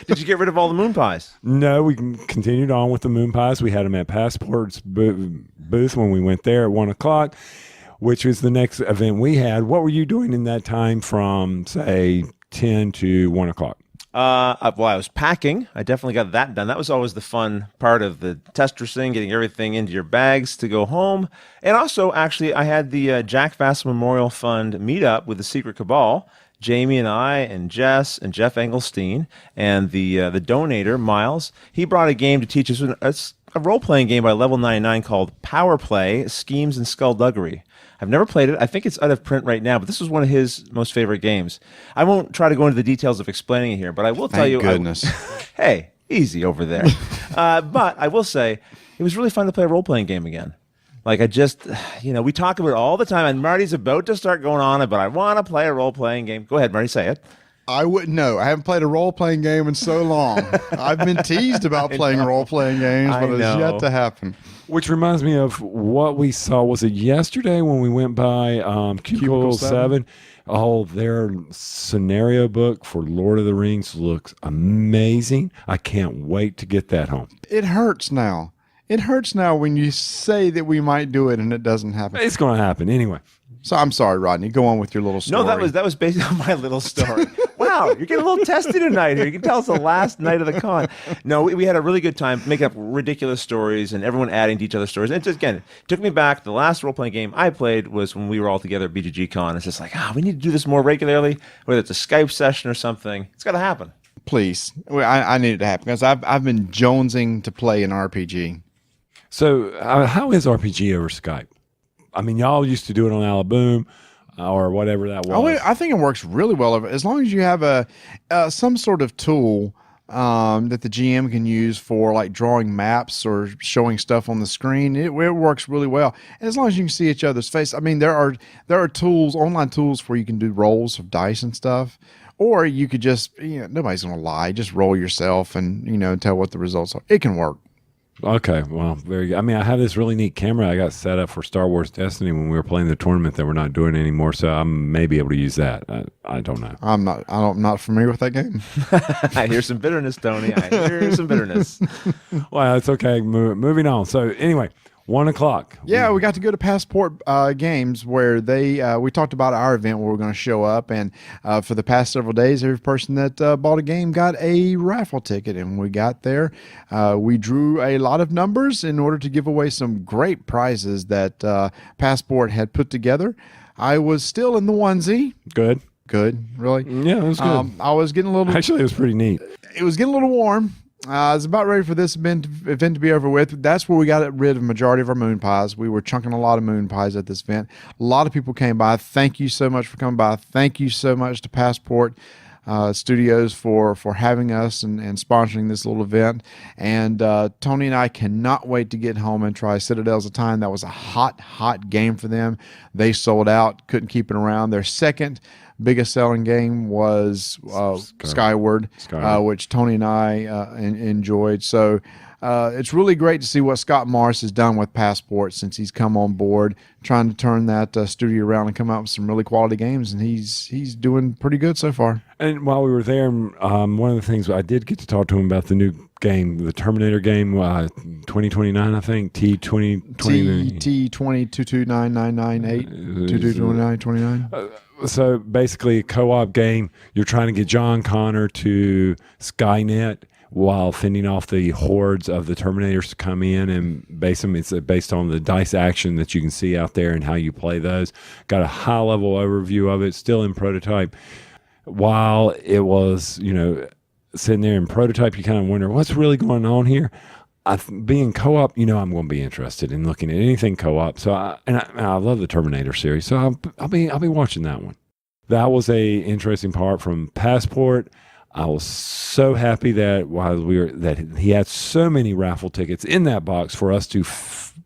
Did you get rid of all the moon pies? No, we continued on with the moon pies. We had them at Passport's booth when we went there at 1 o'clock, which was the next event we had. What were you doing in that time from, say, 10 to 1 o'clock? Well, I was packing. I definitely got that done. That was always the fun part of the testers thing, getting everything into your bags to go home. And also, actually, I had the Jack Fass Memorial Fund meetup with the Secret Cabal Jamie and I and Jess and Jeff Engelstein and the donator, Miles. He brought a game to teach us. It's a role-playing game by Level 99 called Power Play, Schemes and Skullduggery. I've never played it. I think it's out of print right now, but this was one of his most favorite games. I won't try to go into the details of explaining it here, but I will tell you. Goodness. Hey, easy over there. But I will say, it was really fun to play a role-playing game again. Like, I just, we talk about it all the time, and Marty's about to start going on it, but I want to play a role-playing game. Go ahead, Marty, say it. I wouldn't know. I haven't played a role-playing game in so long. I've been teased about playing role-playing games, but it's yet to happen. Which reminds me of what we saw. Was it yesterday when we went by Cubicle 7? Oh, their scenario book for Lord of the Rings looks amazing. I can't wait to get that home. It hurts now. It hurts now when you say that we might do it and it doesn't happen. It's going to happen anyway. So I'm sorry, Rodney. Go on with your little story. No, that was based on my little story. Wow, you're getting a little testy tonight here. You can tell it's the last night of the con. No, we had a really good time making up ridiculous stories and everyone adding to each other's stories. And it just, again, it took me back. The last role-playing game I played was when we were all together at BGG Con. It's just like, we need to do this more regularly, whether it's a Skype session or something. It's got to happen. Please. I need it to happen because I've been jonesing to play an RPG. So how is RPG over Skype? I mean, y'all used to do it on Alaboom or whatever that was. I think it works really well as long as you have some sort of tool that the GM can use for like drawing maps or showing stuff on the screen. It works really well, and as long as you can see each other's face. I mean, there are tools, online tools, where you can do rolls of dice and stuff. Or you could just, nobody's going to lie. Just roll yourself and, tell what the results are. It can work. Okay, well, very good. I mean, I have this really neat camera I got set up for Star Wars Destiny when we were playing the tournament that we're not doing anymore, so I may be able to use that. I don't know. I'm not familiar with that game. I hear some bitterness, Tony. I hear some bitterness. Well, it's okay. Moving on. So anyway, 1:00. Yeah, we got to go to Passport Games where we talked about our event where we're going to show up, and for the past several days, every person that bought a game got a raffle ticket, and we got there. We drew a lot of numbers in order to give away some great prizes that Passport had put together. I was still in the onesie. Good, really. Yeah, it was good. I was getting a little. Actually, it was pretty neat. It was getting a little warm. I was about ready for this event to be over with. That's where we got rid of a majority of our moon pies. We were chunking a lot of moon pies at this event. A lot of people came by. Thank you so much for coming by. Thank you so much to Passport Studios for having us and sponsoring this little event. And Tony and I cannot wait to get home and try Citadel's of Time. That was a hot game for them. They sold out. Couldn't keep it around. Their second biggest selling game was Skyward, which Tony and I enjoyed. So it's really great to see what Scott Morris has done with Passport since he's come on board, trying to turn that studio around and come out with some really quality games, and he's doing pretty good so far. And while we were there, one of the things I did get to talk to him about the new game, the Terminator game, 2029, I think, T2029. T20229998 222929. So basically a co-op game. You're trying to get John Connor to Skynet while fending off the hordes of the Terminators to come in, and it's based on the dice action that you can see out there and how you play those. Got a high level overview of it, still in prototype. While it was, sitting there in prototype, you kind of wonder what's really going on here. Being co-op, I'm going to be interested in looking at anything co-op. So I love the Terminator series, so I'll be watching that one. That was a interesting part from Passport. I was so happy that that he had so many raffle tickets in that box for us to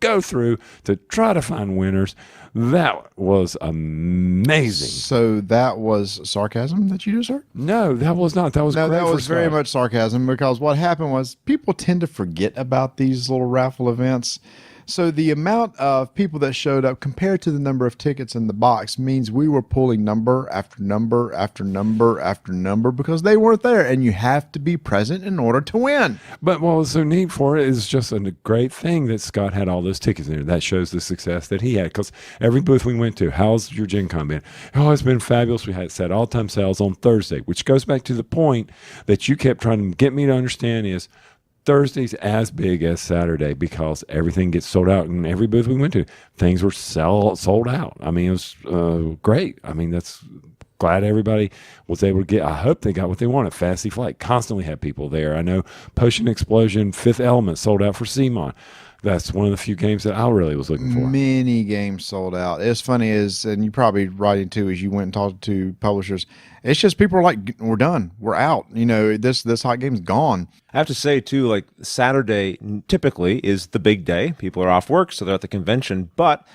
go through to try to find winners. That was amazing. So that was sarcasm that you just heard? No, that was not. That was great. That was very much sarcasm, because what happened was people tend to forget about these little raffle events. So the amount of people that showed up compared to the number of tickets in the box means we were pulling number after number after number after number because they weren't there, and you have to be present in order to win. But what was so neat for it is just a great thing that Scott had all those tickets in there. That shows the success that he had, because every booth we went to, how's your Gen Con been? Oh, it's been fabulous. We had set all-time sales on Thursday, which goes back to the point that you kept trying to get me to understand is Thursday's as big as Saturday because everything gets sold out. And every booth we went to, things were sold out. I mean, it was great. I mean, that's glad everybody was able to get. I hope they got what they wanted. Fantasy Flight constantly had people there. I know Potion Explosion, Fifth Element sold out for CMON. That's one of the few games that I really was looking for. Many games sold out. It's funny and you probably writing too, as you went and talked to publishers. It's just people are like, we're done, we're out. This hot game's gone. I have to say too, like Saturday typically is the big day. People are off work, so they're at the convention. But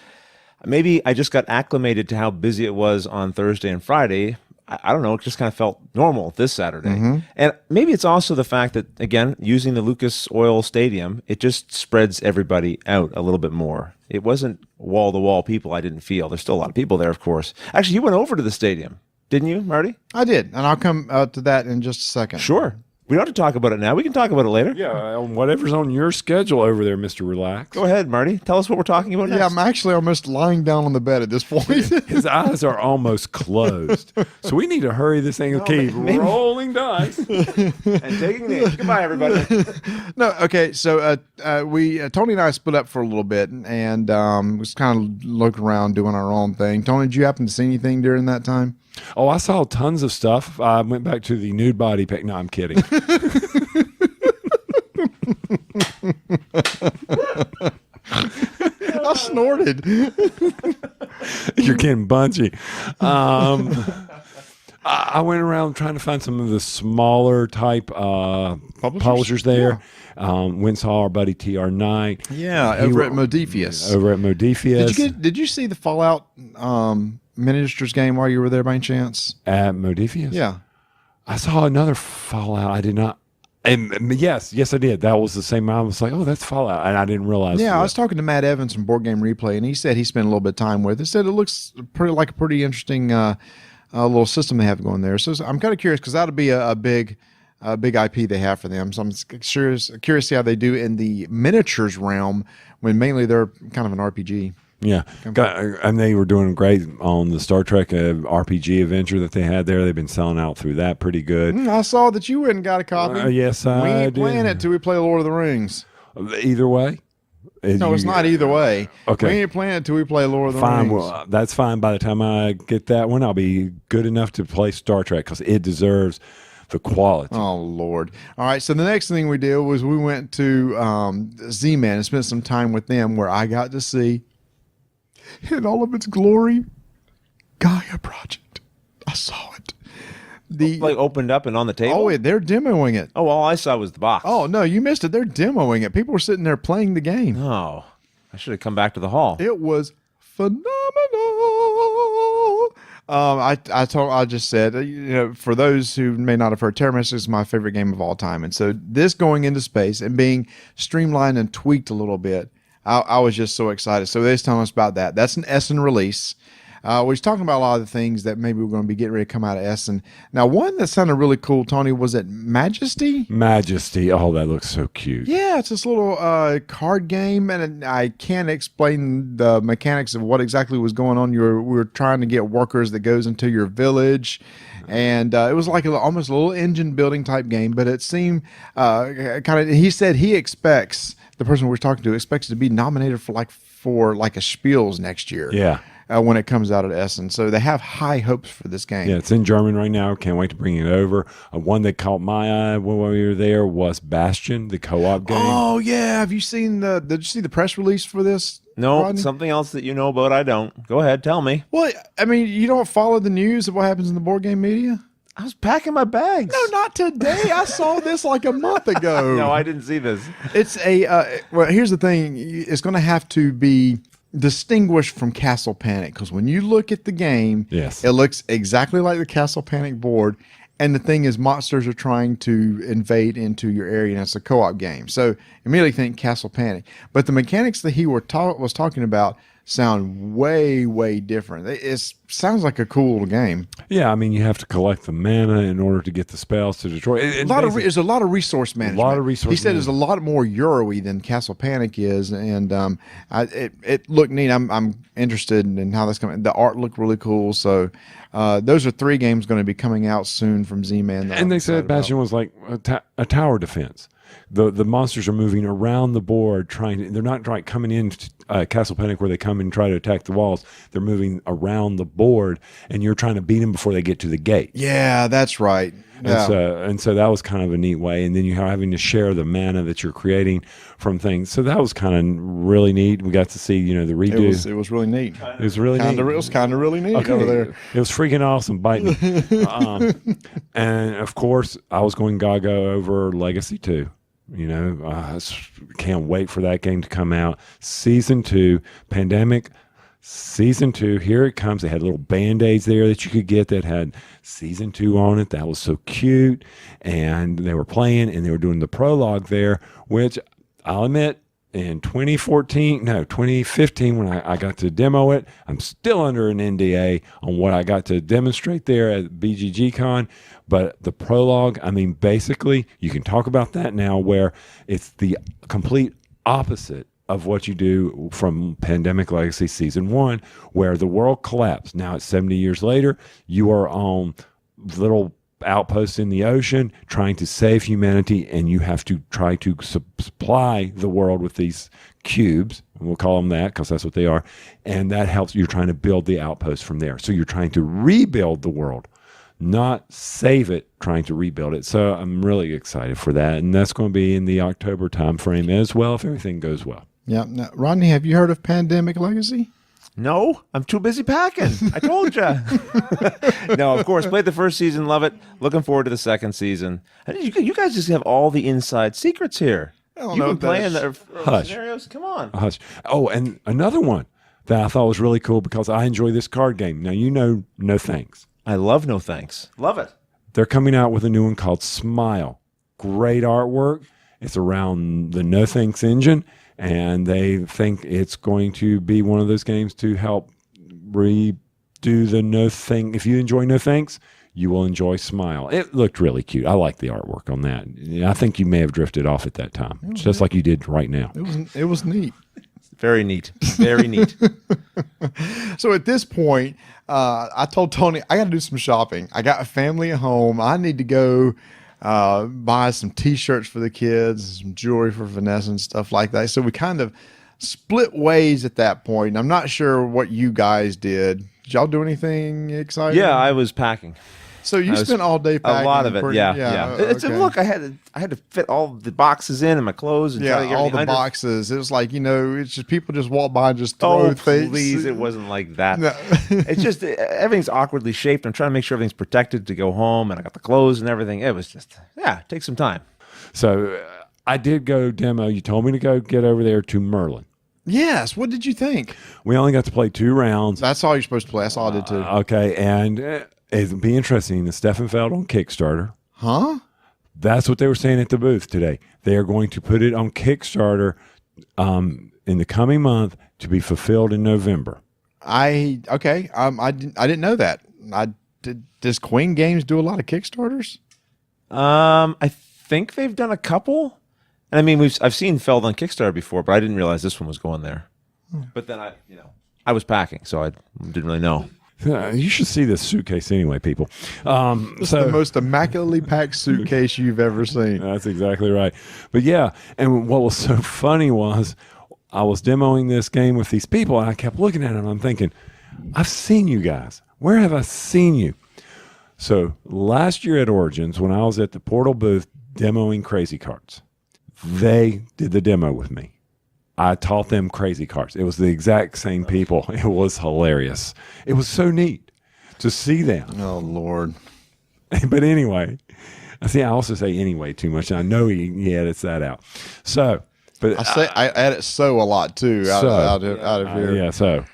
maybe I just got acclimated to how busy it was on Thursday and Friday. I don't know, it just kind of felt normal this Saturday. And maybe it's also the fact that, again, using the Lucas Oil Stadium, it just spreads everybody out a little bit more. It wasn't wall-to-wall people I didn't feel. There's still a lot of people there, of course. Actually, you went over to the stadium, didn't you, Marty? I did, and I'll come to that in just a second. Sure. We don't have to talk about it now. We can talk about it later. Yeah, whatever's on your schedule over there, Mr. Relax. Go ahead, Marty. Tell us what we're talking about next. Yeah, I'm actually almost lying down on the bed at this point. His eyes are almost closed. So we need to hurry this thing and keep rolling dice. And taking names. Goodbye, everybody. No, okay. So Tony and I split up for a little bit and was kind of looking around doing our own thing. Tony, did you happen to see anything during that time? Oh, I saw tons of stuff. I went back to the nude body pic. No, I'm kidding. I snorted. You're getting bunchy. I went around trying to find some of the smaller type publishers there. Yeah. Went and saw our buddy TR Knight. Yeah, over at Modiphius. Over at Modiphius. Did you see the Fallout miniatures game while you were there by any chance? At Modiphius? Yeah. I saw another Fallout. I did not. And yes, I did. That was the same. I was like, oh, that's Fallout. And I didn't realize. Yeah, I was talking to Matt Evans from Board Game Replay, and he said he spent a little bit of time with it. He said it looks like a pretty interesting little system they have going there. So I'm kind of curious because that'll be a big IP they have for them. So I'm curious to see how they do in the miniatures realm when mainly they're kind of an RPG. Yeah, and they were doing great on the Star Trek RPG adventure that they had there. They've been selling out through that pretty good. I saw that you went and got a copy. Yes, we I ain't did. playing it till we play Lord of the Rings. Either way? No, it's not either way. Okay. We ain't playing it till we play Lord of the Fine, Rings. well, that's fine. By the time I get that one, I'll be good enough to play Star Trek because it deserves the quality. Oh, Lord. All right, so the next thing we did was we went to Z-Man and spent some time with them where I got to see, in all of its glory, Gia Project. I saw it. Like opened up and on the table? Oh, they're demoing it. Oh, all I saw was the box. Oh, no, you missed it. They're demoing it. People were sitting there playing the game. Oh, I should have come back to the hall. It was phenomenal. I just said, for those who may not have heard, Terra Mystica is my favorite game of all time. And so this going into space and being streamlined and tweaked a little bit, I was just so excited. So they're telling us about that. That's an Essen release. We're talking about a lot of the things that maybe we're going to be getting ready to come out of Essen. Now, one that sounded really cool, Tony, was it Majesty? Majesty. Oh, that looks so cute. Yeah, it's this little card game, and I can't explain the mechanics of what exactly was going on. We were trying to get workers that goes into your village, and it was like almost a little engine building type game, but it seemed kind of, he said he expects, the person we were talking to expects to be nominated for like a Spiels next year. Yeah. When it comes out at Essen. So they have high hopes for this game. Yeah, it's in German right now. Can't wait to bring it over. One that caught my eye when we were there was Bastion, the co-op game. Oh, yeah. Have you seen did you see the press release for this? No, Rodney? something else that you know about I don't. Go ahead, tell me. Well, I mean, you don't follow the news of what happens in the board game media? I was packing my bags. No, not today. I saw this like a month ago. No, I didn't see this. It's well, here's the thing. It's going to have to be distinguished from Castle Panic, because when you look at the game, yes, it looks exactly like the Castle Panic board, and the thing is monsters are trying to invade into your area, and it's a co-op game, so immediately think Castle Panic. But the mechanics that he was talking about sound way different. It sounds like a cool game. Yeah, I mean, you have to collect the mana in order to get the spells to destroy. There's a lot of resource management. A lot of resource. He said there's a lot more Euro-y than Castle Panic is, and it looked neat. I'm interested in how that's coming. The art looked really cool. So those are 3 games going to be coming out soon from Z-Man. And they said Bastion was like a tower defense. the monsters are moving around the board, they're not like coming in Castle Panic where they come and try to attack the walls. They're moving around the board, and you're trying to beat them before they get to the gate. Yeah, that's right. Yeah. And so that was kind of a neat way. And then you're having to share the mana that you're creating from things. So that was kind of really neat. We got to see, the redo. It was really neat. It was really neat. It was kind of really neat over there. It was freaking awesome, biting. And of course, I was going gaga over Legacy 2. I can't wait for that game to come out. Season 2, Pandemic. Season 2, here it comes. They had little band-aids there that you could get that had Season 2 on it. That was so cute. And they were playing, and they were doing the prologue there, which I'll admit, in 2015, when I got to demo it, I'm still under an NDA on what I got to demonstrate there at BGG Con. But the prologue, basically, you can talk about that now, where it's the complete opposite of what you do from Pandemic Legacy Season 1, where the world collapsed. Now it's 70 years later. You are on little outposts in the ocean trying to save humanity, and you have to try to supply the world with these cubes. We'll call them that because that's what they are. And that helps. You're trying to build the outpost from there. So you're trying to rebuild the world, not save it, trying to rebuild it. So I'm really excited for that. And that's going to be in the October timeframe as well, if everything goes well. Yeah. Now, Rodney, have you heard of Pandemic Legacy? No, I'm too busy packing. I told you. No, of course, played the first season, love it. Looking forward to the second season. You guys just have all the inside secrets here. You've been playing the scenarios. Come on. Hush. Oh, and another one that I thought was really cool because I enjoy this card game. Now, No Thanks. I love No Thanks. Love it. They're coming out with a new one called Smile. Great artwork. It's around the No Thanks engine. And they think it's going to be one of those games to help redo the No Thanks. If you enjoy No Thanks, you will enjoy Smile. It looked really cute. I like the artwork on that. I think you may have drifted off at that time, just like you did right now. It was neat. Very neat. Very neat. So at this point, I told Tony, I got to do some shopping. I got a family at home. I need to go buy some T-shirts for the kids, some jewelry for Vanessa and stuff like that. So we kind of split ways at that point. I'm not sure what you guys did. Did y'all do anything exciting? Yeah, I was packing. So you spent all day packing. A lot of it, yeah. Okay. Look, I had to fit all the boxes in my clothes. And try to get all the under. boxes. It was like, it's just people just walk by and just throw things. Please, it wasn't like that. No. It's just everything's awkwardly shaped. I'm trying to make sure everything's protected to go home, and I got the clothes and everything. It was just, take some time. So I did go demo. You told me to go get over there to Merlin. Yes. What did you think? We only got to play 2 rounds. That's all you're supposed to play. That's all I did too. Okay, and it'd be interesting. The Steffenfeld on Kickstarter. Huh? That's what they were saying at the booth today. They are going to put it on Kickstarter in the coming month to be fulfilled in November. I didn't know that. Does Queen Games do a lot of Kickstarters? I think they've done a couple. And I've seen Feld on Kickstarter before, but I didn't realize this one was going there. But then I was packing, so I didn't really know. You should see this suitcase anyway, people. It's the most immaculately packed suitcase you've ever seen. That's exactly right. But yeah, and what was so funny was I was demoing this game with these people, and I kept looking at them, and I'm thinking, I've seen you guys. Where have I seen you? So last year at Origins, when I was at the Portal booth demoing Crazy Cards, they did the demo with me. I taught them Crazy Cards. It was the exact same people. It was hilarious. It was so neat to see them. Oh, Lord. But anyway, I also say anyway too much. I know he edits that out. So, but I edit so a lot too out of here. Yeah, so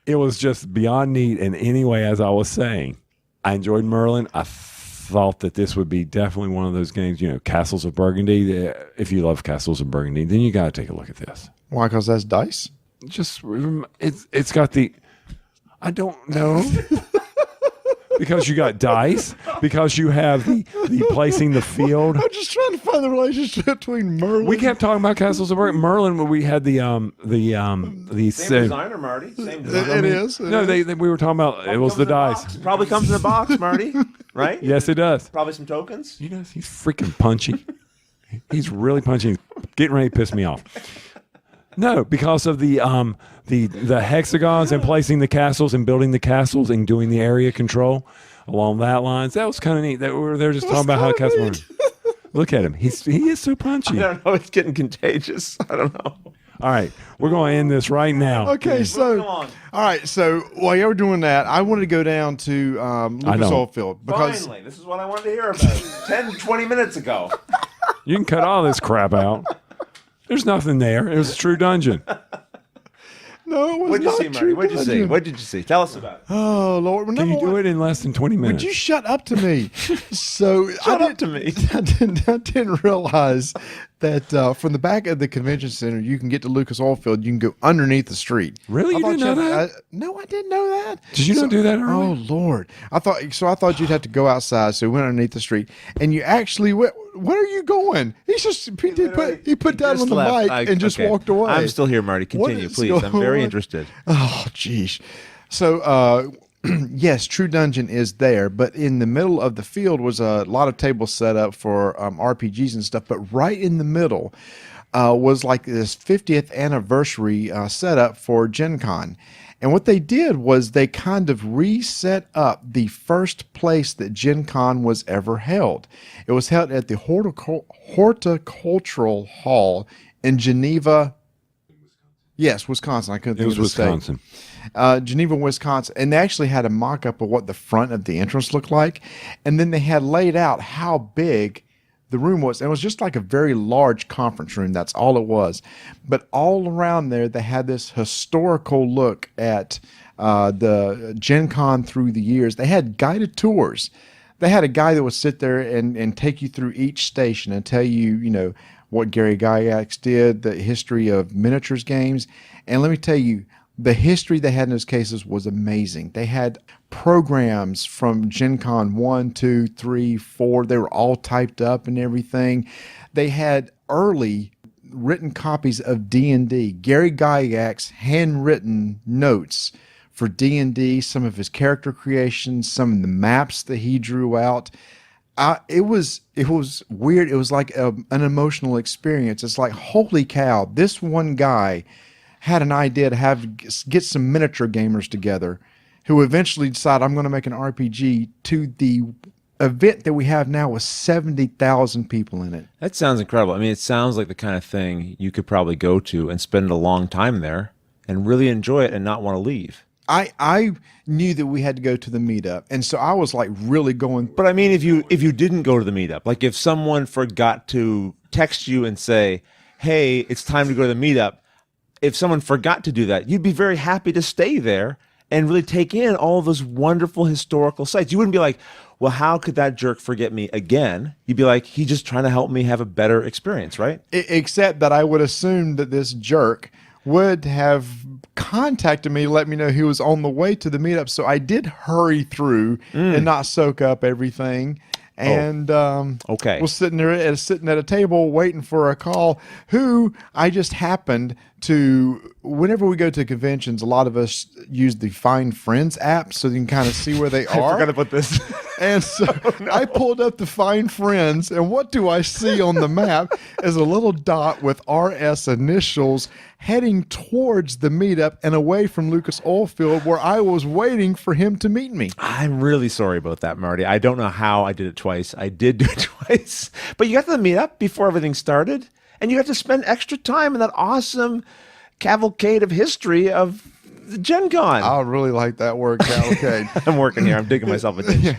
it was just beyond neat. And anyway, as I was saying, I enjoyed Merlin. I thought that this would be definitely one of those games, Castles of Burgundy. If you love Castles of Burgundy, then you got to take a look at this. Why? Because that's dice? Just it's got the, I don't know. Because you got dice, because you have the placing the field. I'm just trying to find the relationship between Merlin. We kept talking about Castles of Merlin when we had the same designer, Marty. Same designer. It is. No, we were talking about it was the dice. Probably comes in a box, Marty. right? Yes, it does. Probably some tokens. You know, he's freaking punchy. He's really punchy. He's getting ready to piss me off. No, because of the hexagons and placing the castles and building the castles and doing the area control along that lines. That was kind of neat. They're just talking about how the castles were. Look at him. He is so punchy. I don't know. It's getting contagious. I don't know. All right, we're going to end this right now. Okay, so all right, so while you were doing that, I wanted to go down to Lucas Oilfield because Finally, this is what I wanted to hear about 10, 20 minutes ago. You can cut all this crap out. There's nothing there. It was a true dungeon. no, it was What'd you not see, Marty? true What'd you see? dungeon. What did you see? Tell us about it. Oh Lord, Can you do it in less than 20 minutes? Would you shut up to me? So Shut up to me. I didn't realize that from the back of the convention center, you can get to Lucas Oilfield. You can go underneath the street. Really? You thought didn't know that? No, I didn't know that. Did you not do that earlier? Oh Lord, I thought you'd have to go outside. So we went underneath the street, and you actually went. Where are you going? He put down on the mic and just walked away. I'm still here, Marty. Continue, is please. I'm going very on? interested. Oh, geez. So, yes, True Dungeon is there, but in the middle of the field was a lot of tables set up for RPGs and stuff. But right in the middle was like this 50th anniversary setup for Gen Con. And what they did was they kind of reset up the first place that Gen Con was ever held. It was held at the Horticultural Hall in Geneva. Yes, Wisconsin. I couldn't think of the Wisconsin. state. Geneva, Wisconsin. And they actually had a mock-up of what the front of the entrance looked like. And then they had laid out how big the room was. It was just like a very large conference room. That's all it was. But all around there, they had this historical look at the Gen Con through the years. They had guided tours. They had a guy that would sit there and take you through each station and tell you, you know, what Gary Gygax did, the history of miniatures games. And let me tell you, the history they had in those cases was amazing. They had programs from Gen Con 1, 2, 3, 4. They were all typed up and everything. They had early written copies of D&D. Gary Gygax handwritten notes for D&D, some of his character creations, some of the maps that he drew out. It was weird. It was like an emotional experience. It's like, holy cow, this one guy had an idea to get some miniature gamers together who eventually decided, I'm going to make an RPG, to the event that we have now with 70,000 people in it. That sounds incredible. I mean, it sounds like the kind of thing you could probably go to and spend a long time there and really enjoy it and not want to leave. I knew that we had to go to the meetup, and so I was like really going. But I mean, if you didn't go to the meetup, like if someone forgot to text you and say, hey, it's time to go to the meetup, if someone forgot to do that, you'd be very happy to stay there and really take in all those wonderful historical sites. You wouldn't be like, well, how could that jerk forget me again? You'd be like, he's just trying to help me have a better experience, right? Except that I would assume that this jerk would have contacted me, let me know he was on the way to the meetup. So I did hurry through and not soak up everything. And okay, was sitting at a table waiting for a call. Who I just happened to. Whenever we go to conventions, a lot of us use the Find Friends app so you can kind of see where they are. I forgot to put this. And so I pulled up the Find Friends, and what do I see on the map is a little dot with RS initials heading towards the meetup and away from Lucas Oilfield, where I was waiting for him to meet me. I'm really sorry about that, Marty. I don't know how I did it twice. I did do it twice. But you got to the meetup before everything started, and you got to spend extra time in that awesome cavalcade of history of the Gen Con. I really like that word, cavalcade. I'm working here. I'm digging myself a ditch.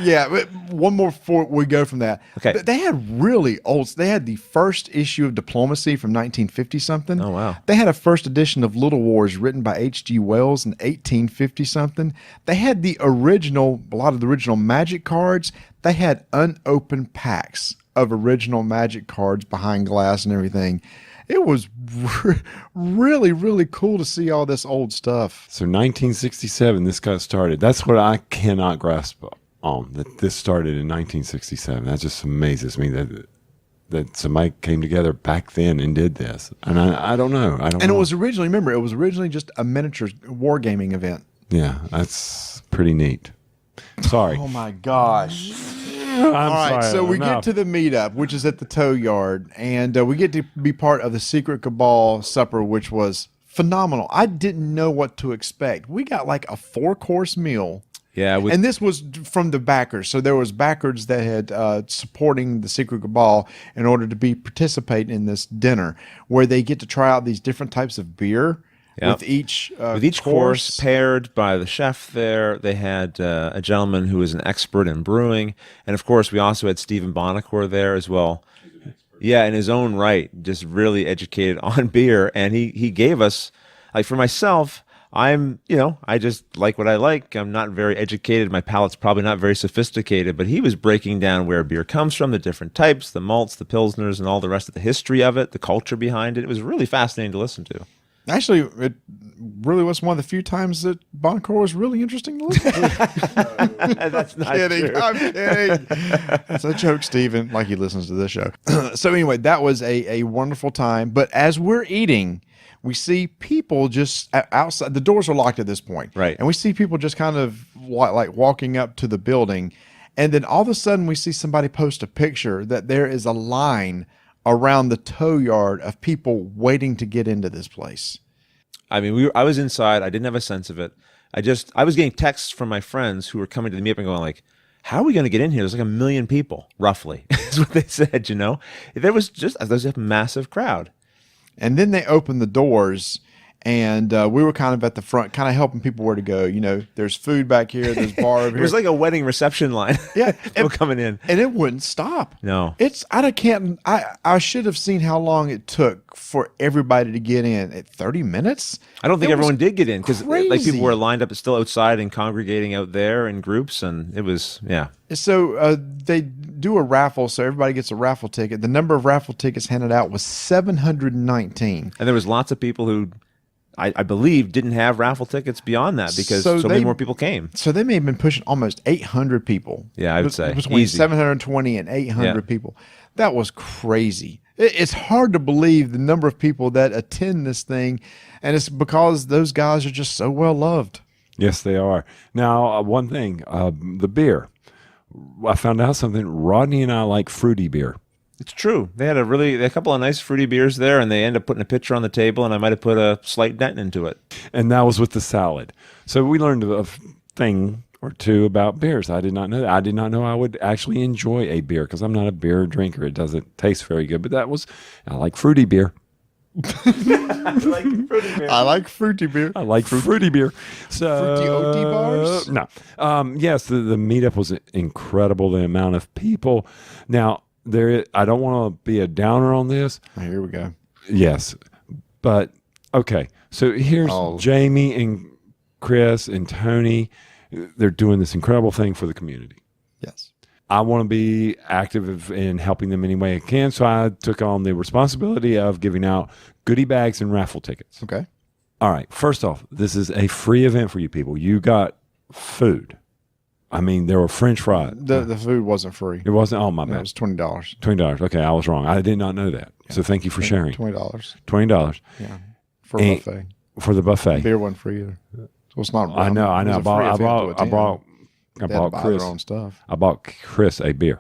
Yeah, but one more before we go from that. Okay. They had really old. They had the first issue of Diplomacy from 1950 something. Oh, wow. They had a first edition of Little Wars written by H.G. Wells in 1850 something. They had a lot of the original Magic cards. They had unopened packs of original Magic cards behind glass and everything. It was really, really cool to see all this old stuff. So 1967, this got started. That's what I cannot grasp on, that this started in 1967. That just amazes me that somebody came together back then and did this. And I don't know. It was originally just a miniature wargaming event. Yeah, that's pretty neat. Sorry. Oh my gosh. I'm All right, sorry. so we Enough. get to the meetup, which is at the tow yard, and we get to be part of the Secret Cabal supper, which was phenomenal. I didn't know what to expect. We got like a 4-course meal. Yeah, And this was from the backers. So there was backers that had supporting the Secret Cabal in order to be participating in this dinner where they get to try out these different types of beer Yep. with each course paired by the chef there. They had a gentleman who was an expert in brewing. And of course, we also had Stephen Bonacore there as well. Yeah, in his own right, just really educated on beer. And he gave us, like for myself, I just like what I like. I'm not very educated. My palate's probably not very sophisticated, but he was breaking down where beer comes from, the different types, the malts, the pilsners, and all the rest of the history of it, the culture behind it. It was really fascinating to listen to. Actually, it really was one of the few times that Bonacore was really interesting to listen to. That's not kidding. true. I'm kidding. It's a joke, Stephen, like he listens to this show. So anyway, that was a wonderful time. But as we're eating, we see people just outside. The doors are locked at this point. Right. And we see people just kind of like walking up to the building. And then all of a sudden we see somebody post a picture that there is a line around the tow yard of people waiting to get into this place. I mean, I was inside. I didn't have a sense of it. I was getting texts from my friends who were coming to the meetup and going like, how are we going to get in here? There's like 1 million people, roughly, is what they said, you know? There's a massive crowd. And then they opened the doors, and we were kind of at the front, kind of helping people where to go. You know, there's food back here, there's bar over It here. was like a wedding reception line. Yeah, People coming in. and it wouldn't stop. No. I should have seen how long it took for everybody to get in. At 30 minutes? I don't think It everyone was did get in because like crazy. people were lined up still outside and congregating out there in groups, and it was, yeah. So they do a raffle, so everybody gets a raffle ticket. The number of raffle tickets handed out was 719. And there was lots of people who I believe didn't have raffle tickets beyond that because so many more people came. So they may have been pushing almost 800 people. Yeah, I would say. Between Easy. 720 and 800 Yeah. people. That was crazy. It's hard to believe the number of people that attend this thing, and it's because those guys are just so well loved. Yes, they are. Now, one thing, the beer. I found out something. Rodney and I like fruity beer. It's true. They had a couple of nice fruity beers there, and they ended up putting a pitcher on the table, and I might have put a slight dent into it. And that was with the salad. So we learned a thing or two about beers. I did not know that. I did not know I would actually enjoy a beer because I'm not a beer drinker. It doesn't taste very good. But I like fruity beer. I like fruity beer. I like fruity beer. So, Fruity OT bars? No. Yes, the meetup was incredible. The amount of people. Now, I don't want to be a downer on this. Here we go. Yes. But, okay. So here's Jamie and Chris and Tony. They're doing this incredible thing for the community. Yes. I want to be active in helping them any way I can. So I took on the responsibility of giving out goodie bags and raffle tickets. Okay. All right. First off, this is a free event for you people. You got food. I mean, there were French fries. The food wasn't free. It wasn't. Oh, my No, bad. it was $20. $20. Okay, I was wrong. I did not know that. So thank you for sharing. $20. $20 Yeah. For a buffet. for the buffet. Beer wasn't free either. So it's not. I know. it was a free event to I attend. bought They had to buy Chris. their own stuff. I bought Chris a beer.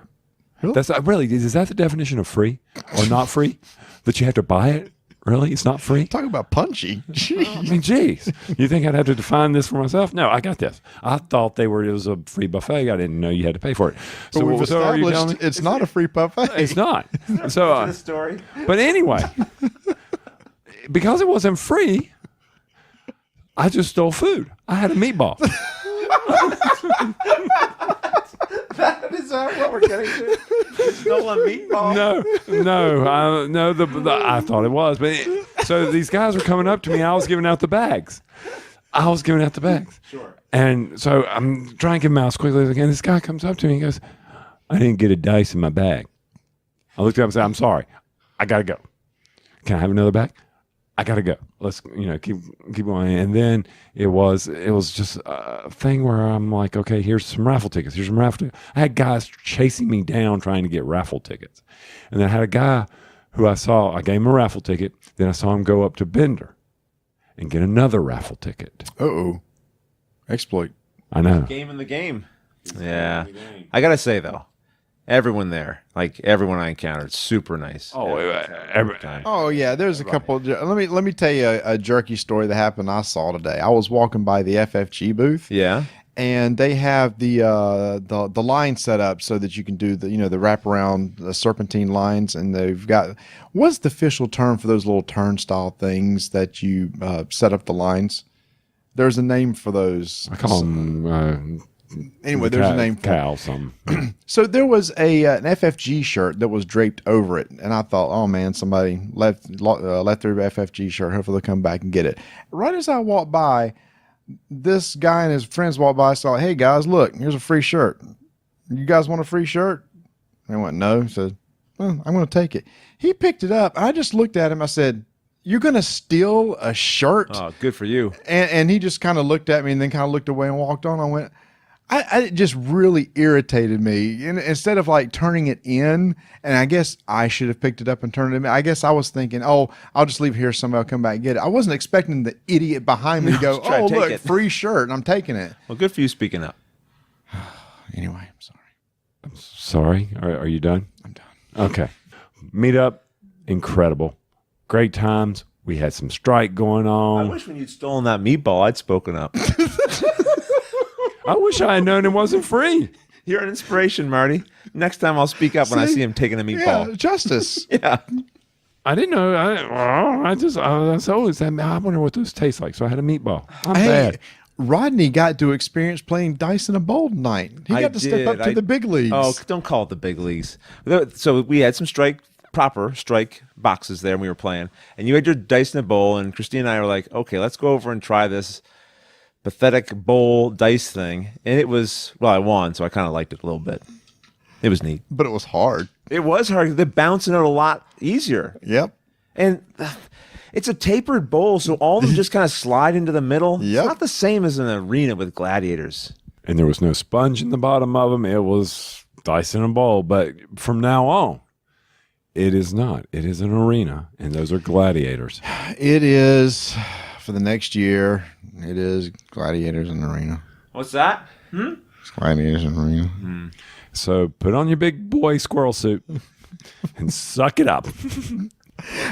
Really? That's really, is that the definition of free or not free? That you have to buy it? Really? It's not free? Talk about punchy. I mean, geez. You think I'd have to define this for myself? No, I got this. I thought it was a free buffet. I didn't know you had to pay for it. But we've so are you telling established me? it's not a free buffet. It's not. So, Story. but anyway, because it wasn't free, I just stole food. I had a meatball. That is what we're getting to. You stole a meatball. No. I thought it was, but so these guys were coming up to me. I was giving out the bags. Sure. And so I'm trying to give them out as quickly as I can. This guy comes up to me and goes, "I didn't get a dice in my bag." I looked up and said, "I'm sorry. I gotta go. Can I have another bag? I gotta go. Let's keep going." And then it was just a thing where I'm like, okay, here's some raffle tickets. I had guys chasing me down trying to get raffle tickets, and then I had a guy who I gave him a raffle ticket. Then I saw him go up to Bender and get another raffle ticket. Uh-oh. Exploit. I know. Game in the game. Yeah. I got to say, though, everyone there, like everyone I encountered, super nice. every time. Oh yeah, there's a couple. Let me tell you a jerky story that happened. I saw today. I was walking by the FFG booth. Yeah. And they have the line set up so that you can do the wraparound the serpentine lines, and they've got what's the official term for those little turnstile things that you set up the lines? There's a name for those. I call them. Anyway, there's a name for Cal. Some. So there was an FFG shirt that was draped over it, and I thought, oh man, somebody left their FFG shirt. Hopefully they'll come back and get it. Right as I walked by, this guy and his friends walked by. Saw, hey guys, look, here's a free shirt. You guys want a free shirt? They went, no. He said, well, I'm going to take it. He picked it up. I just looked at him. I said, you're going to steal a shirt? Oh, good for you. And he just kind of looked at me and then kind of looked away and walked on. I went, it just really irritated me. And instead of like turning it in, and I guess I should have picked it up and turned it in. I guess I was thinking, oh, I'll just leave it here. Somebody will come back and get it. I wasn't expecting the idiot behind me to go, try to oh, take look, it. free shirt. And I'm taking it. Well, good for you speaking up. Anyway, I'm sorry. Sorry. Are you done? I'm done. Okay. Meetup, incredible. Great times. We had some strike going I on. wish when you'd stolen that meatball, I'd spoken up. I wish I had known it wasn't free. You're an inspiration, Marty. Next time I'll speak up when I see him taking a meatball. Yeah, justice. Yeah. I didn't know. I was always I wonder what those taste like. So I had a meatball. I'm bad. Rodney got to experience playing dice in a bowl tonight. He got to step up to the big leagues. Oh, don't call it the big leagues. So we had some proper strike boxes there, and we were playing. And you had your dice in a bowl, and Christine and I were like, okay, let's go over and try this pathetic bowl dice thing. And it was, well, I won, so I kind of liked it a little bit. It was neat. But it was hard. It was hard. They're bouncing out a lot easier. Yep. And it's a tapered bowl, so all of them just kind of slide into the middle. Yep. It's not the same as an arena with gladiators. And there was no sponge in the bottom of them. It was dice in a bowl. But from now on, it is not. It is an arena, and those are gladiators. It is for the next year. It is gladiators in the arena. What's that? It's gladiators in the arena. So put on your big boy squirrel suit and suck it up.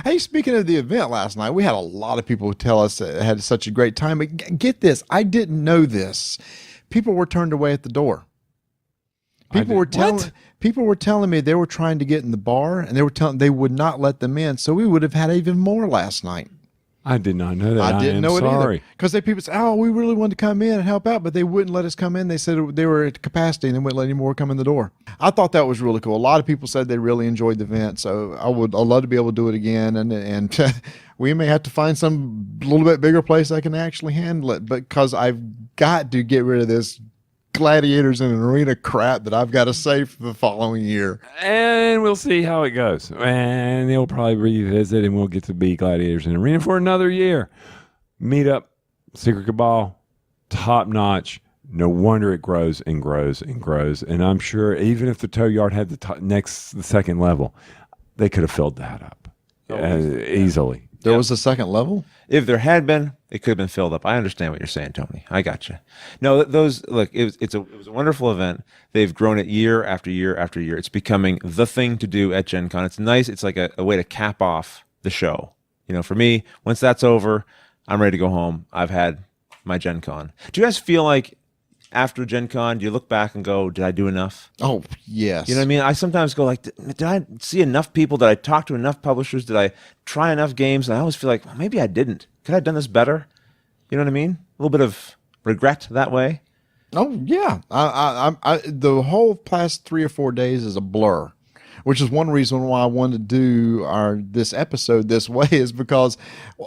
Hey, speaking of the event last night, we had a lot of people tell us that had such a great time. But get this, I didn't know this. People were turned away at the door. People were telling me they were trying to get in the bar, and they would not let them in. So we would have had even more last night. I did not know that. I didn't know it sorry. either. Because people say, oh, we really wanted to come in and help out, but they wouldn't let us come in. They said they were at capacity and they wouldn't let any more come in the door. I thought that was really cool. A lot of people said they really enjoyed the event, so I'd love to be able to do it again. And we may have to find some little bit bigger place that can actually handle it, because I've got to get rid of this gladiators in an arena crap that I've got to save for the following year. And we'll see how it goes. And they'll probably revisit, and we'll get to be gladiators in arena for another year. Meetup, Secret Cabal, top notch. No wonder it grows and grows and grows. And I'm sure even if the tow yard had the second level, they could have filled that up easily. There was a second level? If there had been, it could have been filled up. I understand what you're saying, Tony. I got you. No, it was a wonderful event. They've grown it year after year after year. It's becoming the thing to do at Gen Con. It's nice. It's like a way to cap off the show. You know, for me, once that's over, I'm ready to go home. I've had my Gen Con. Do you guys feel like after Gen Con, do you look back and go, did I do enough? Oh, yes. You know what I mean? I sometimes go like, did I see enough people? Did I talk to enough publishers? Did I try enough games? And I always feel like, well, maybe I didn't. Could I have done this better? You know what I mean? A little bit of regret that way. Oh, yeah. The whole past 3 or 4 days is a blur, which is one reason why I wanted to do this episode this way, is because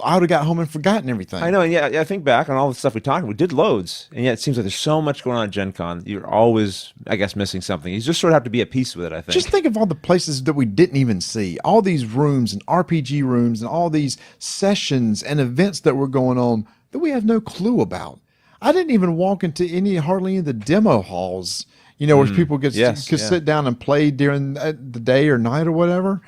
I would have got home and forgotten everything. I know. And yeah, I think back on all the stuff we talked about. We did loads. And yet it seems like there's so much going on at Gen Con. You're always, I guess, missing something. You just sort of have to be at peace with it, I think. Just think of all the places that we didn't even see. All these rooms and RPG rooms and all these sessions and events that were going on that we have no clue about. I didn't even walk into hardly any of the demo halls, you know, where people could sit down and play during the day or night or whatever.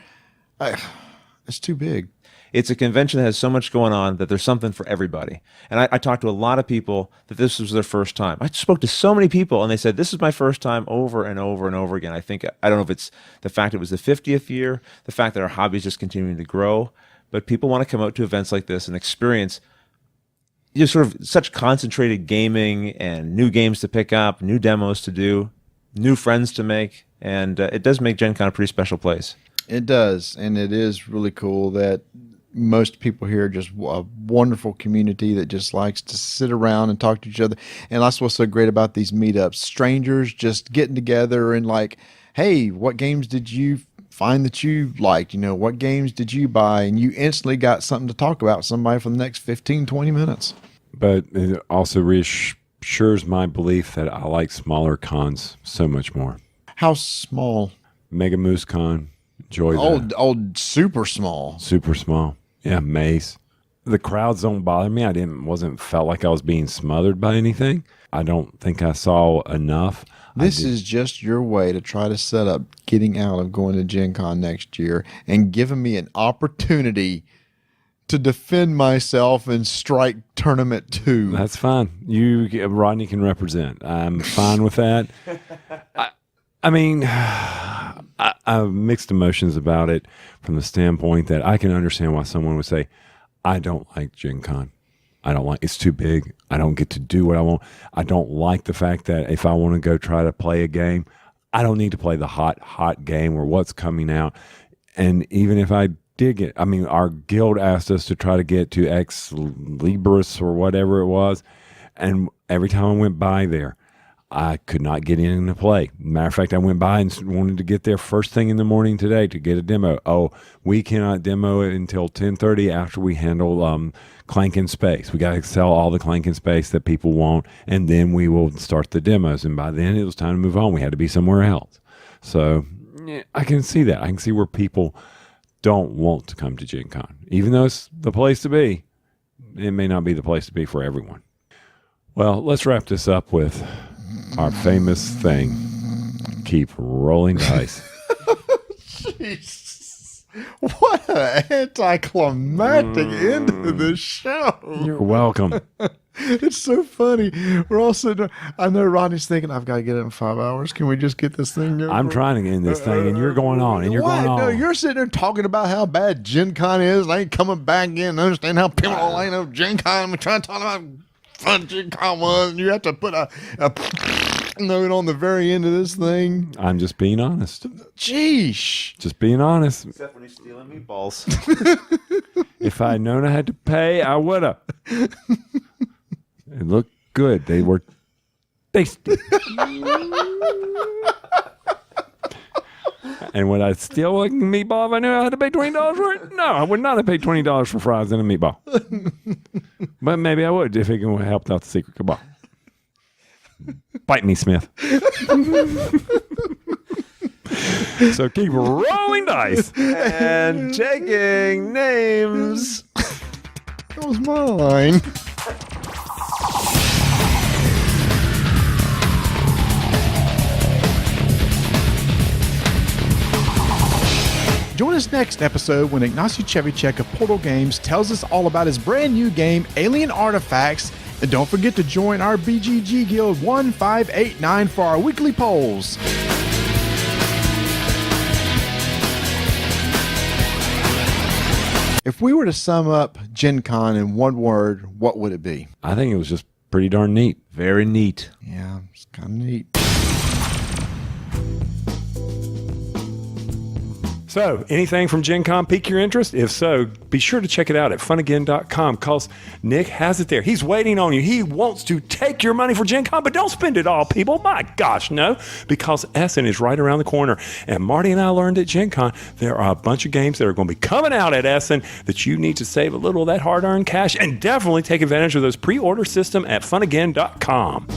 It's too big. It's a convention that has so much going on that there's something for everybody. And I talked to a lot of people that this was their first time. I spoke to so many people, and they said, this is my first time over and over and over again. I don't know if it's the fact it was the 50th year, the fact that our hobby is just continuing to grow, but people want to come out to events like this and experience sort of such concentrated gaming and new games to pick up, new demos to do, new friends to make, and it does make Gen Con a pretty special place. It does, and it is really cool that most people here are just a wonderful community that just likes to sit around and talk to each other. And that's what's so great about these meetups. Strangers just getting together and like, hey, what games did you find that you liked? What games did you buy? And you instantly got something to talk about with somebody for the next 15, 20 minutes. But it also reassures my belief that I like smaller cons so much more. How small? Mega Moose Con. Enjoy that. Old, super small. Super small. Yeah, Mace. The crowds don't bother me. Wasn't felt like I was being smothered by anything. I don't think I saw enough. This is just your way to try to set up getting out of going to Gen Con next year and giving me an opportunity to defend myself in Strike Tournament 2. That's fine. Rodney can represent. I'm fine with that. I have mixed emotions about it from the standpoint that I can understand why someone would say, I don't like Gen Con. It's too big. I don't get to do what I want. I don't like the fact that if I want to go try to play a game, I don't need to play the hot game or what's coming out. And even if I did our guild asked us to try to get to Ex Libris or whatever it was. And every time I went by there, I could not get in to play. Matter of fact, I went by and wanted to get there first thing in the morning today to get a demo. Oh, we cannot demo it until 10:30 after we handle Clank in Space. We got to sell all the Clank in Space that people want, and then we will start the demos. And by then, it was time to move on. We had to be somewhere else. So yeah, I can see that. I can see where people don't want to come to Gen Con. Even though it's the place to be, it may not be the place to be for everyone. Well, let's wrap this up with our famous thing. Keep rolling dice. Jesus. What an anticlimactic end to the show. You're welcome. It's so funny. We're all sitting there. I know Rodney's thinking, I've got to get it in 5 hours. Can we just get this thing going? I'm trying to get in this thing, and you're going on, and you're going on. No, you're sitting there talking about how bad Gen Con is. And I ain't coming back in and understand how pivotal I know Gen Con. We're trying to talk about how fun Gen Con was. And you have to put a note on the very end of this thing. I'm just being honest. Jeesh. Just being honest. Except when he's stealing meatballs. If I had known I had to pay, I would have. It looked good. They were tasty. And would I steal a meatball if I knew I had to pay $20 for it? No, I would not have paid $20 for fries and a meatball. But maybe I would if it helped out the secret cabal. Bite me, Smith. So keep rolling dice And taking names. That was my line. Join us next episode when Ignacy Chevicek of Portal Games tells us all about his brand new game, Alien Artifacts. And don't forget to join our BGG Guild 1589 for our weekly polls. If we were to sum up Gen Con in one word, what would it be? I think it was just pretty darn neat. Very neat. Yeah, it's kind of neat. So, anything from Gen Con pique your interest? If so, be sure to check it out at funagain.com because Nick has it there. He's waiting on you. He wants to take your money for Gen Con, but don't spend it all, people. My gosh, no, because Essen is right around the corner. And Marty and I learned at Gen Con, there are a bunch of games that are going to be coming out at Essen that you need to save a little of that hard-earned cash and definitely take advantage of those pre-order system at funagain.com.